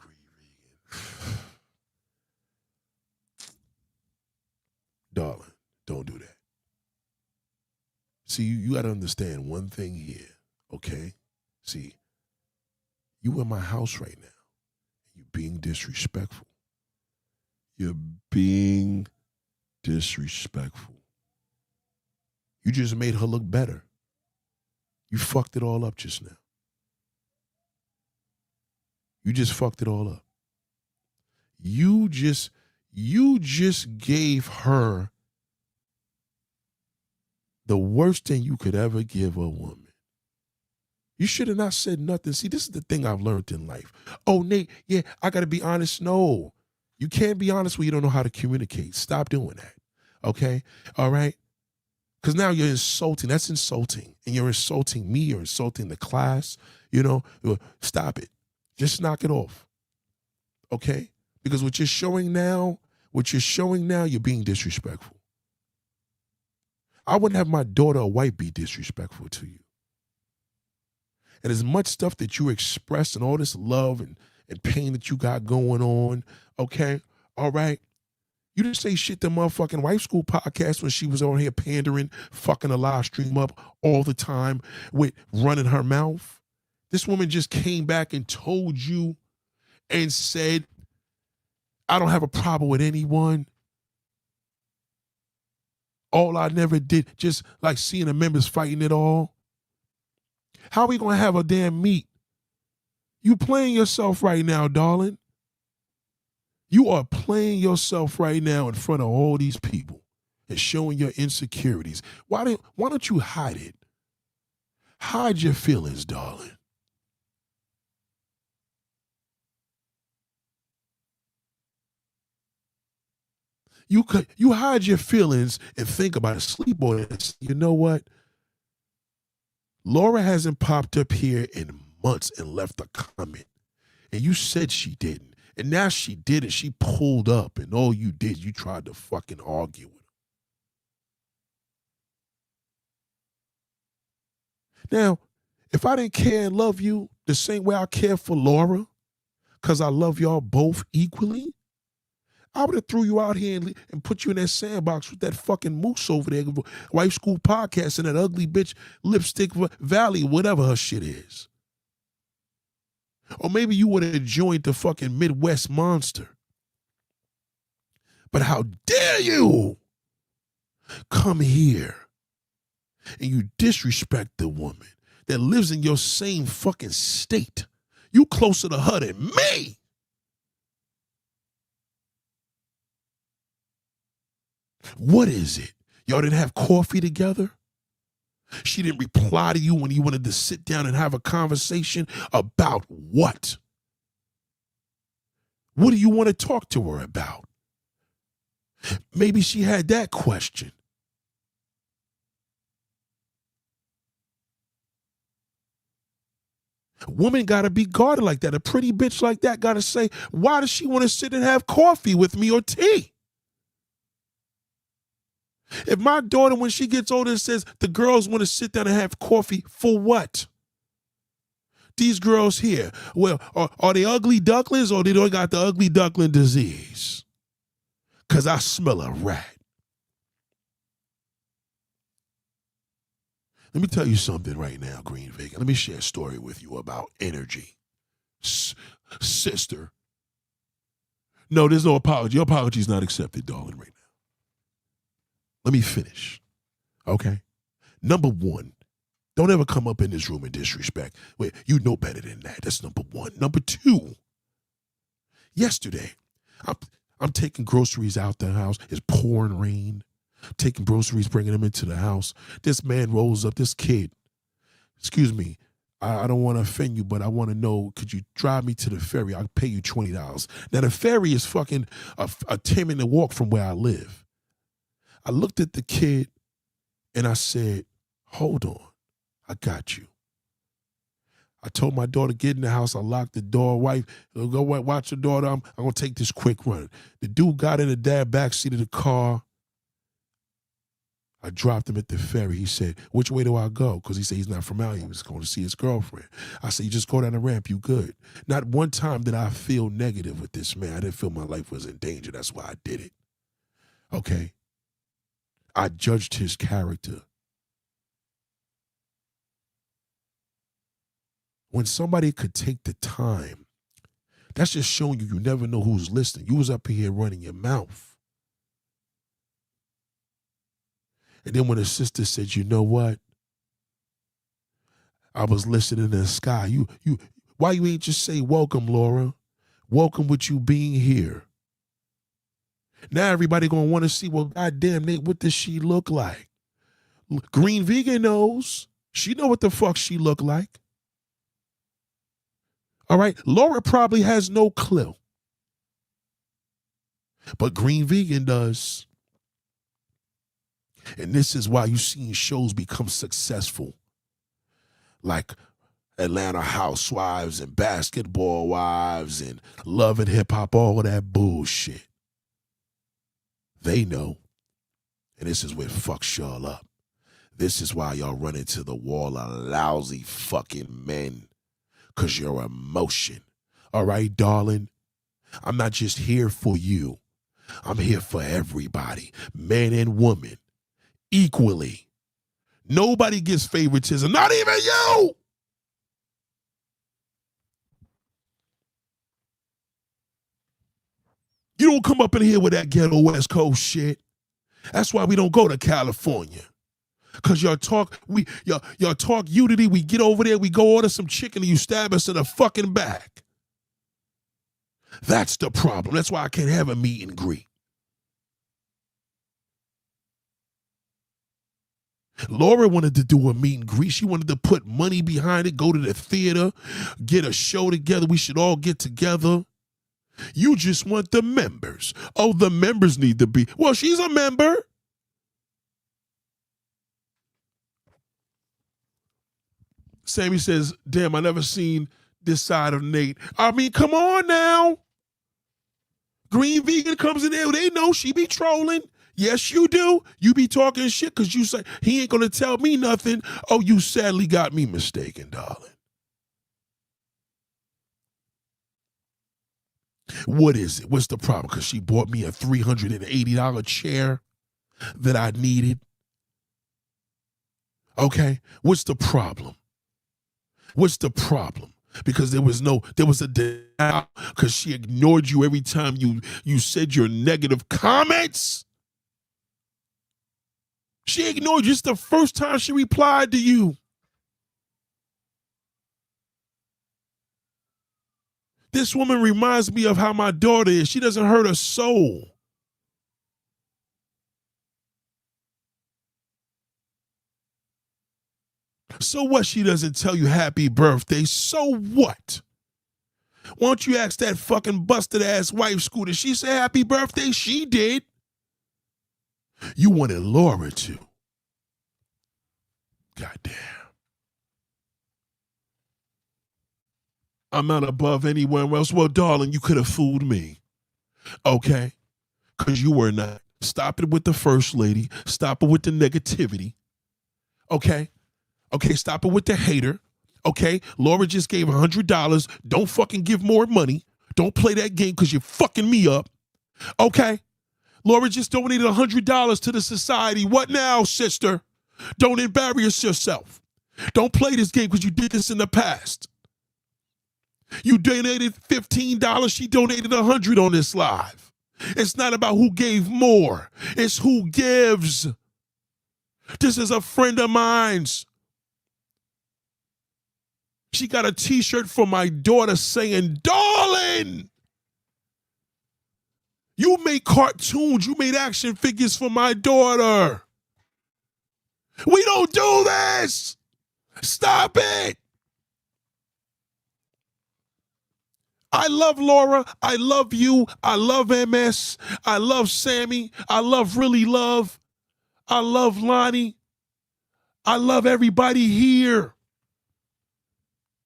darling, don't do that. See, you got to understand one thing here, okay? See, you in my house right now. You're being disrespectful. You're being disrespectful. You just made her look better. You fucked it all up just now. You just fucked it all up. You just gave her the worst thing you could ever give a woman. You should have not said nothing. See, this is the thing I've learned in life. Oh, Nate, yeah, I got to be honest. No, you can't be honest when you don't know how to communicate. Stop doing that, okay? All right? Because now you're insulting. That's insulting. And you're insulting me. You're insulting the class. You know, stop it. Just knock it off, okay? Because what you're showing now, you're being disrespectful. I wouldn't have my daughter, a white, be disrespectful to you. And as much stuff that you express and all this love and pain that you got going on, okay, all right, you didn't say shit to motherfucking Wife School podcast when she was on here pandering, fucking a live stream up all the time with running her mouth. This woman just came back and told you and said, I don't have a problem with anyone. All I never did, just like seeing the members fighting it all. How are we going to have a damn meet? You playing yourself right now, darling. You are playing yourself right now in front of all these people and showing your insecurities. Why don't you hide it? Hide your feelings, darling. You hide your feelings and think about it. Sleep on it. You know what? Laura hasn't popped up here in months and left a comment. And you said she didn't. And now she did it. She pulled up and all you did, you tried to fucking argue with her. Now, if I didn't care and love you the same way I care for Laura, because I love y'all both equally, I would have threw you out here and put you in that sandbox with that fucking moose over there, Wife School podcast and that ugly bitch Lipstick Valley, whatever her shit is. Or maybe you would have joined the fucking Midwest Monster. But how dare you come here and you disrespect the woman that lives in your same fucking state. You closer to her than me. What is it? Y'all didn't have coffee together? She didn't reply to you when you wanted to sit down and have a conversation about what? What do you want to talk to her about? Maybe she had that question. A woman got to be guarded like that. A pretty bitch like that got to say, why does she want to sit and have coffee with me or tea? If my daughter, when she gets older, says the girls want to sit down and have coffee, for what? These girls here, well, are they ugly ducklings or they don't got the ugly duckling disease? Because I smell a rat. Let me tell you something right now, Green Vegan. Let me share a story with you about energy. Sister. No, there's no apology. Your apology is not accepted, darling, right now. Let me finish. Okay? Number one, don't ever come up in this room and disrespect. Wait, you know better than that. That's number one. Number two, yesterday, I'm taking groceries out the house. It's pouring rain. Taking groceries, bringing them into the house. This man rolls up, this kid. Excuse me, I don't want to offend you, but I want to know, could you drive me to the ferry? I'll pay you $20. Now, the ferry is fucking a 10-minute walk from where I live. I looked at the kid and I said, hold on, I got you. I told my daughter, get in the house. I locked the door. Wife, go watch your daughter. I'm going to take this quick run. The dude got in the backseat of the car. I dropped him at the ferry. He said, which way do I go? Because he said he's not from out here. He was going to see his girlfriend. I said, you just go down the ramp. You good. Not one time did I feel negative with this man. I didn't feel my life was in danger. That's why I did it. Okay? I judged his character. When somebody could take the time, that's just showing you never know who's listening. You was up here running your mouth. And then when the sister said, you know what? I was listening in the sky. Why you ain't just say, welcome, Laura? Welcome with you being here. Now everybody going to want to see, well, goddamn, Nate, what does she look like? Green Vegan knows. She know what the fuck she look like. All right? Laura probably has no clue. But Green Vegan does. And this is why you've seen shows become successful. Like Atlanta Housewives and Basketball Wives and Love and Hip Hop, all of that bullshit. They know. And this is what fucks y'all up. This is why y'all run into the wall of lousy fucking men. Because you're emotion. All right, darling? I'm not just here for you. I'm here for everybody, man and woman. Equally. Nobody gets favoritism, not even you. You don't come up in here with that ghetto West Coast shit. That's why we don't go to California. Cause y'all talk unity, we get over there, we go order some chicken and you stab us in the fucking back. That's the problem. That's why I can't have a meet and greet. Laura wanted to do a meet and greet. She wanted to put money behind it, go to the theater, get a show together. We should all get together. You just want the members. Oh, the members need to be. Well, she's a member. Sammy says, damn, I never seen this side of Nate. I mean, come on now. Green Vegan comes in there. They know she be trolling. Yes, you do. You be talking shit because you say, he ain't going to tell me nothing. Oh, you sadly got me mistaken, darling. What is it? What's the problem? Because she bought me a $380 chair that I needed. Okay, what's the problem? What's the problem? Because there was a denial because she ignored you every time you said your negative comments. She ignored you. It's the first time she replied to you. This woman reminds me of how my daughter is. She doesn't hurt a soul. So what? She doesn't tell you happy birthday. So what? Why don't you ask that fucking busted ass wife, Scooter? She say happy birthday? She did. You wanted Laura to. Goddamn. I'm not above anyone else. Well, darling, you could have fooled me. Okay? Because you were not. Stop it with the first lady. Stop it with the negativity. Okay? Okay, stop it with the hater. Okay? Laura just gave $100. Don't fucking give more money. Don't play that game because you're fucking me up. Okay? Laura just donated $100 to the society. What now, sister? Don't embarrass yourself. Don't play this game because you did this in the past. You donated $15. She donated $100 on this live. It's not about who gave more. It's who gives. This is a friend of mine's. She got a t-shirt for my daughter saying, "Darling, you made cartoons, you made action figures for my daughter. We don't do this. Stop it." I love Laura. I love you. I love MS. I love Sammy. I love Really Love. I love Lonnie. I love everybody here.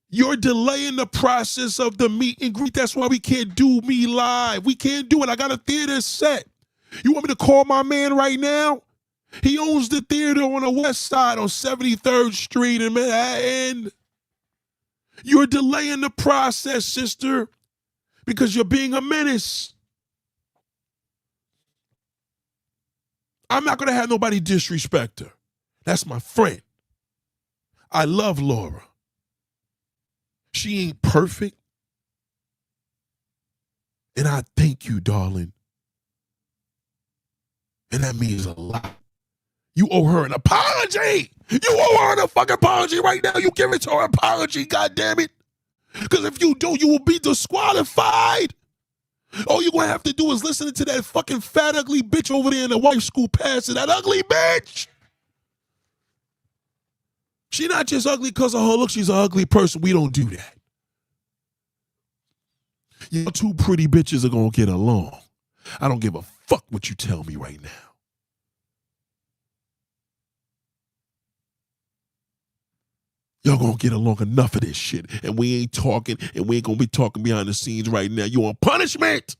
You're delaying the process of the meet and greet. That's why we can't do me live. We can't do it. I got a theater set. You want me to call my man right now? He owns the theater on the west side on 73rd Street in Manhattan. You're delaying the process, sister, because you're being a menace. I'm not going to have nobody disrespect her. That's my friend. I love Laura. She ain't perfect. And I thank you, darling. And that means a lot. You owe her an apology. You owe her a fucking apology right now. You give it to her apology, goddammit. Because if you do, you will be disqualified. All you're going to have to do is listen to that fucking fat, ugly bitch over there in the wife school passing. That ugly bitch. She's not just ugly because of her look. She's an ugly person. We don't do that. Y'all two pretty bitches are going to get along. I don't give a fuck what you tell me right now. Y'all gonna get along enough of this shit. And we ain't talking, and we ain't gonna be talking behind the scenes right now. You on punishment.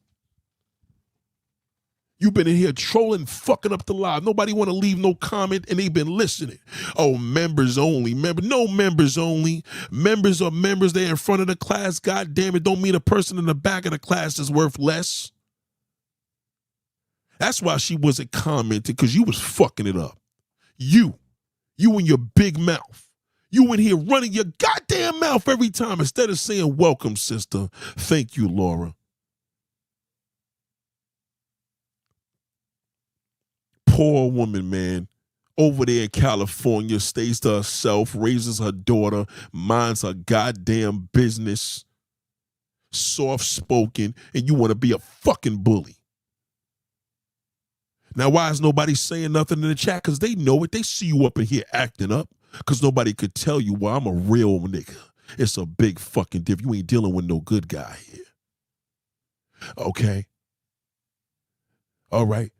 You've been in here trolling, fucking up the live. Nobody wanna leave no comment, and they've been listening. Oh, members only. No members only. Members are members. They're in front of the class. God damn it, don't mean a person in the back of the class is worth less. That's why she wasn't commenting, because you was fucking it up. You and your big mouth. You in here running your goddamn mouth every time instead of saying, "Welcome, sister. Thank you, Laura." Poor woman, man. Over there in California, stays to herself, raises her daughter, minds her goddamn business, soft-spoken, and you want to be a fucking bully. Now, why is nobody saying nothing in the chat? Because they know it. They see you up in here acting up. Because nobody could tell you, well, I'm a real nigga. It's a big fucking diff. You ain't dealing with no good guy here. Okay? All right.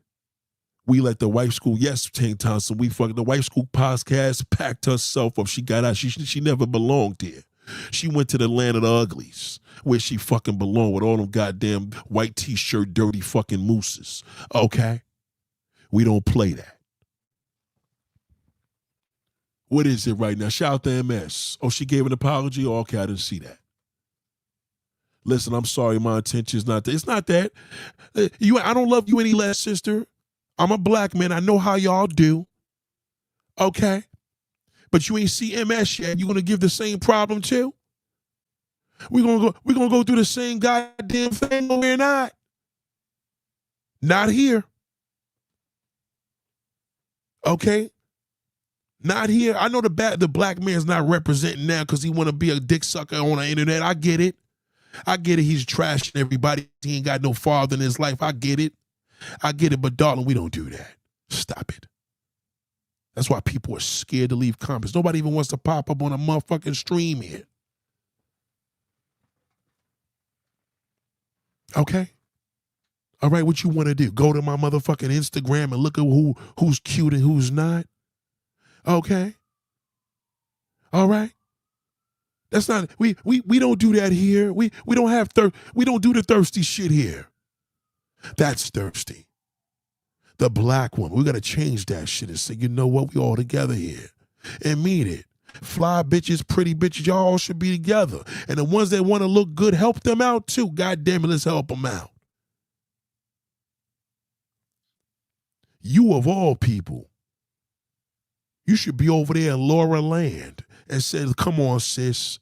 We let the wife school, yes, Tank Thompson, we fucking, the wife school podcast packed herself up. She got out. She never belonged here. She went to the land of the uglies, where she fucking belonged with all them goddamn white t-shirt, dirty fucking mooses. Okay? We don't play that. What is it right now? Shout out to MS. Oh, she gave an apology? Oh, okay, I didn't see that. Listen, I'm sorry, my intention is not that. It's not that. I don't love you any less, sister. I'm a black man. I know how y'all do. Okay? But you ain't see MS yet. You gonna give the same problem too? We're gonna go through the same goddamn thing, or we're not. Not here. Okay? Not here. I know the black man's not representing now because he want to be a dick sucker on the internet. I get it. He's trashing everybody. He ain't got no father in his life. I get it. But darling, we don't do that. Stop it. That's why people are scared to leave comments. Nobody even wants to pop up on a motherfucking stream here. Okay? All right, what you want to do? Go to my motherfucking Instagram and look at who's cute and who's not? Okay. All right. That's not, we don't do that here. We don't do the thirsty shit here. That's thirsty. The black woman. We got to change that shit and say, you know what? We all together here and mean it. Fly bitches, pretty bitches, y'all all should be together. And the ones that want to look good, help them out too. God damn it, let's help them out. You of all people, You should be over there in Laura Land and say, come on, sis.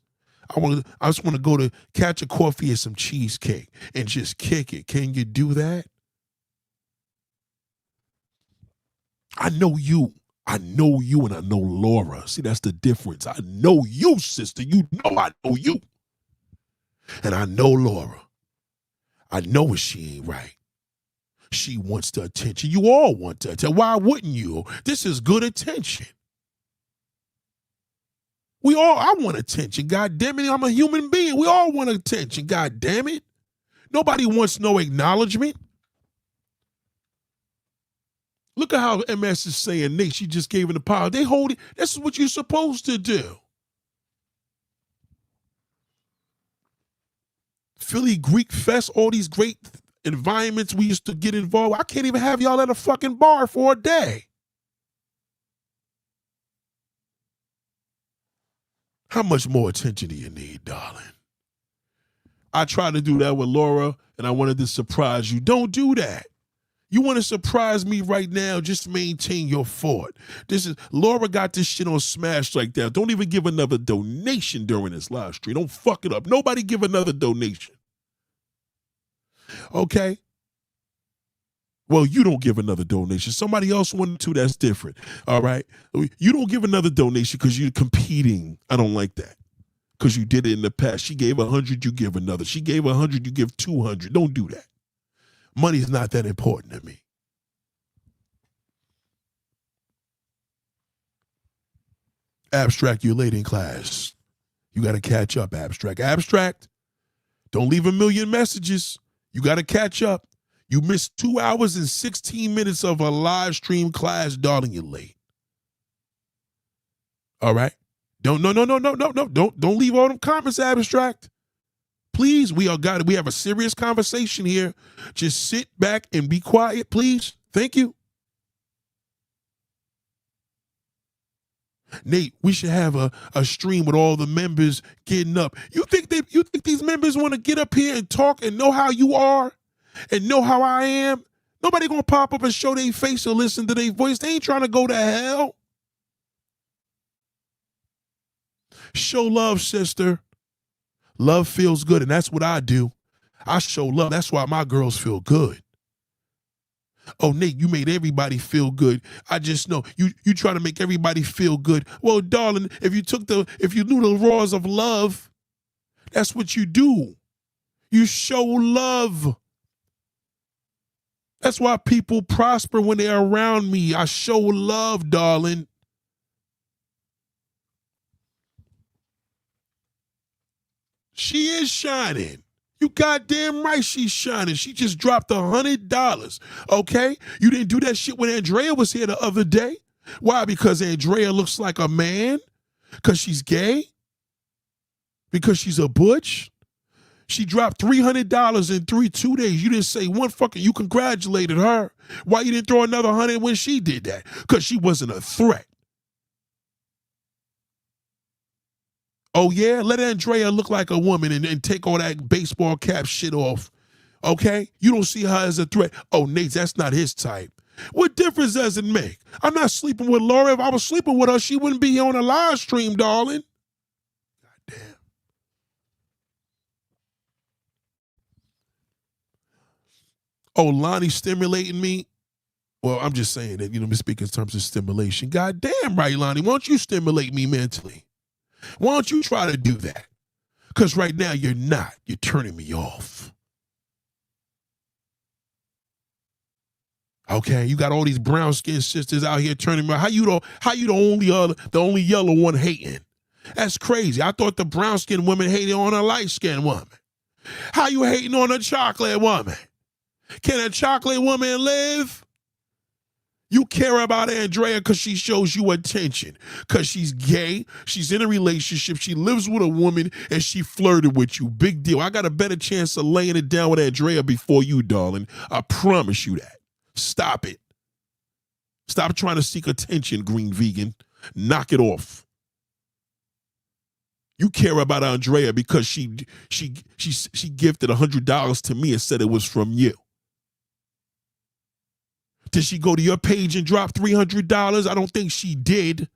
I just want to go to catch a coffee and some cheesecake and just kick it. Can you do that? I know you. I know you and I know Laura. See, that's the difference. I know you, sister. You know I know you. And I know Laura. I know when she ain't right. She wants the attention. You all want the attention. Why wouldn't you? This is good attention. I want attention. God damn it, I'm a human being. We all want attention. God damn it. Nobody wants no acknowledgement. Look at how MS is saying, Nate, she just gave him the power. They hold it. This is what you're supposed to do. Philly Greek Fest, all these great environments we used to get involved. I can't even have y'all at a fucking bar for a day. How much more attention do you need, darling? I tried to do that with Laura, and I wanted to surprise you. Don't do that. You want to surprise me right now, just maintain your fort. Laura got this shit on smash like that. Don't even give another donation during this live stream. Don't fuck it up. Nobody give another donation. Okay? Well, you don't give another donation. Somebody else wanted to, that's different. All right? You don't give another donation because you're competing. I don't like that. Because you did it in the past. She gave 100, you give another. She gave 100, you give 200. Don't do that. Money's not that important to me. Abstract, you're late in class. You got to catch up, Abstract. Abstract, don't leave a million messages. You got to catch up. You missed 2 hours and 16 minutes of a live stream class, darling. You're late. All right? No. Don't leave all them comments, Abstract. Please, we have a serious conversation here. Just sit back and be quiet, please. Thank you. Nate, we should have a stream with all the members getting up. You think these members want to get up here and talk and know how you are and know how I am? Nobody gonna pop up and show their face or listen to their voice. They ain't trying to go to hell. Show love, sister. Love feels good, and that's what I do. I show love. That's why my girls feel good. Oh, Nate, you made everybody feel good. I just know you try to make everybody feel good. Well, darling, if you knew the laws of love, that's what you do. You show love. That's why people prosper when they're around me. I show love, darling. She is shining. You goddamn right she's shining. She just dropped $100, okay? You didn't do that shit when Andrea was here the other day. Why? Because Andrea looks like a man? Because she's gay? Because she's a butch? She dropped $300 in 2 days. You didn't say one fucking, you congratulated her. Why you didn't throw another 100 when she did that? Because she wasn't a threat. Oh, yeah? Let Andrea look like a woman and take all that baseball cap shit off. Okay? You don't see her as a threat. Oh, Nate, that's not his type. What difference does it make? I'm not sleeping with Laura. If I was sleeping with her, she wouldn't be on a live stream, darling. Goddamn. Oh, Lonnie's stimulating me? Well, I'm just saying that, me speaking in terms of stimulation. God damn right, Lonnie. Why don't you stimulate me mentally? Why don't you try to do that? Because right now you're not. You're turning me off. Okay, you got all these brown-skinned sisters out here turning me off. How you the only yellow one hating? That's crazy. I thought the brown-skinned women hated on a light-skinned woman. How you hating on a chocolate woman? Can a chocolate woman live? You care about Andrea because she shows you attention, because she's gay, she's in a relationship, she lives with a woman, and she flirted with you. Big deal. I got a better chance of laying it down with Andrea before you, darling. I promise you that. Stop it. Stop trying to seek attention, green vegan. Knock it off. You care about Andrea because she gifted $100 to me and said it was from you. Did she go to your page and drop $300? I don't think she did.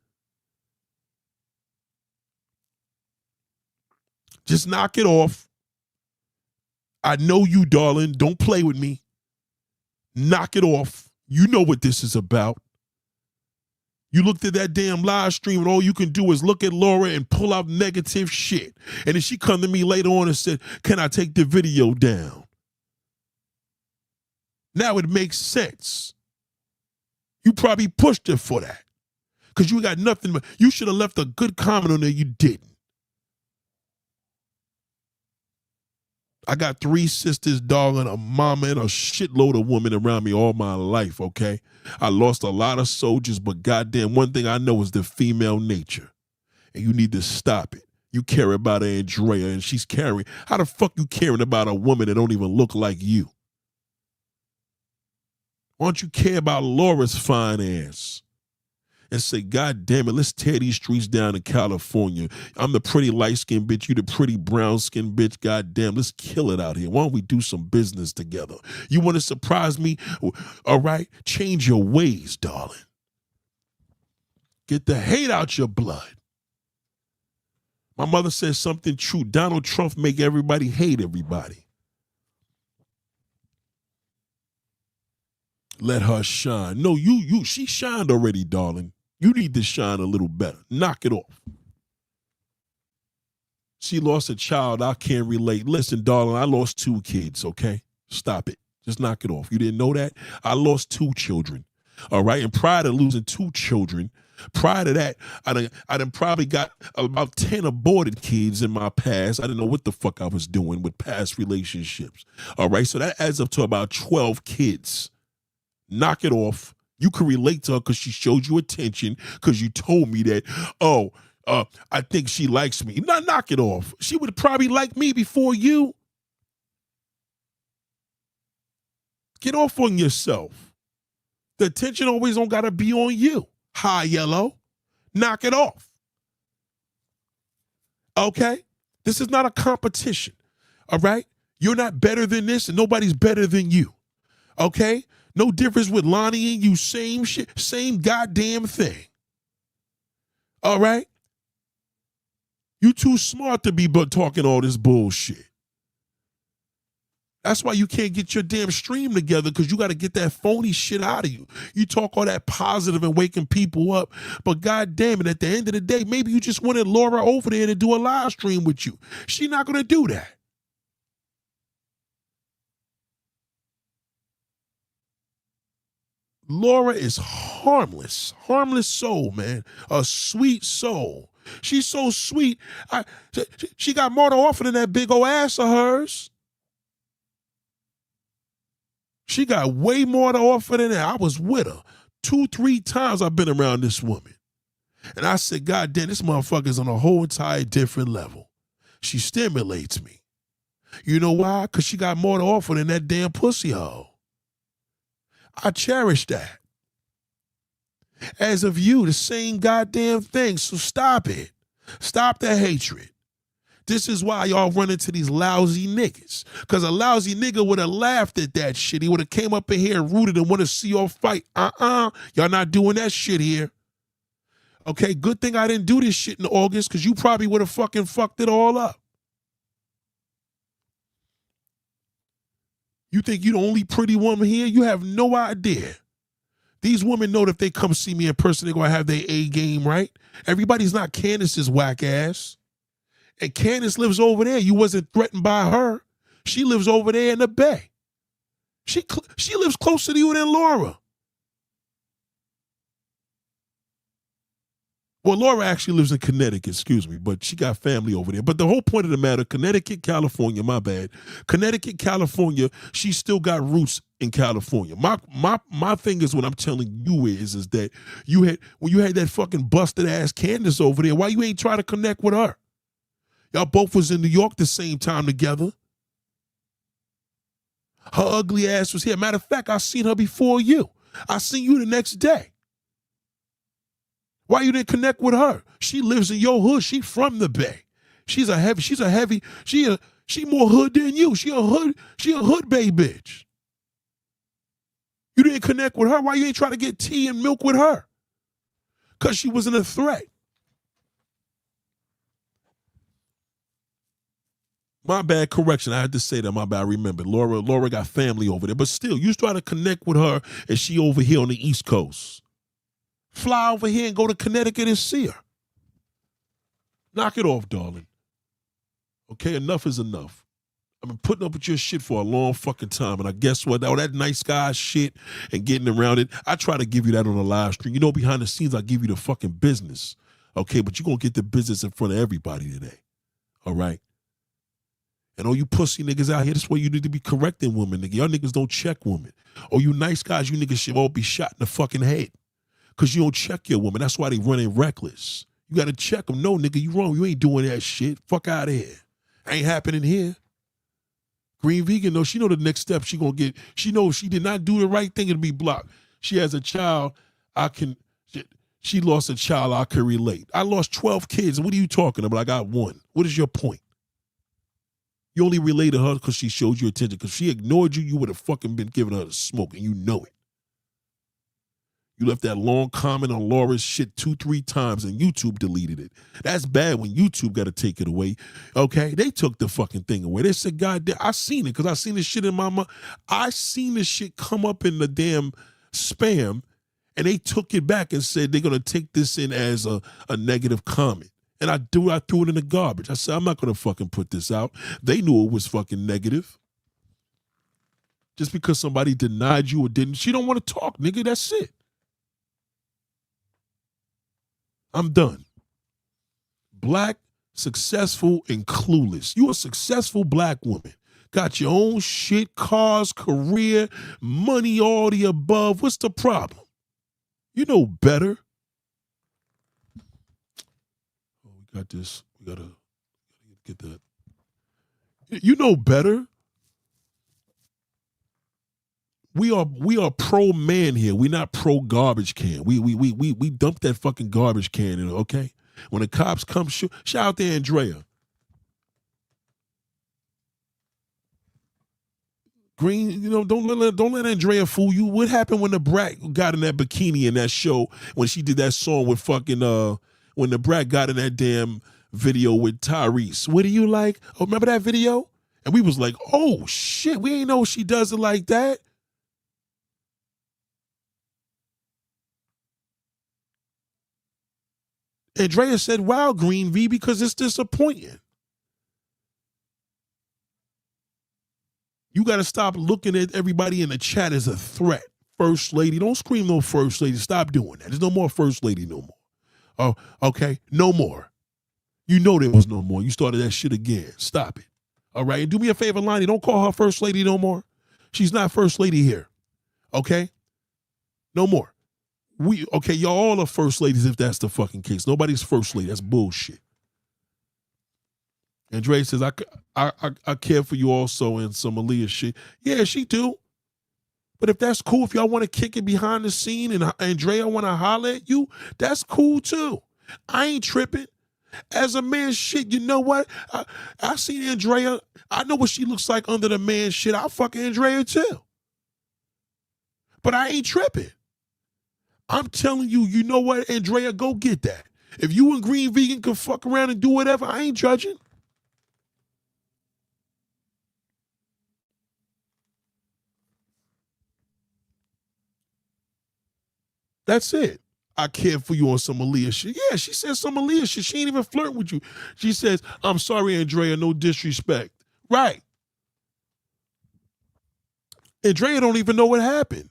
Just knock it off. I know you, darling. Don't play with me. Knock it off. You know what this is about. You looked at that damn live stream and all you can do is look at Laura and pull out negative shit. And then she come to me later on and said, can I take the video down? Now it makes sense. You probably pushed her for that. Because you got nothing. You should have left a good comment on there. You didn't. I got 3 sisters, darling, a mama, and a shitload of women around me all my life, okay? I lost a lot of soldiers, but goddamn, one thing I know is the female nature. And you need to stop it. You care about Andrea, and she's caring. How the fuck you caring about a woman that don't even look like you? Why don't you care about Laura's fine ass? And say, God damn it, let's tear these streets down in California. I'm the pretty light-skinned bitch. You the pretty brown-skinned bitch. God damn, let's kill it out here. Why don't we do some business together? You want to surprise me? All right, change your ways, darling. Get the hate out your blood. My mother says something true. Donald Trump make everybody hate everybody. Let her shine. No, she shined already, darling. You need to shine a little better. Knock it off. She lost a child. I can't relate. Listen, darling, I lost 2 kids, okay? Stop it. Just knock it off. You didn't know that? I lost 2 children, all right? And prior to losing 2 children, prior to that, I done probably got about 10 aborted kids in my past. I didn't know what the fuck I was doing with past relationships, all right? So that adds up to about 12 kids. Knock it off. You can relate to her because she showed you attention because you told me that, I think she likes me. Knock it off. She would probably like me before you. Get off on yourself. The attention always don't got to be on you. Hi, yellow. Knock it off. Okay? This is not a competition. All right? You're not better than this and nobody's better than you. Okay? No difference with Lonnie and you. Same shit, same goddamn thing. All right? You too smart to be but talking all this bullshit. That's why you can't get your damn stream together because you got to get that phony shit out of you. You talk all that positive and waking people up, but goddamn it, at the end of the day, maybe you just wanted Laura over there to do a live stream with you. She's not going to do that. Laura is harmless soul, man. A sweet soul. She's so sweet. She got more to offer than that big old ass of hers. She got way more to offer than that. I was with her 2-3 times. I've been around this woman. And I said, God damn, this motherfucker's on a whole entire different level. She stimulates me. You know why? Because she got more to offer than that damn pussy hole. I cherish that. As of you, the same goddamn thing. So stop it. Stop the hatred. This is why y'all run into these lousy niggas. Because a lousy nigga would have laughed at that shit. He would have came up in here and rooted and want to see y'all fight. Y'all not doing that shit here. Okay, good thing I didn't do this shit in August because you probably would have fucking fucked it all up. You think you the only pretty woman here? You have no idea. These women know that if they come see me in person, they're going to have their A game, right? Everybody's not Candace's whack ass. And Candace lives over there. You wasn't threatened by her. She lives over there in the Bay. She lives closer to you than Laura. Well, Laura actually lives in Connecticut, excuse me, but she got family over there. But the whole point of the matter, Connecticut, California, my bad. Connecticut, California, she still got roots in California. My thing is what I'm telling you is that when you had that fucking busted ass Candace over there, why you ain't try to connect with her? Y'all both was in New York the same time together. Her ugly ass was here. Matter of fact, I seen her before you. I seen you the next day. Why you didn't connect with her? She lives in your hood. She from the Bay. She more hood than you. She a hood bay bitch. You didn't connect with her. Why you ain't try to get tea and milk with her? Because she wasn't a threat. My bad, correction. I had to say that. My bad. I remember. Laura got family over there. But still, you try to connect with her and she over here on the East Coast. Fly over here and go to Connecticut and see her. Knock it off, darling. Okay, enough is enough. I've been putting up with your shit for a long fucking time. And I guess what? All that nice guy shit and getting around it, I try to give you that on the live stream. You know, behind the scenes, I give you the fucking business. Okay, but you're going to get the business in front of everybody today. All right? And all you pussy niggas out here, this way you need to be correcting women, nigga. Y'all niggas don't check women. Or you nice guys, you niggas should all be shot in the fucking head. Because you don't check your woman. That's why they running reckless. You got to check them. No, nigga, you wrong. You ain't doing that shit. Fuck out of here. Ain't happening here. Green Vegan, though, she know the next step she going to get. She knows she did not do the right thing and be blocked. She has a child. She lost a child I can relate. I lost 12 kids. What are you talking about? I got one. What is your point? You only relate to her because she showed you attention. Because she ignored you, you would have fucking been giving her the smoke, and you know it. You left that long comment on Laura's shit 2-3 times, and YouTube deleted it. That's bad when YouTube got to take it away. Okay? They took the fucking thing away. They said, God damn, I seen it because I seen this shit in my mind. I seen this shit come up in the damn spam, and they took it back and said they're going to take this in as a negative comment. And I threw it in the garbage. I said, I'm not going to fucking put this out. They knew it was fucking negative. Just because somebody denied you or didn't, she don't want to talk, nigga. That's it. I'm done. Black, successful, and clueless. You a successful black woman. Got your own shit, cars, career, money, all the above. What's the problem? You know better. Got this. We gotta get that. You know better. We are pro man here. We're not pro garbage can. We dump that fucking garbage can in. Okay. When the cops come, shout out to Andrea. Green, you know, don't let Andrea fool you. What happened when the brat got in that bikini in that show when she did that song with fucking when the brat got in that damn video with Tyrese? What do you like? Oh, remember that video? And we was like, oh shit, we ain't know she does it like that. Andrea said, wow, Green V, because it's disappointing. You got to stop looking at everybody in the chat as a threat. First lady, don't scream no first lady. Stop doing that. There's no more first lady no more. Oh, okay, no more. You know there was no more. You started that shit again. Stop it. All right, and do me a favor, Lonnie. Don't call her first lady no more. She's not first lady here. Okay? No more. Y'all all are first ladies if that's the fucking case. Nobody's first lady. That's bullshit. Andrea says, I care for you also and some Aaliyah shit. Yeah, she do. But if that's cool, if y'all want to kick it behind the scene and Andrea want to holler at you, that's cool too. I ain't tripping. As a man, shit, you know what? I seen Andrea. I know what she looks like under the man shit. I'll fuck Andrea too. But I ain't tripping. I'm telling you, you know what, Andrea, go get that. If you and Green Vegan can fuck around and do whatever, I ain't judging. That's it. I care for you on some Aaliyah shit. Yeah, she said some Aaliyah shit. She ain't even flirting with you. She says, I'm sorry, Andrea, no disrespect. Right. Andrea don't even know what happened.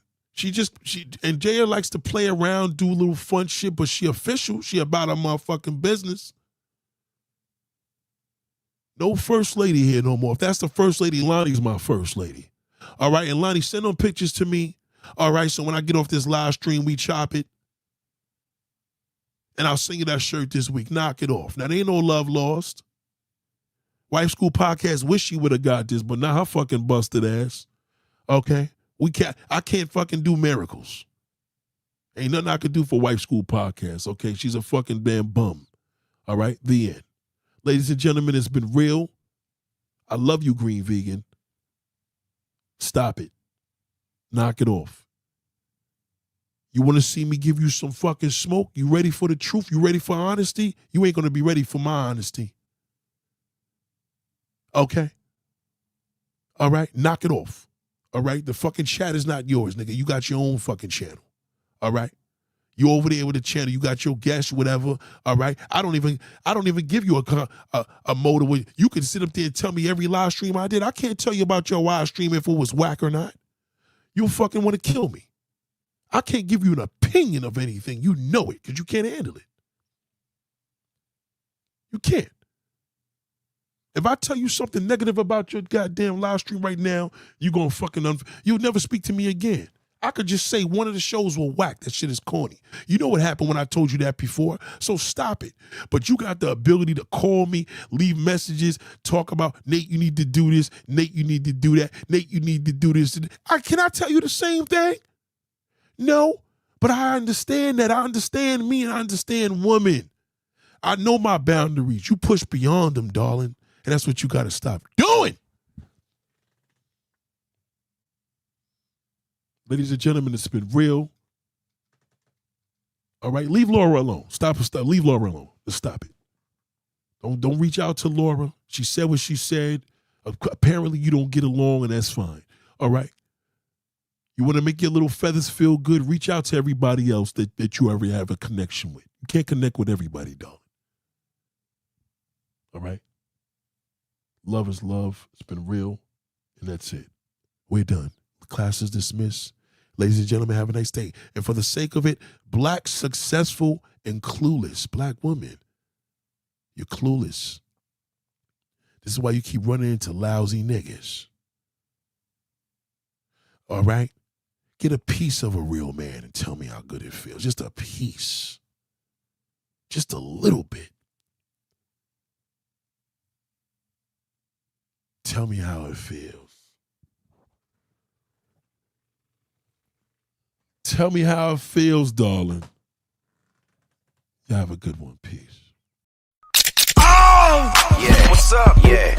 Andrea likes to play around, do a little fun shit, but she official. She about her motherfucking business. No first lady here no more. If that's the first lady, Lonnie's my first lady. All right, and Lonnie, send them pictures to me. All right, so when I get off this live stream, we chop it. And I'll send you that shirt this week. Knock it off. Now, there ain't no love lost. Wife School Podcast wish she would have got this, but not her fucking busted ass. Okay? I can't fucking do miracles. Ain't nothing I could do for Wife School Podcast, okay? She's a fucking damn bum. All right? The end. Ladies and gentlemen, it's been real. I love you, Green Vegan. Stop it. Knock it off. You want to see me give you some fucking smoke? You ready for the truth? You ready for honesty? You ain't going to be ready for my honesty. Okay? All right? Knock it off. All right? The fucking chat is not yours, nigga. You got your own fucking channel. All right? You over there with the channel. You got your guests, whatever. All right? I don't even give you a motive. You can sit up there and tell me every live stream I did. I can't tell you about your live stream if it was whack or not. You'll fucking want to kill me. I can't give you an opinion of anything. You know it because you can't handle it. You can't. If I tell you something negative about your goddamn live stream right now, you're going to fucking, you'll never speak to me again. I could just say one of the shows will whack. That shit is corny. You know what happened when I told you that before? So stop it. But you got the ability to call me, leave messages, talk about, Nate, you need to do this. Nate, you need to do that. Nate, you need to do this. Can I tell you the same thing? No, but I understand that. I understand me and I understand women. I know my boundaries. You push beyond them, darling. And that's what you got to stop doing. Ladies and gentlemen, it's been real. All right, leave Laura alone. Stop. Leave Laura alone. Just stop it. Don't reach out to Laura. She said what she said. Apparently you don't get along, and that's fine. All right. You want to make your little feathers feel good, reach out to everybody else that you already have a connection with. You can't connect with everybody, darling. All right? Love is love. It's been real, and that's it. We're done. The class is dismissed. Ladies and gentlemen, have a nice day. And for the sake of it, black, successful, and clueless black women, you're clueless. This is why you keep running into lousy niggas. All right? Get a piece of a real man and tell me how good it feels. Just a piece. Just a little bit. Tell me how it feels. Tell me how it feels, darling. You have a good one. Peace. Oh! Yeah. What's up? Yeah.